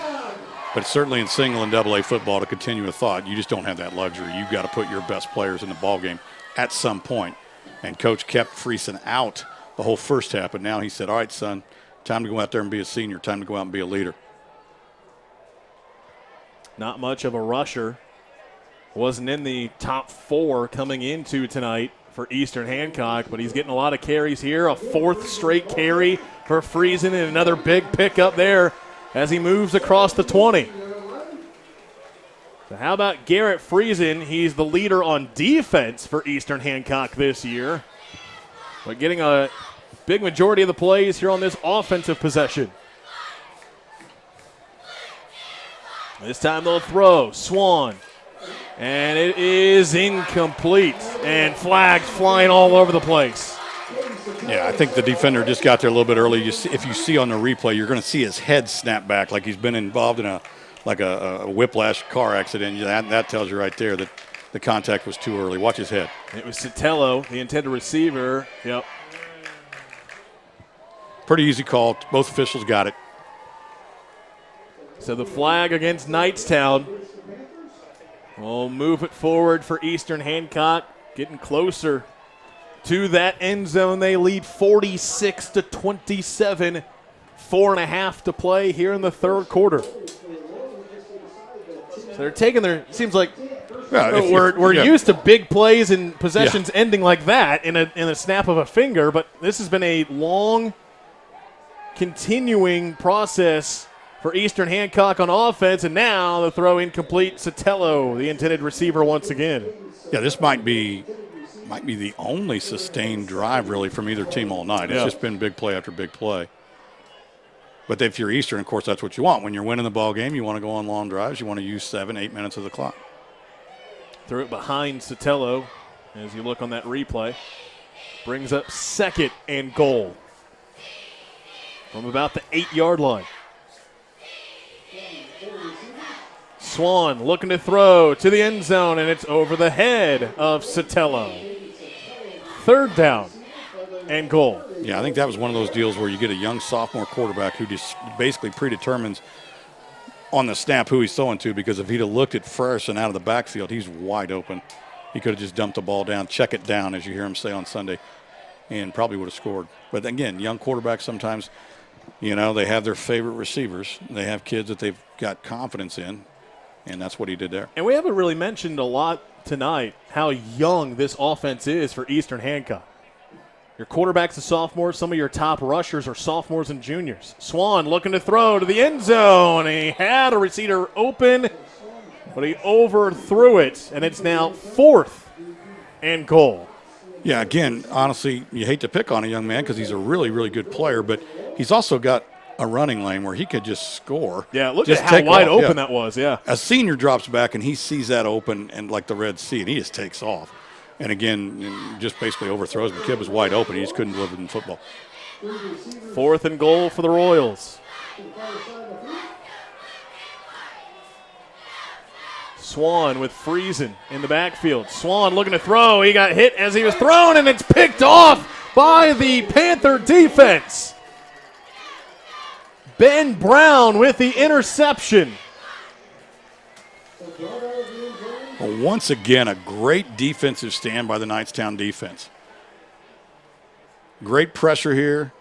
But certainly in single and double A football, to continue a thought, you just don't have that luxury. You've got to put your best players in the ballgame at some point. And Coach kept Friesen out the whole first half, but now he said, all right, son, time to go out there and be a senior, time to go out and be a leader. Not much of a rusher. Wasn't in the top 4 coming into tonight for Eastern Hancock, but he's getting a lot of carries here. A 4th straight carry for Friesen, and another big pickup there as he moves across the 20. So how about Garrett Friesen? He's the leader on defense for Eastern Hancock this year, but getting a big majority of the plays here on this offensive possession. This time they'll throw. Swan. And it is incomplete. And flags flying all over the place. Yeah, I think the defender just got there a little bit early. If you see on the replay, you're going to see his head snap back like he's been involved in a whiplash car accident. That tells you right there that the contact was too early. Watch his head. It was Sotelo, the intended receiver. Yep. Pretty easy call. Both officials got it. So the flag against Knightstown. We'll move it forward for Eastern Hancock, getting closer to that end zone. They lead 46-27, 4.5 to play here in the third quarter. So they're taking seems like Yeah, We're yeah. used to big plays and possessions ending like that in a snap of a finger, but this has been a long, continuing process for Eastern Hancock on offense, and now the throw incomplete. Sotelo, the intended receiver, once again. Yeah, this might be the only sustained drive really from either team all night. It's just been big play after big play. But if you're Eastern, of course, that's what you want. When you're winning the ball game, you want to go on long drives. You want to use 7-8 minutes of the clock. Threw it behind Sotelo as you look on that replay. Brings up 2nd and goal from about the 8-yard line. Swan looking to throw to the end zone, and it's over the head of Sotelo. 3rd down and goal. Yeah, I think that was one of those deals where you get a young sophomore quarterback who just basically predetermines on the snap who he's throwing to, because if he'd have looked at Frierson out of the backfield, he's wide open. He could have just dumped the ball down, check it down, as you hear him say on Sunday, and probably would have scored. But again, young quarterbacks sometimes, they have their favorite receivers. They have kids that they've got confidence in, and that's what he did there. And we haven't really mentioned a lot tonight how young this offense is for Eastern Hancock. Your quarterback's a sophomore. Some of your top rushers are sophomores and juniors. Swan looking to throw to the end zone. He had a receiver open, but he overthrew it, and it's now 4th and goal. Yeah, again, honestly, you hate to pick on a young man because he's a really, really good player, but he's also got a running lane where he could just score. Yeah, look just at how wide off. open that was, yeah. A senior drops back, and he sees that open and like the Red Sea, and he just takes off. And again, just basically overthrows. The kid was wide open. He just couldn't deliver in football. 4th and goal for the Royals. Swan with Friesen in the backfield. Swan looking to throw. He got hit as he was thrown, and it's picked off by the Panther defense. Ben Brown with the interception. Well, once again, a great defensive stand by the Knightstown defense. Great pressure here.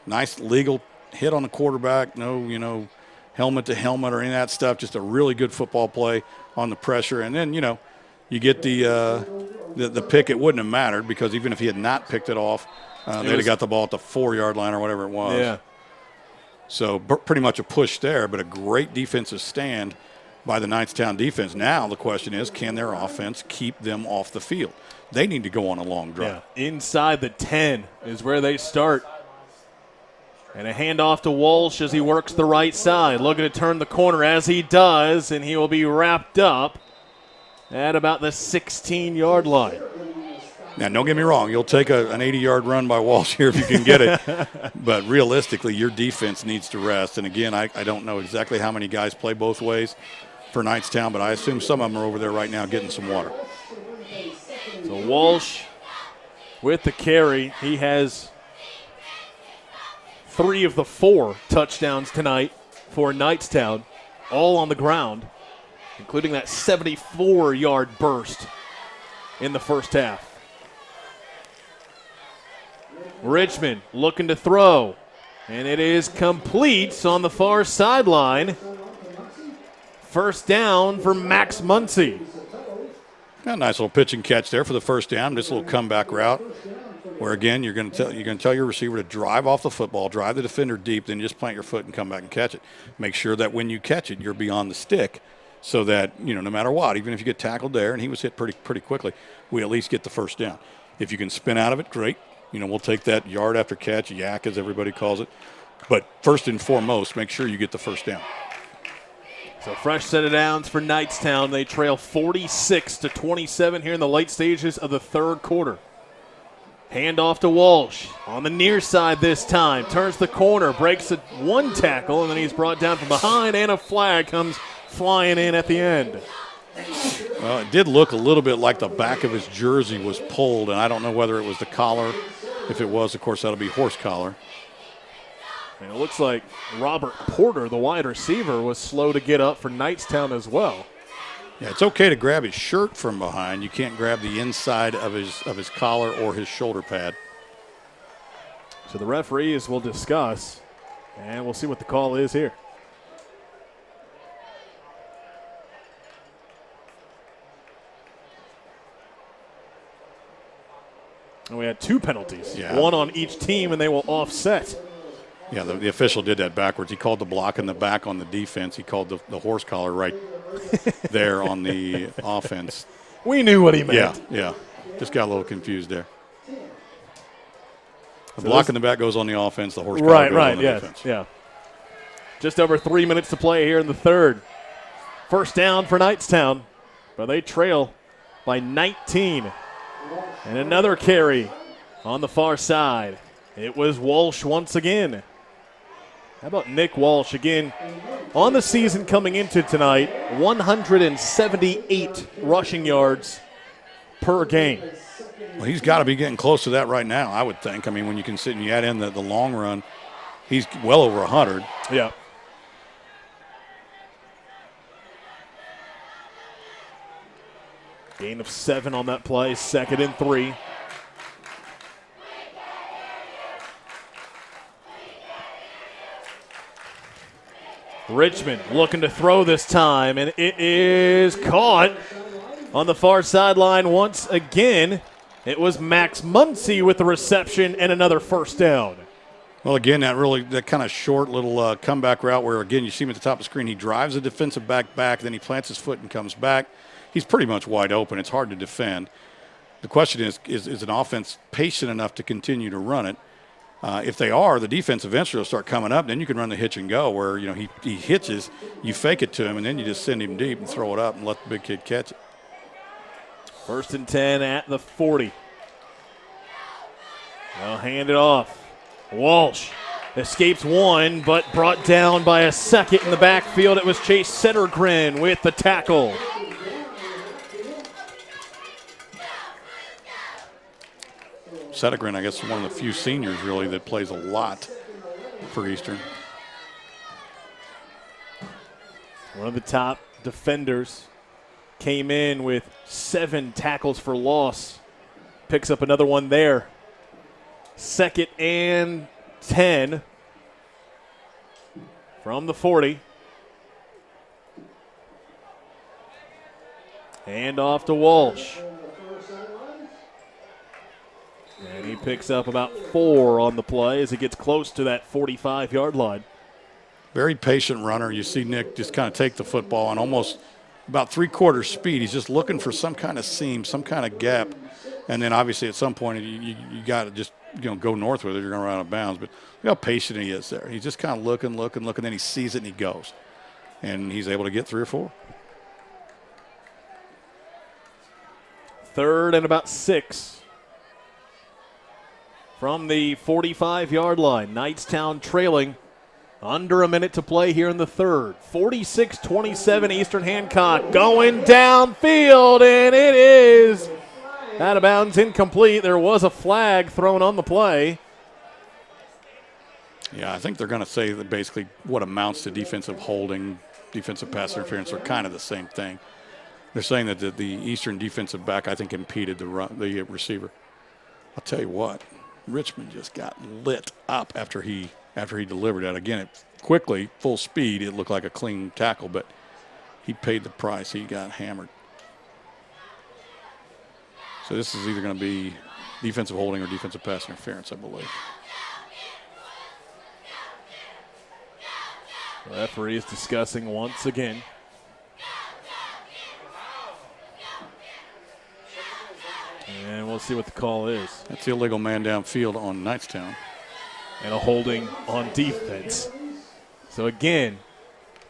Nice legal hit on the quarterback. No, helmet to helmet or any of that stuff. Just a really good football play on the pressure. And then, you get the pick. It wouldn't have mattered because even if he had not picked it off, they'd have got the ball at the 4-yard line or whatever it was. Yeah. So pretty much a push there, but a great defensive stand by the Knightstown defense. Now the question is, can their offense keep them off the field? They need to go on a long drive. Yeah. Inside the 10 is where they start. And a handoff to Walsh as he works the right side. Looking to turn the corner as he does, and he will be wrapped up at about the 16-yard line. Now, don't get me wrong. You'll take an 80-yard run by Walsh here if you can get it. But realistically, your defense needs to rest. And, again, I don't know exactly how many guys play both ways for Knightstown, but I assume some of them are over there right now getting some water. So Walsh with the carry. He has 3 of the 4 touchdowns tonight for Knightstown, all on the ground, including that 74-yard burst in the first half. Richmond looking to throw, and it is complete on the far sideline. First down for Max Muncie. A nice little pitch and catch there for the first down. This little comeback route where, again, you're going to tell your receiver to drive off the football, drive the defender deep, then just plant your foot and come back and catch it. Make sure that when you catch it, you're beyond the stick so that, no matter what, even if you get tackled there, and he was hit pretty quickly, we at least get the first down. If you can spin out of it, great. We'll take that yard after catch, yak as everybody calls it. But first and foremost, make sure you get the first down. So fresh set of downs for Knightstown. They trail 46-27 here in the late stages of the third quarter. Handoff to Walsh on the near side this time. Turns the corner, breaks one tackle, and then he's brought down from behind, and a flag comes flying in at the end. Well, it did look a little bit like the back of his jersey was pulled, and I don't know whether it was the collar. If it was, of course, that'll be horse collar. And it looks like Robert Porter, the wide receiver, was slow to get up for Knightstown as well. Yeah, it's okay to grab his shirt from behind. You can't grab the inside of his collar or his shoulder pad. So the referees will discuss, and we'll see what the call is here. And we had 2 penalties, Yeah. one on each team, and they will offset. Yeah, the official did that backwards. He called the block in the back on the defense. He called the horse collar right there on the offense. We knew what he meant. Yeah. Just got a little confused there. The block in the back goes on the offense. The horse collar goes on the defense. Yeah. Just over 3 minutes to play here in the third. First down for Knightstown, but they trail by 19. And another carry on the far side. It was Walsh once again. How about Nick Walsh again on the season coming into tonight? 178 rushing yards per game. Well, he's got to be getting close to that right now, I would think. I mean, when you can sit and you add in the long run, he's well over 100. Yeah. Gain of 7 on that play, 2nd and 3. Richmond looking to throw this time, and it is caught on the far sideline once again. It was Max Muncy with the reception and another first down. Well, again, that kind of short little comeback route where, again, you see him at the top of the screen. He drives the defensive back, then he plants his foot and comes back. He's pretty much wide open. It's hard to defend. The question is an offense patient enough to continue to run it? If they are, the defense eventually will start coming up. Then you can run the hitch and go where, he hitches, you fake it to him, and then you just send him deep and throw it up and let the big kid catch it. 1st and 10 at the 40. They'll hand it off. Walsh escapes one, but brought down by a second in the backfield. It was Chase Settergren with the tackle. Settergren, I guess, is one of the few seniors, really, that plays a lot for Eastern. One of the top defenders came in with 7 tackles for loss. Picks up another one there. 2nd and 10 from the 40. Hand off to Walsh. And he picks up about 4 on the play as he gets close to that 45-yard line. Very patient runner. You see Nick just kind of take the football and almost about 3/4 speed. He's just looking for some kind of seam, some kind of gap. And then obviously at some point you got to just go north with it. You're going to run out of bounds. But look how patient he is there. He's just kind of looking. Then he sees it and he goes. And he's able to get 3 or 4. 3rd and about 6. From the 45-yard line, Knightstown trailing under a minute to play here in the third. 46-27 Eastern Hancock going downfield, and it is out of bounds, incomplete. There was a flag thrown on the play. Yeah, I think they're going to say that basically what amounts to defensive holding, defensive pass interference are kind of the same thing. They're saying that the Eastern defensive back, I think, impeded the receiver. I'll tell you what. Richmond just got lit up after he delivered that. Again, quickly, full speed, it looked like a clean tackle, but he paid the price. He got hammered. So this is either going to be defensive holding or defensive pass interference, I believe. The referee is discussing once again. And we'll see what the call is. That's the illegal man downfield on Knightstown. And a holding on defense. So again,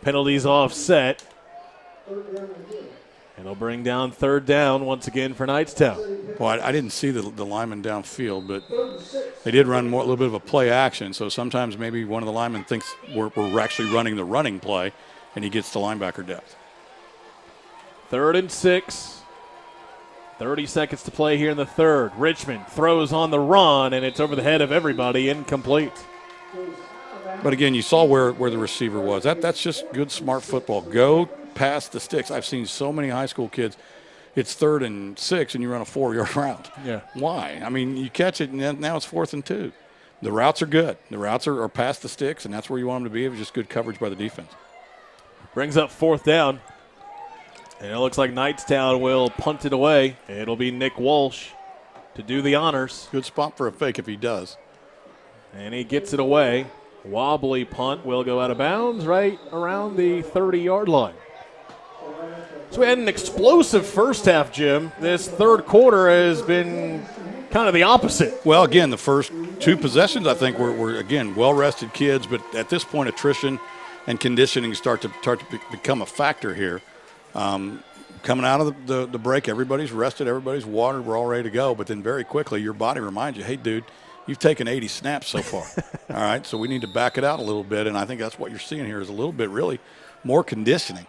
penalties offset. And they'll bring down 3rd down once again for Knightstown. Well, I didn't see the lineman downfield, but they did run a little bit of a play action. So sometimes maybe one of the linemen thinks we're actually running the running play, and he gets the linebacker depth. 3rd and 6. 30 seconds to play here in the third. Richmond throws on the run, and it's over the head of everybody, incomplete. But again, you saw where the receiver was. That's just good, smart football. Go past the sticks. I've seen so many high school kids. It's 3rd and 6, and you run a 4-yard route. Yeah. Why? I mean, you catch it, and now it's 4th and 2. The routes are good. The routes are past the sticks, and that's where you want them to be. It was just good coverage by the defense. Brings up 4th down. And it looks like Knightstown will punt it away. It'll be Nick Walsh to do the honors. Good spot for a fake if he does. And he gets it away. Wobbly punt will go out of bounds right around the 30-yard line. So we had an explosive first half, Jim. This third quarter has been kind of the opposite. Well, again, the first 2 possessions, I think, were again, well-rested kids. But at this point, attrition and conditioning start to become a factor here. Coming out of the break, everybody's rested, everybody's watered, we're all ready to go. But then very quickly, your body reminds you, hey, dude, you've taken 80 snaps so far. All right, so we need to back it out a little bit. And I think that's what you're seeing here is a little bit really more conditioning.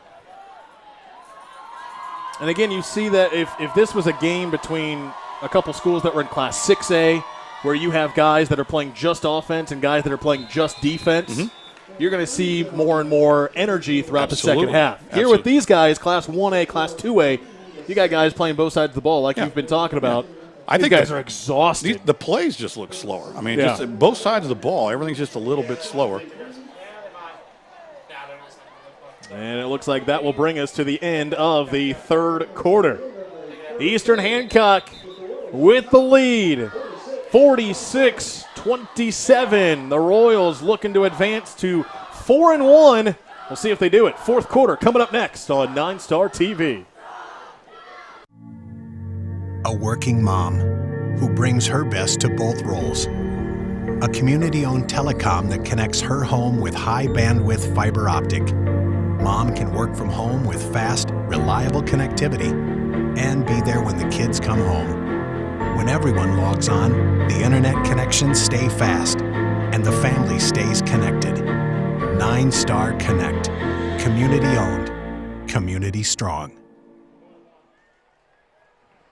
And again, you see that if this was a game between a couple schools that were in Class 6A, where you have guys that are playing just offense and guys that are playing just defense, you're going to see more and more energy throughout the second half. Here with these guys, Class 1A, Class 2A, you got guys playing both sides of the ball like you've been talking about. I think guys are exhausted. The plays just look slower. I mean, just both sides of the ball, everything's just a little bit slower. And it looks like that will bring us to the end of the third quarter. Eastern Hancock with the lead, 46-27. The Royals looking to advance to 4-1. We'll see if they do it. Fourth quarter coming up next on Ninestar TV. A working mom who brings her best to both roles. A community-owned telecom that connects her home with high-bandwidth fiber optic. Mom can work from home with fast, reliable connectivity and be there when the kids come home. When everyone logs on, the internet connections stay fast and the family stays connected. Ninestar Connect. Community-owned. Community strong.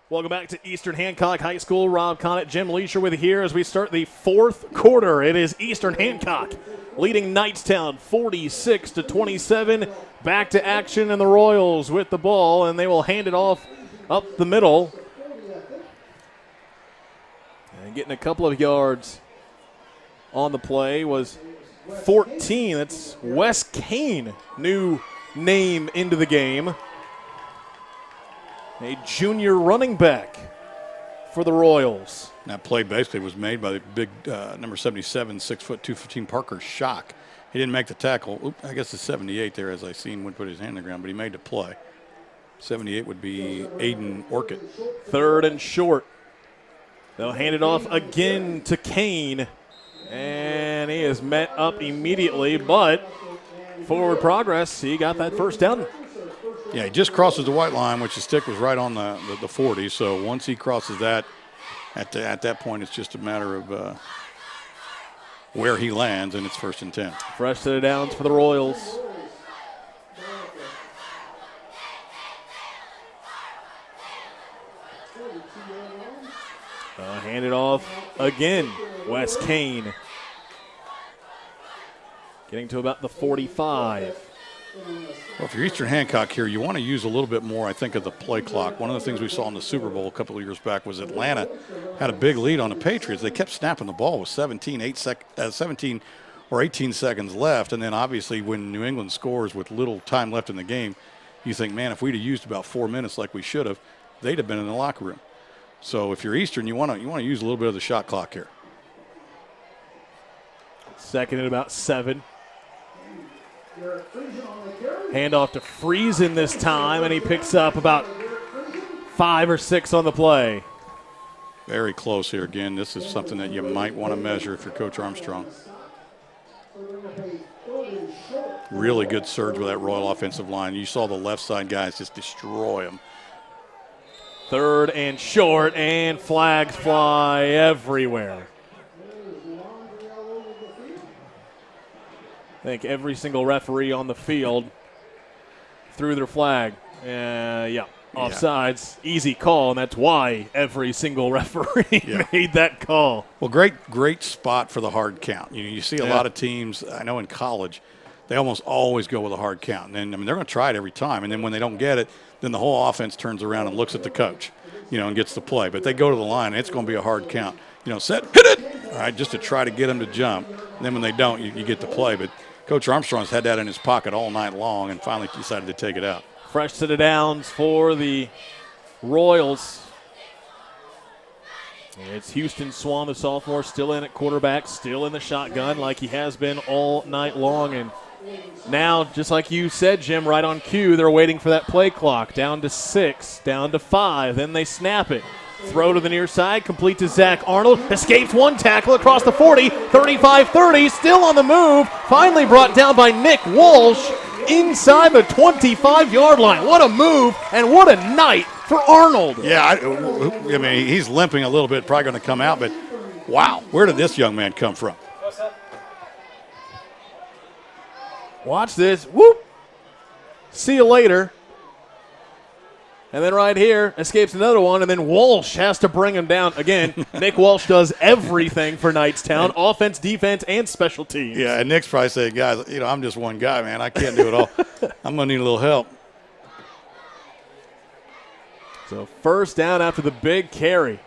Welcome back to Eastern Hancock High School. Rob Connett, Jim Leisure with you here as we start the fourth quarter. It is Eastern Hancock leading Knightstown 46-27. Back to action, and the Royals with the ball, and they will hand it off up the middle. And getting a couple of yards on the play was 14. That's Wes Kane, new name into the game. A junior running back for the Royals. That play basically was made by the big number 77, 6 foot 215 Parker Shock. He didn't make the tackle. I guess the 78 there, as I seen, would put his hand on the ground, but he made the play. 78 would be Aiden Orchid. Third and short. They'll hand it off again to Kane, and he is met up immediately, but forward progress. He got that first down. Yeah, he just crosses the white line, which the stick was right on the 40. So once he crosses that, at that point, it's just a matter of where he lands, and it's 1st and 10. Fresh set of downs for the Royals. Hand it off again. Wes Kane getting to about the 45. Well, if you're Eastern Hancock here, you want to use a little bit more, I think, of the play clock. One of the things we saw in the Super Bowl a couple of years back was Atlanta had a big lead on the Patriots. They kept snapping the ball with 17 or 18 seconds left, and then obviously when New England scores with little time left in the game, you think, man, if we'd have used about 4 minutes like we should have, they'd have been in the locker room. So if you're Eastern, you want to use a little bit of the shot clock here. Second and about 7. Handoff to Friesen this time, and he picks up about 5 or 6 on the play. Very close here again. This is something that you might want to measure if you're Coach Armstrong. Really good surge with that Royal offensive line. You saw the left side guys just destroy them. Third and short, and flags fly everywhere. I think every single referee on the field threw their flag. Offsides, easy call, and that's why every single referee made that call. Well, great spot for the hard count. You see a lot of teams, I know in college, they almost always go with a hard count. And they're going to try it every time. And then when they don't get it, then the whole offense turns around and looks at the coach, and gets the play. But they go to the line, and it's going to be a hard count. Set, hit it, all right, just to try to get them to jump. And then when they don't, you get the play. But Coach Armstrong's had that in his pocket all night long and finally decided to take it out. Fresh set of downs for the Royals. It's Houston Swan, the sophomore, still in at quarterback, still in the shotgun like he has been all night long. And now, just like you said, Jim, right on cue, they're waiting for that play clock. Down to 6, down to 5, then they snap it. Throw to the near side, complete to Zach Arnold. Escapes one tackle across the 40, 35-30, still on the move. Finally brought down by Nick Walsh inside the 25-yard line. What a move and what a night for Arnold. Yeah, I mean, he's limping a little bit, probably going to come out, but wow, where did this young man come from? Watch this. Whoop. See you later. And then right here, escapes another one, and then Walsh has to bring him down. Again, Nick Walsh does everything for Knightstown, offense, defense, and special teams. Yeah, and Nick's probably saying, guys, I'm just one guy, man. I can't do it all. I'm going to need a little help. So first down after the big carry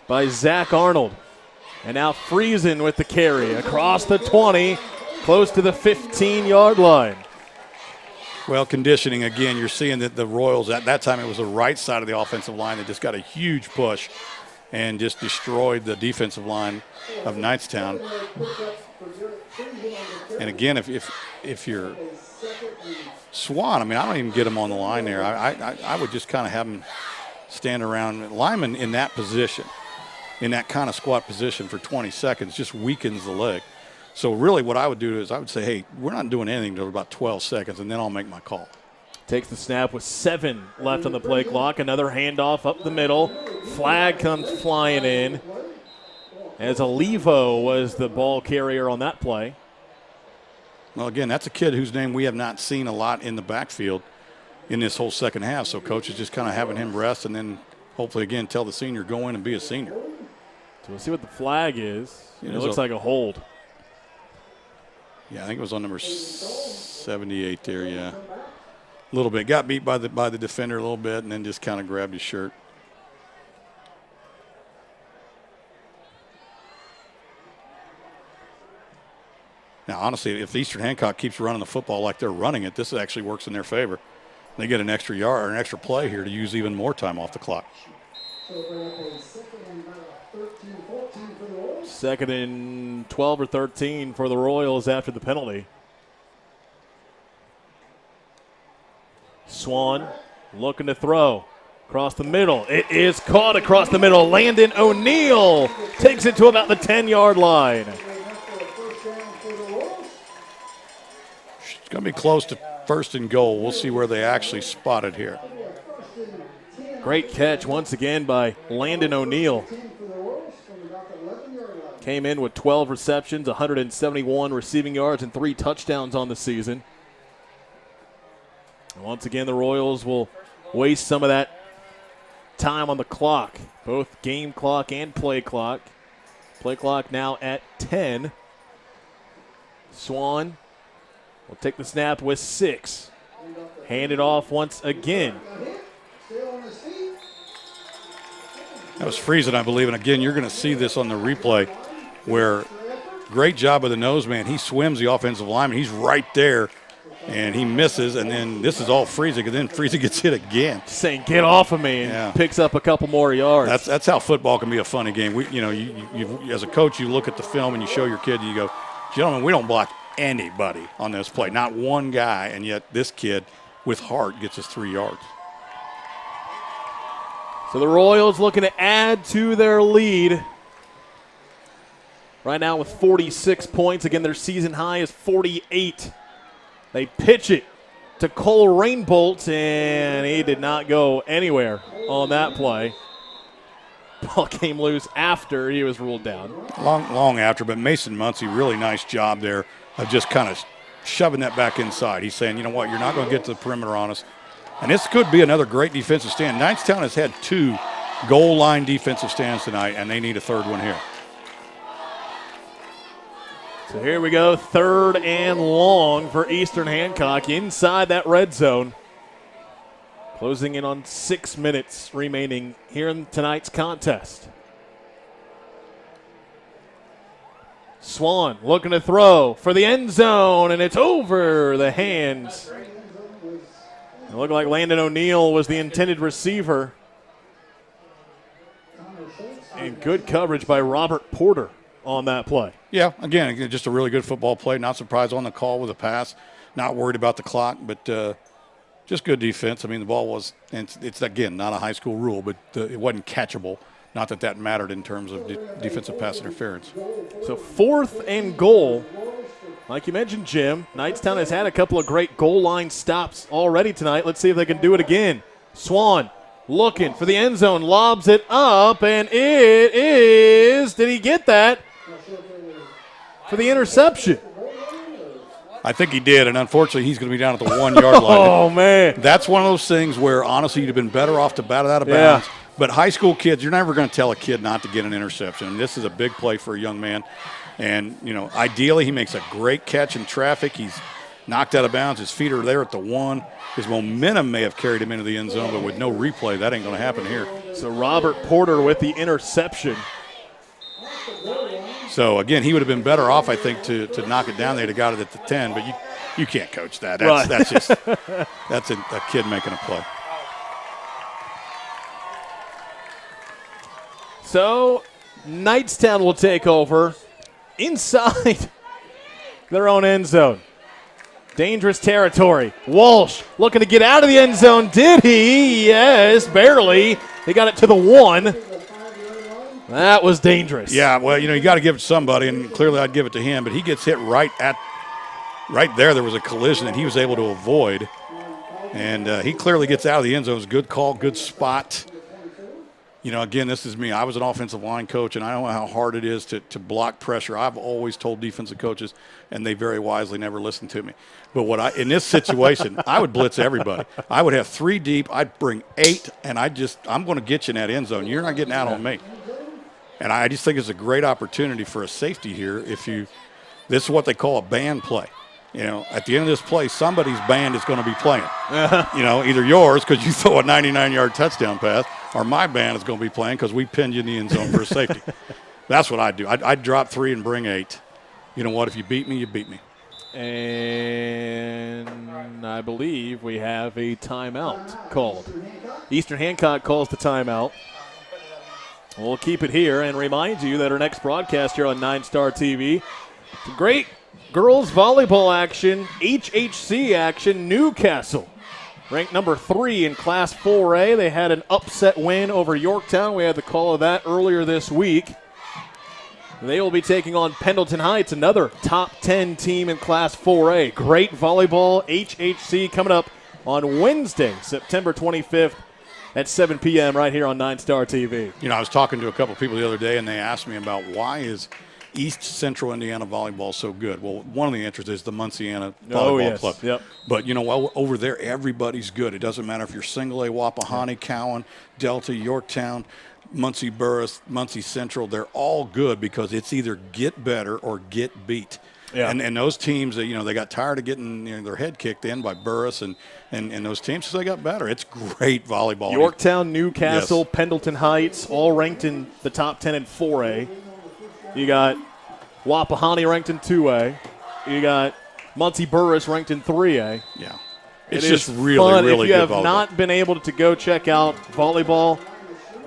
by Zach Arnold. And now Friesen with the carry across the 20, close to the 15-yard line. Well, conditioning, again, you're seeing that the Royals, at that time it was the right side of the offensive line that just got a huge push and just destroyed the defensive line of Knightstown. And again, if you're Swan, I mean, I don't even get him on the line there. I would just kind of have him stand around. Lyman in that position, in that kind of squat position for 20 seconds just weakens the leg. So really what I would do is I would say, hey, we're not doing anything until about 12 seconds, and then I'll make my call. Takes the snap with 7 left on the play clock. Another handoff up the middle. Flag comes flying in as Olivo was the ball carrier on that play. Well, again, that's a kid whose name we have not seen a lot in the backfield in this whole second half. So coach is just kind of having him rest and then hopefully, again, tell the senior, go in and be a senior. So we'll see what the flag is. Yeah, it looks like a hold. Yeah, I think it was on number 78 there, yeah. A little bit. Got beat by the defender a little bit and then just kind of grabbed his shirt. Now, honestly, if Eastern Hancock keeps running the football like they're running it, this actually works in their favor. They get an extra yard or an extra play here to use even more time off the clock. Second and 12 or 13 for the Royals after the penalty. Swan looking to throw across the middle. It is caught across the middle. Landon O'Neill takes it to about the 10-yard line. It's going to be close to first and goal. We'll see where they actually spot it here. Great catch once again by Landon O'Neill. Came in with 12 receptions, 171 receiving yards, and 3 touchdowns on the season. And once again, the Royals will waste some of that time on the clock, both game clock and play clock. Play clock now at 10. Swan will take the snap with 6. Hand it off once again. That was Friesen, I believe. And again, you're going to see this on the replay where great job of the nose man. He swims the offensive lineman. He's right there, and he misses. And then this is all Friesen, and then Friesen gets hit again. Saying, get off of me, and picks up a couple more yards. That's how football can be a funny game. You as a coach, you look at the film and you show your kid, and you go, gentlemen, we don't block anybody on this play, not one guy, and yet this kid with heart gets us 3 yards. So the Royals looking to add to their lead. Right now with 46 points. Again, their season high is 48. They pitch it to Cole Rainbolt, and he did not go anywhere on that play. Ball came loose after he was ruled down. Long after, but Mason Muncie, really nice job there of just kind of shoving that back inside. He's saying, you know what, you're not going to get to the perimeter on us. And this could be another great defensive stand. Knightstown has had 2 goal line defensive stands tonight, and they need a third one here. So here we go, 3rd and long for Eastern Hancock inside that red zone. Closing in on 6 minutes remaining here in tonight's contest. Swan looking to throw for the end zone, and it's over the hands. It looked like Landon O'Neill was the intended receiver. And good coverage by Robert Porter on that play. Yeah, again, just a really good football play. Not surprised on the call with a pass. Not worried about the clock, but just good defense. I mean, the ball was, and it's again, not a high school rule, but it wasn't catchable. Not that that mattered in terms of defensive pass interference. So 4th and goal. Like you mentioned, Jim, Knightstown has had a couple of great goal line stops already tonight. Let's see if they can do it again. Swan looking for the end zone, lobs it up, and it is, did he get that? For the interception. I think he did, and unfortunately he's going to be down at the 1 yard line. Oh, man. That's one of those things where, honestly, you'd have been better off to bat it out of bounds. Yeah. But high school kids, you're never going to tell a kid not to get an interception. And this is a big play for a young man. And, you know, ideally he makes a great catch in traffic. He's knocked out of bounds. His feet are there at the 1. His momentum may have carried him into the end zone, but with no replay, that ain't going to happen here. So Robert Porter with the interception. So, again, he would have been better off, I think, to knock it down there to got it at the 10. But you can't coach that. That's just that's a kid making a play. So Knightstown will take over inside their own end zone. Dangerous territory. Walsh looking to get out of the end zone. Did he? Yes, barely. He got it to the 1. That was dangerous. Yeah, well, you know, you got to give it to somebody, and clearly I'd give it to him. But he gets hit right there. There was a collision that he was able to avoid. And he clearly gets out of the end zone. It was a good call, good spot. You know, again, this is me. I was an offensive line coach, and I know how hard it is to block pressure. I've always told defensive coaches, and they very wisely never listen to me. But in this situation, I would blitz everybody. I would have 3 deep. I'd bring 8, and I'm going to get you in that end zone. You're not getting out on me. And I just think it's a great opportunity for a safety here. This is what they call a band play. You know, at the end of this play, somebody's band is going to be playing. You know, either yours because you throw a 99-yard touchdown pass, or my band is going to be playing because we pinned you in the end zone for a safety. That's what I'd do. I'd drop 3 and bring 8. You know what? If you beat me, you beat me. And I believe we have a timeout called. Eastern Hancock calls the timeout. We'll keep it here and remind you that our next broadcast here on Ninestar TV, some great girls volleyball action, HHC action, Newcastle. Ranked number 3 in Class 4A. They had an upset win over Yorktown. We had the call of that earlier this week. They will be taking on Pendleton Heights, another top 10 team in Class 4A. Great volleyball, HHC, coming up on Wednesday, September 25th at 7 p.m. right here on Ninestar TV. You know, I was talking to a couple people the other day, and they asked me about why is East Central Indiana volleyball so good. Well, one of the answers is the Munciana Volleyball Club. Yep. But, you know, over there, everybody's good. It doesn't matter if you're single A, Wapahani, Cowan, Delta, Yorktown, Muncie Burris, Muncie Central. They're all good because it's either get better or get beat. Yeah. And those teams, you know, they got tired of getting their head kicked in by Burris and those teams, so they got better. It's great volleyball. Yorktown, Newcastle, yes. Pendleton Heights, all ranked in the top 10 in 4A. You got Wapahani ranked in 2A. You got Muncie Burris ranked in 3A. Yeah. It's just really, fun. really good volleyball. If you have volleyball. not been able to go check out volleyball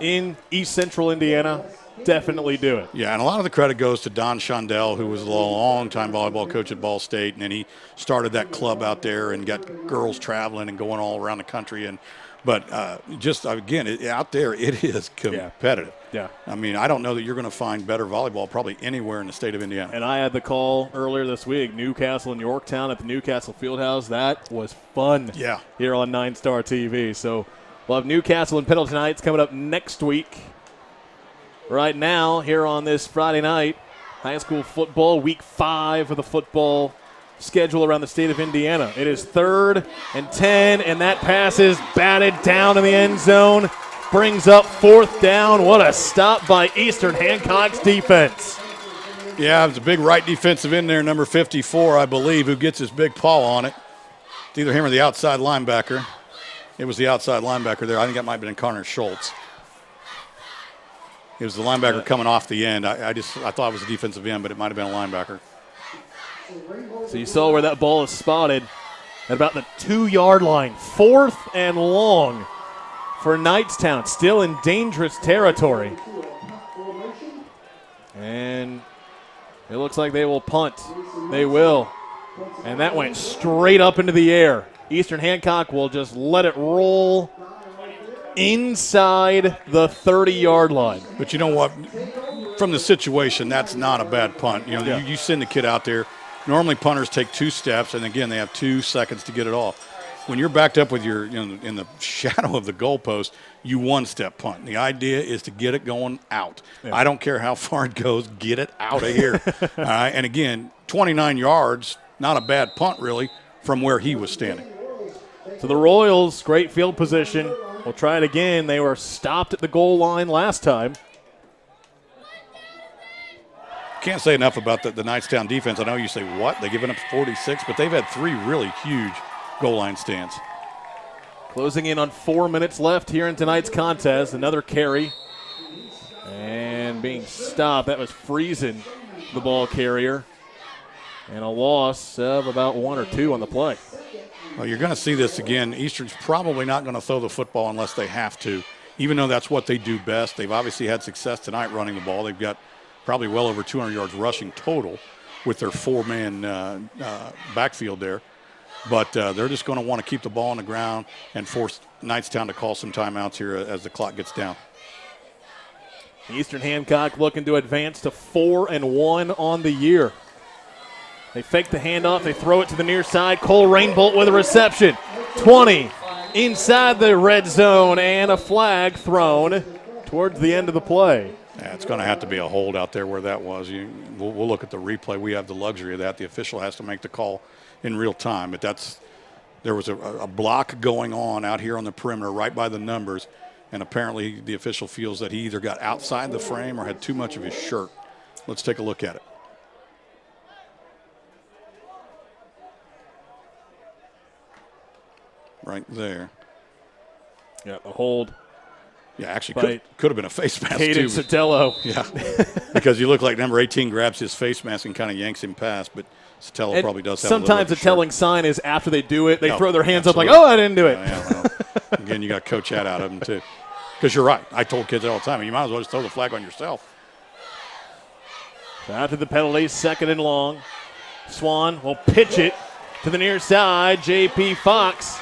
in East Central Indiana, definitely do it. Yeah, and a lot of the credit goes to Don Shondell, who was a long-time volleyball coach at Ball State, and then he started that club out there and got girls traveling and going all around the country. But out there, it is competitive. Yeah. I mean, I don't know that you're going to find better volleyball probably anywhere in the state of Indiana. And I had the call earlier this week, Newcastle and Yorktown at the Newcastle Fieldhouse. That was fun. Yeah. Here on Ninestar TV. So we'll have Newcastle and Pendleton Heights coming up next week. Right now, here on this Friday night, high school football, week 5 of the football schedule around the state of Indiana. It is 3rd and 10, and that pass is batted down in the end zone. Brings up 4th down. What a stop by Eastern Hancock's defense. Yeah, it was a big right defensive end there, number 54, I believe, who gets his big paw on it. It's either him or the outside linebacker. It was the outside linebacker there. I think that might have been Connor Schultz. It was the linebacker coming off the end. I thought it was a defensive end, but it might have been a linebacker. So you saw where that ball is spotted at about the 2-yard line. 4th and long for Knightstown. Still in dangerous territory. And it looks like they will punt. They will. And that went straight up into the air. Eastern Hancock will just let it roll inside the 30-yard line. But you know what? From the situation, that's not a bad punt. You know, Yeah. you send the kid out there. Normally, punters take 2 steps, and again, they have 2 seconds to get it off. When you're backed up with your, in the shadow of the goalpost, you 1-step punt. The idea is to get it going out. Yeah. I don't care how far it goes, get it out of here. All right, and again, 29 yards, not a bad punt really from where he was standing. So the Royals, great field position. We'll try it again. They were stopped at the goal line last time. Can't say enough about the Knightstown defense. I know you say, what? They've given up 46, but they've had 3 really huge goal line stands. Closing in on 4 minutes left here in tonight's contest. Another carry. And being stopped. That was Friesen, the ball carrier. And a loss of about 1 or 2 on the play. Well, you're going to see this again. Eastern's probably not going to throw the football unless they have to, even though that's what they do best. They've obviously had success tonight running the ball. They've got probably well over 200 yards rushing total with their 4-man backfield there. But they're just going to want to keep the ball on the ground and force Knightstown to call some timeouts here as the clock gets down. Eastern Hancock looking to advance to 4-1 on the year. They fake the handoff. They throw it to the near side. Cole Rainbolt with a reception. 20 inside the red zone, and a flag thrown towards the end of the play. Yeah, it's going to have to be a hold out there where that was. We'll look at the replay. We have the luxury of that. The official has to make the call in real time. But there was a block going on out here on the perimeter right by the numbers, and apparently the official feels that he either got outside the frame or had too much of his shirt. Let's take a look at it. Right there. Yeah, the hold. Yeah, actually could have been a face mask Hayden too. Sotelo. Yeah, because you look like number 18 grabs his face mask and kind of yanks him past, but Sotelo probably does have sometimes a a telling sign is after they do it, they Oh, throw their hands up absolutely. like, oh, I didn't do it. Well, again, you got coach that out of them too. Because you're right. I told kids that all the time. You might as well just throw the flag on yourself. So after the penalty, 2nd and long. Swan will pitch it to the near side. J.P. Fox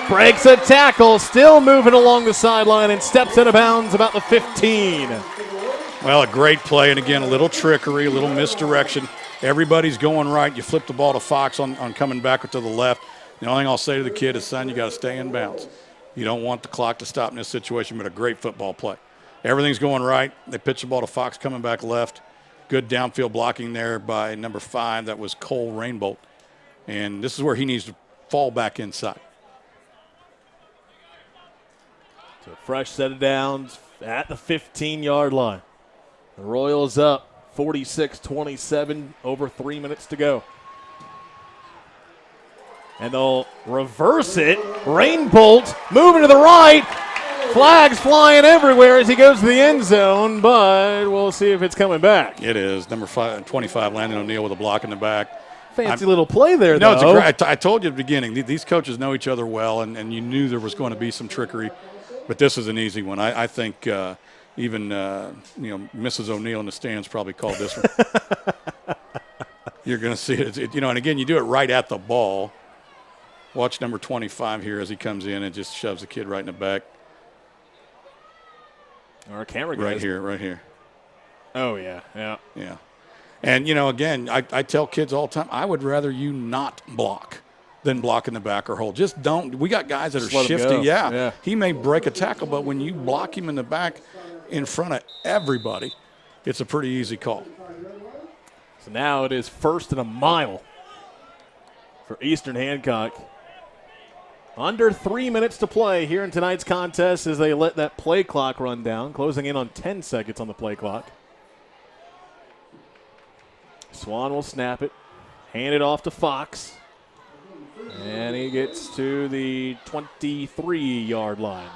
breaks a tackle, still moving along the sideline and steps out of bounds about the 15. Well, a great play, and again, a little trickery, a little misdirection. Everybody's going right. You flip the ball to Fox on coming back to the left. The only thing I'll say to the kid is, son, you got to stay in bounds. You don't want the clock to stop in this situation, but a great football play. Everything's going right. They pitch the ball to Fox coming back left. Good downfield blocking there by number 5. That was Cole Rainbolt. And this is where he needs to fall back inside. So fresh set of downs at the 15-yard line. The Royals up 46-27, over 3 minutes to go. And they'll reverse it. Rainbolt moving to the right. Flags flying everywhere as he goes to the end zone, but we'll see if it's coming back. It is. Number 25, Landon O'Neill with a block in the back. Fancy little play there, No, though. it's a great. I told you at the beginning, these coaches know each other well, and you knew there was going to be some trickery. But this is an easy one. I think even Mrs. O'Neill in the stands probably called this one. You're going to see it. And again, you do it right at the ball. Watch number 25 here as he comes in and just shoves the kid right in the back. Our camera guys. Right here. Oh, yeah. Yeah. And, again, I tell kids all the time, I would rather you not block than block in the back or hold. Just don't. We got guys that Just are let 'em shifty. go. Yeah. He may break a tackle, but when you block him in the back in front of everybody, it's a pretty easy call. So now it is 1st and a mile for Eastern Hancock. Under 3 minutes to play here in tonight's contest as they let that play clock run down, closing in on 10 seconds on the play clock. Swan will snap it, hand it off to Fox, and he gets to the 23-yard line.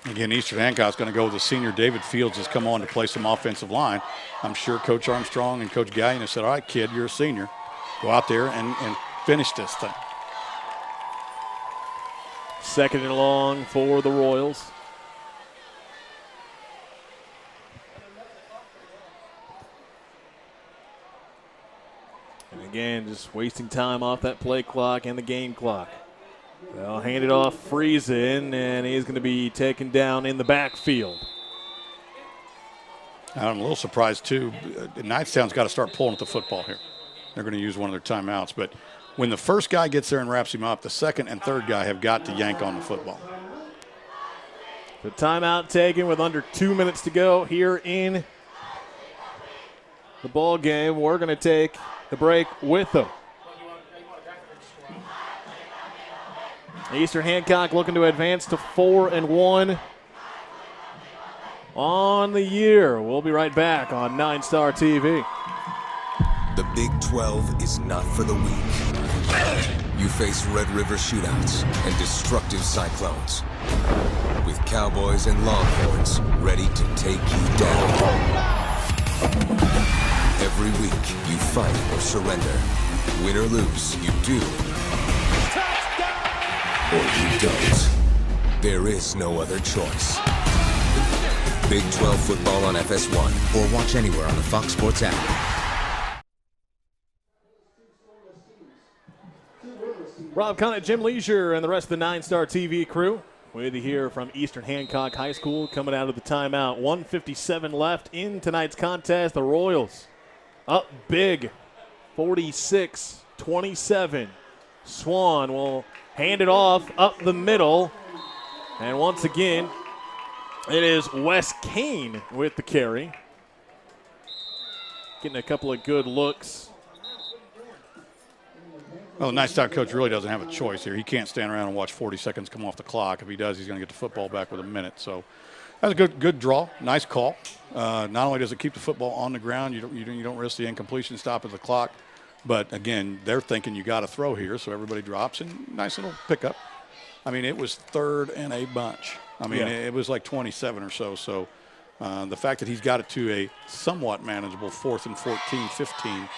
Again, Eastern Hancock's going to go with the senior David Fields has come on to play some offensive line. I'm sure Coach Armstrong and Coach Gallion have said, all right, kid, you're a senior. Go out there and finish this thing. Second and long for the Royals. And again, just wasting time off that play clock and the game clock. They'll hand it off Friesen, and he's going to be taken down in the backfield. I'm a little surprised, too. Knightstown's got to start pulling at the football here. They're going to use one of their timeouts. But when the first guy gets there and wraps him up, the second and third guy have got to yank on the football. The timeout taken with under 2 minutes to go here in the ball game. We're going to take the break with them. Eastern Hancock looking to advance to 4-1 on the year. We'll be right back on Ninestar TV. The Big 12 is not for the weak. You face Red River shootouts and destructive cyclones, with Cowboys and Longhorns ready to take you down. Every week, you fight or surrender. Win or lose, you do. Or you don't. There is no other choice. Big 12 football on FS1, or watch anywhere on the Fox Sports app. Rob Conant, Jim Leisure, and the rest of the Ninestar TV crew with you here from Eastern Hancock High School coming out of the timeout. 1:57 left in tonight's contest. The Royals up big, 46-27. Swan will hand it off up the middle. And once again, it is Wes Kane with the carry. Getting a couple of good looks. Well, the Knightstown coach really doesn't have a choice here. He can't stand around and watch 40 seconds come off the clock. If he does, he's going to get the football back with a minute. So that's a good draw. Nice call. Not only does it keep the football on the ground, you don't risk the incompletion stop of the clock. But, again, they're thinking you got to throw here, so everybody drops. And nice little pickup. I mean, it was third and a bunch. I mean, it was like 27 or so. So the fact that he's got it to a somewhat manageable 4th and 14, 15,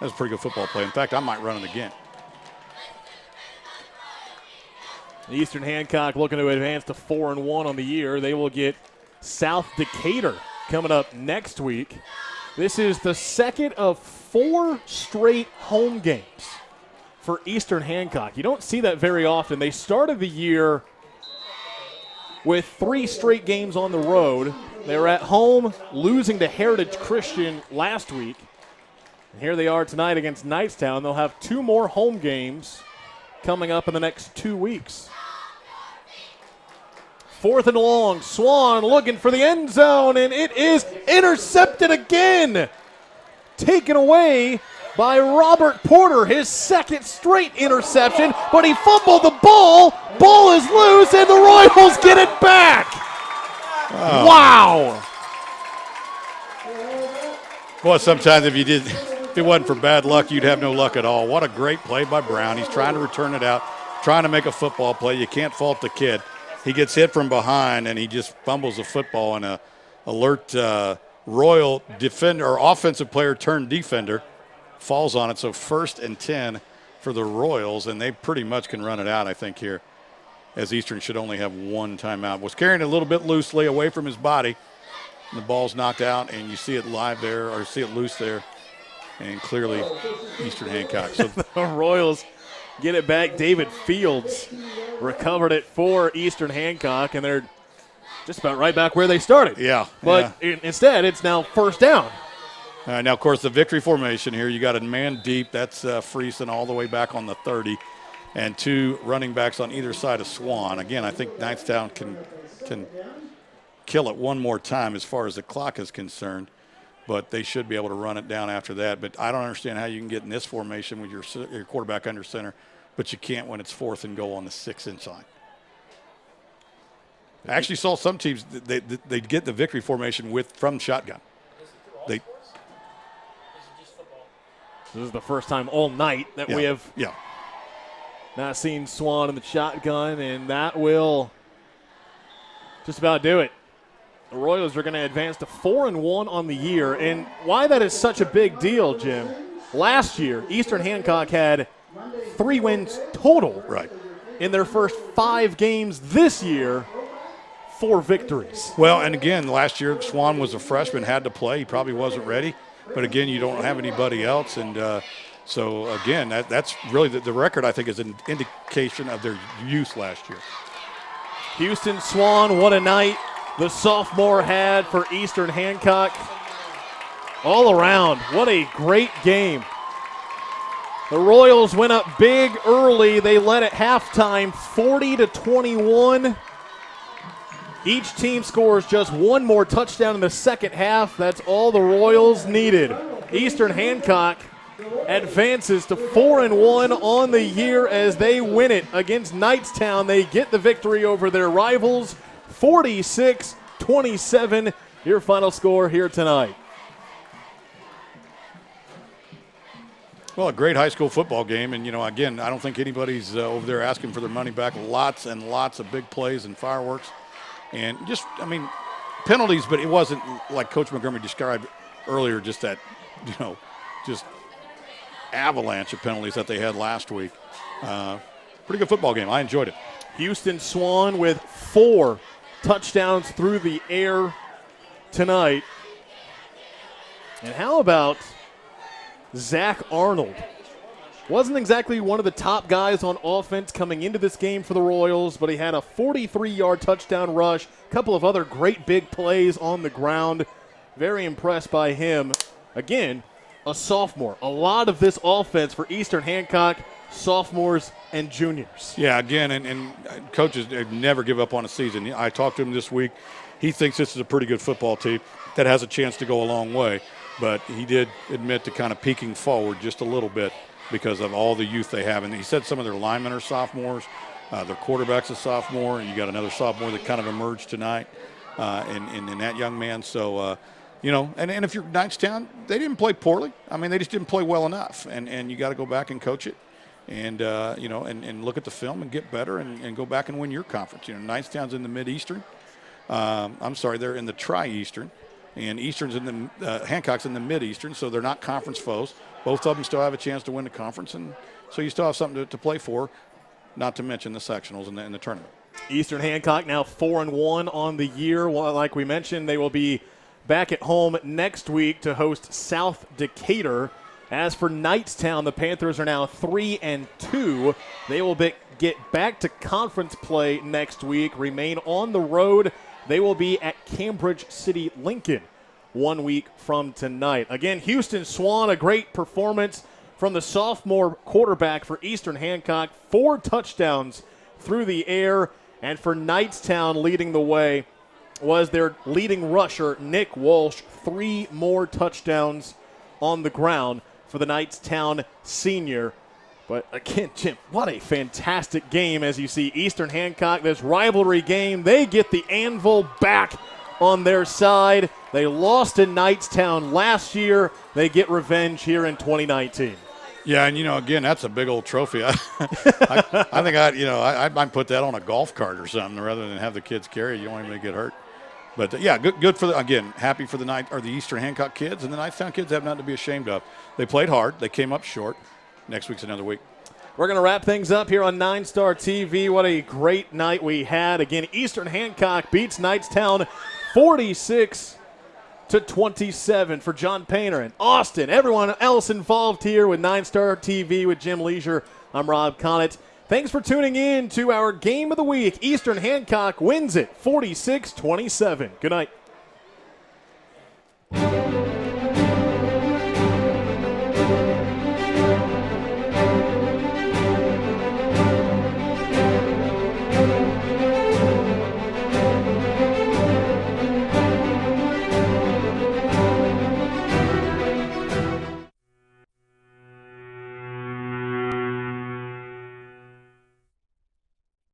that's a pretty good football play. In fact, I might run it again. Eastern Hancock looking to advance to 4-1 on the year. They will get South Decatur coming up next week. This is the second of 4 straight home games for Eastern Hancock. You don't see that very often. They started the year with 3 straight games on the road. They were at home losing to Heritage Christian last week. And here they are tonight against Knightstown. They'll have 2 more home games coming up in the next 2 weeks. 4th and long. Swan looking for the end zone, and it is intercepted again. Taken away by Robert Porter, his second straight interception, but he fumbled the ball. Ball is loose, and the Royals get it back. Oh. Wow. Well, sometimes if it wasn't for bad luck, you'd have no luck at all. What a great play by Brown. He's trying to return it out, trying to make a football play. You can't fault the kid. He gets hit from behind, and he just fumbles the football, and a alert Royal defender or offensive player turned defender falls on it. So 1st and 10 for the Royals, and they pretty much can run it out, I think, here, as Eastern should only have 1 timeout. Was carrying it a little bit loosely away from his body. And the ball's knocked out, and you see it live there, or see it loose there, and clearly Eastern Hancock. So the Royals get it back. David Fields recovered it for Eastern Hancock, and they're just about right back where they started. Yeah. But instead, it's now 1st down. Now, of course, the victory formation here, you got a man deep. That's Friesen all the way back on the 30, and 2 running backs on either side of Swan. Again, I think Knightstown can kill it one more time as far as the clock is concerned, but they should be able to run it down after that. But I don't understand how you can get in this formation with your quarterback under center, but you can't when it's 4th and goal on the 6-inch line. I actually saw some teams, they get the victory formation from shotgun. This is the first time all night that we have not seen Swan in the shotgun, and that will just about do it. The Royals are going to advance to 4-1 on the year, and why that is such a big deal, Jim. Last year, Eastern Hancock had 3 wins total. Right. in their first 5 games this year, 4 victories. Well, and again, last year Swan was a freshman, had to play. He probably wasn't ready. But again, you don't have anybody else. And so, again, that's really the record, I think, is an indication of their youth last year. Houston Swan, what a night the sophomore had for Eastern Hancock. All around, what a great game. The Royals went up big early. They led at halftime 40-21. Each team scores just one more touchdown in the second half. That's all the Royals needed. Eastern Hancock advances to 4-1 on the year as they win it against Knightstown. They get the victory over their rivals, 46-27. Your final score here tonight. Well, a great high school football game. And, again, I don't think anybody's over there asking for their money back. Lots and lots of big plays and fireworks. And just, penalties, but it wasn't like Coach Montgomery described earlier, just that, just avalanche of penalties that they had last week. Pretty good football game. I enjoyed it. Houston Swan with 4 touchdowns through the air tonight. And how about Zach Arnold? Wasn't exactly one of the top guys on offense coming into this game for the Royals, but he had a 43-yard touchdown rush, a couple of other great big plays on the ground. Very impressed by him. Again, a sophomore. A lot of this offense for Eastern Hancock, sophomores and juniors. Yeah, again, and coaches never give up on a season. I talked to him this week. He thinks this is a pretty good football team that has a chance to go a long way, but he did admit to kind of peeking forward just a little bit because of all the youth they have. And he said some of their linemen are sophomores. Their quarterback's a sophomore. You got another sophomore that kind of emerged tonight in that young man. So, and if you're Knightstown, they didn't play poorly. They just didn't play well enough. And you got to go back and coach it and, and look at the film and get better and go back and win your conference. Knightstown's in the Mid-Eastern. They're in the Tri-Eastern. And Eastern's in the Hancock's in the Mid-Eastern, so they're not conference foes. Both of them still have a chance to win the conference, and so you still have something to play for, not to mention the sectionals in the tournament. Eastern Hancock now 4-1 on the year. Well, like we mentioned, they will be back at home next week to host South Decatur. As for Knightstown, the Panthers are now 3-2. They will get back to conference play next week, remain on the road. They will be at Cambridge City Lincoln 1 week from tonight. Again, Houston Swan, a great performance from the sophomore quarterback for Eastern Hancock. 4 touchdowns through the air. And for Knightstown, leading the way was their leading rusher, Nick Walsh. 3 more touchdowns on the ground for the Knightstown senior. But again, Jim, what a fantastic game as you see Eastern Hancock, this rivalry game. They get the anvil back on their side. They lost in Knightstown last year. They get revenge here in 2019. Yeah, and again, that's a big old trophy. I think I might put that on a golf cart or something rather than have the kids carry it. You don't want anybody to get hurt. But good for happy for the Eastern Hancock kids, and the Knightstown kids have nothing to be ashamed of. They played hard. They came up short. Next week's another week. We're going to wrap things up here on Ninestar TV. What a great night we had. Again, Eastern Hancock beats Knightstown 46-27 for John Painter and Austin. Everyone else involved here with Ninestar TV with Jim Leisure. I'm Rob Connett. Thanks for tuning in to our Game of the Week. Eastern Hancock wins it 46-27. Good night.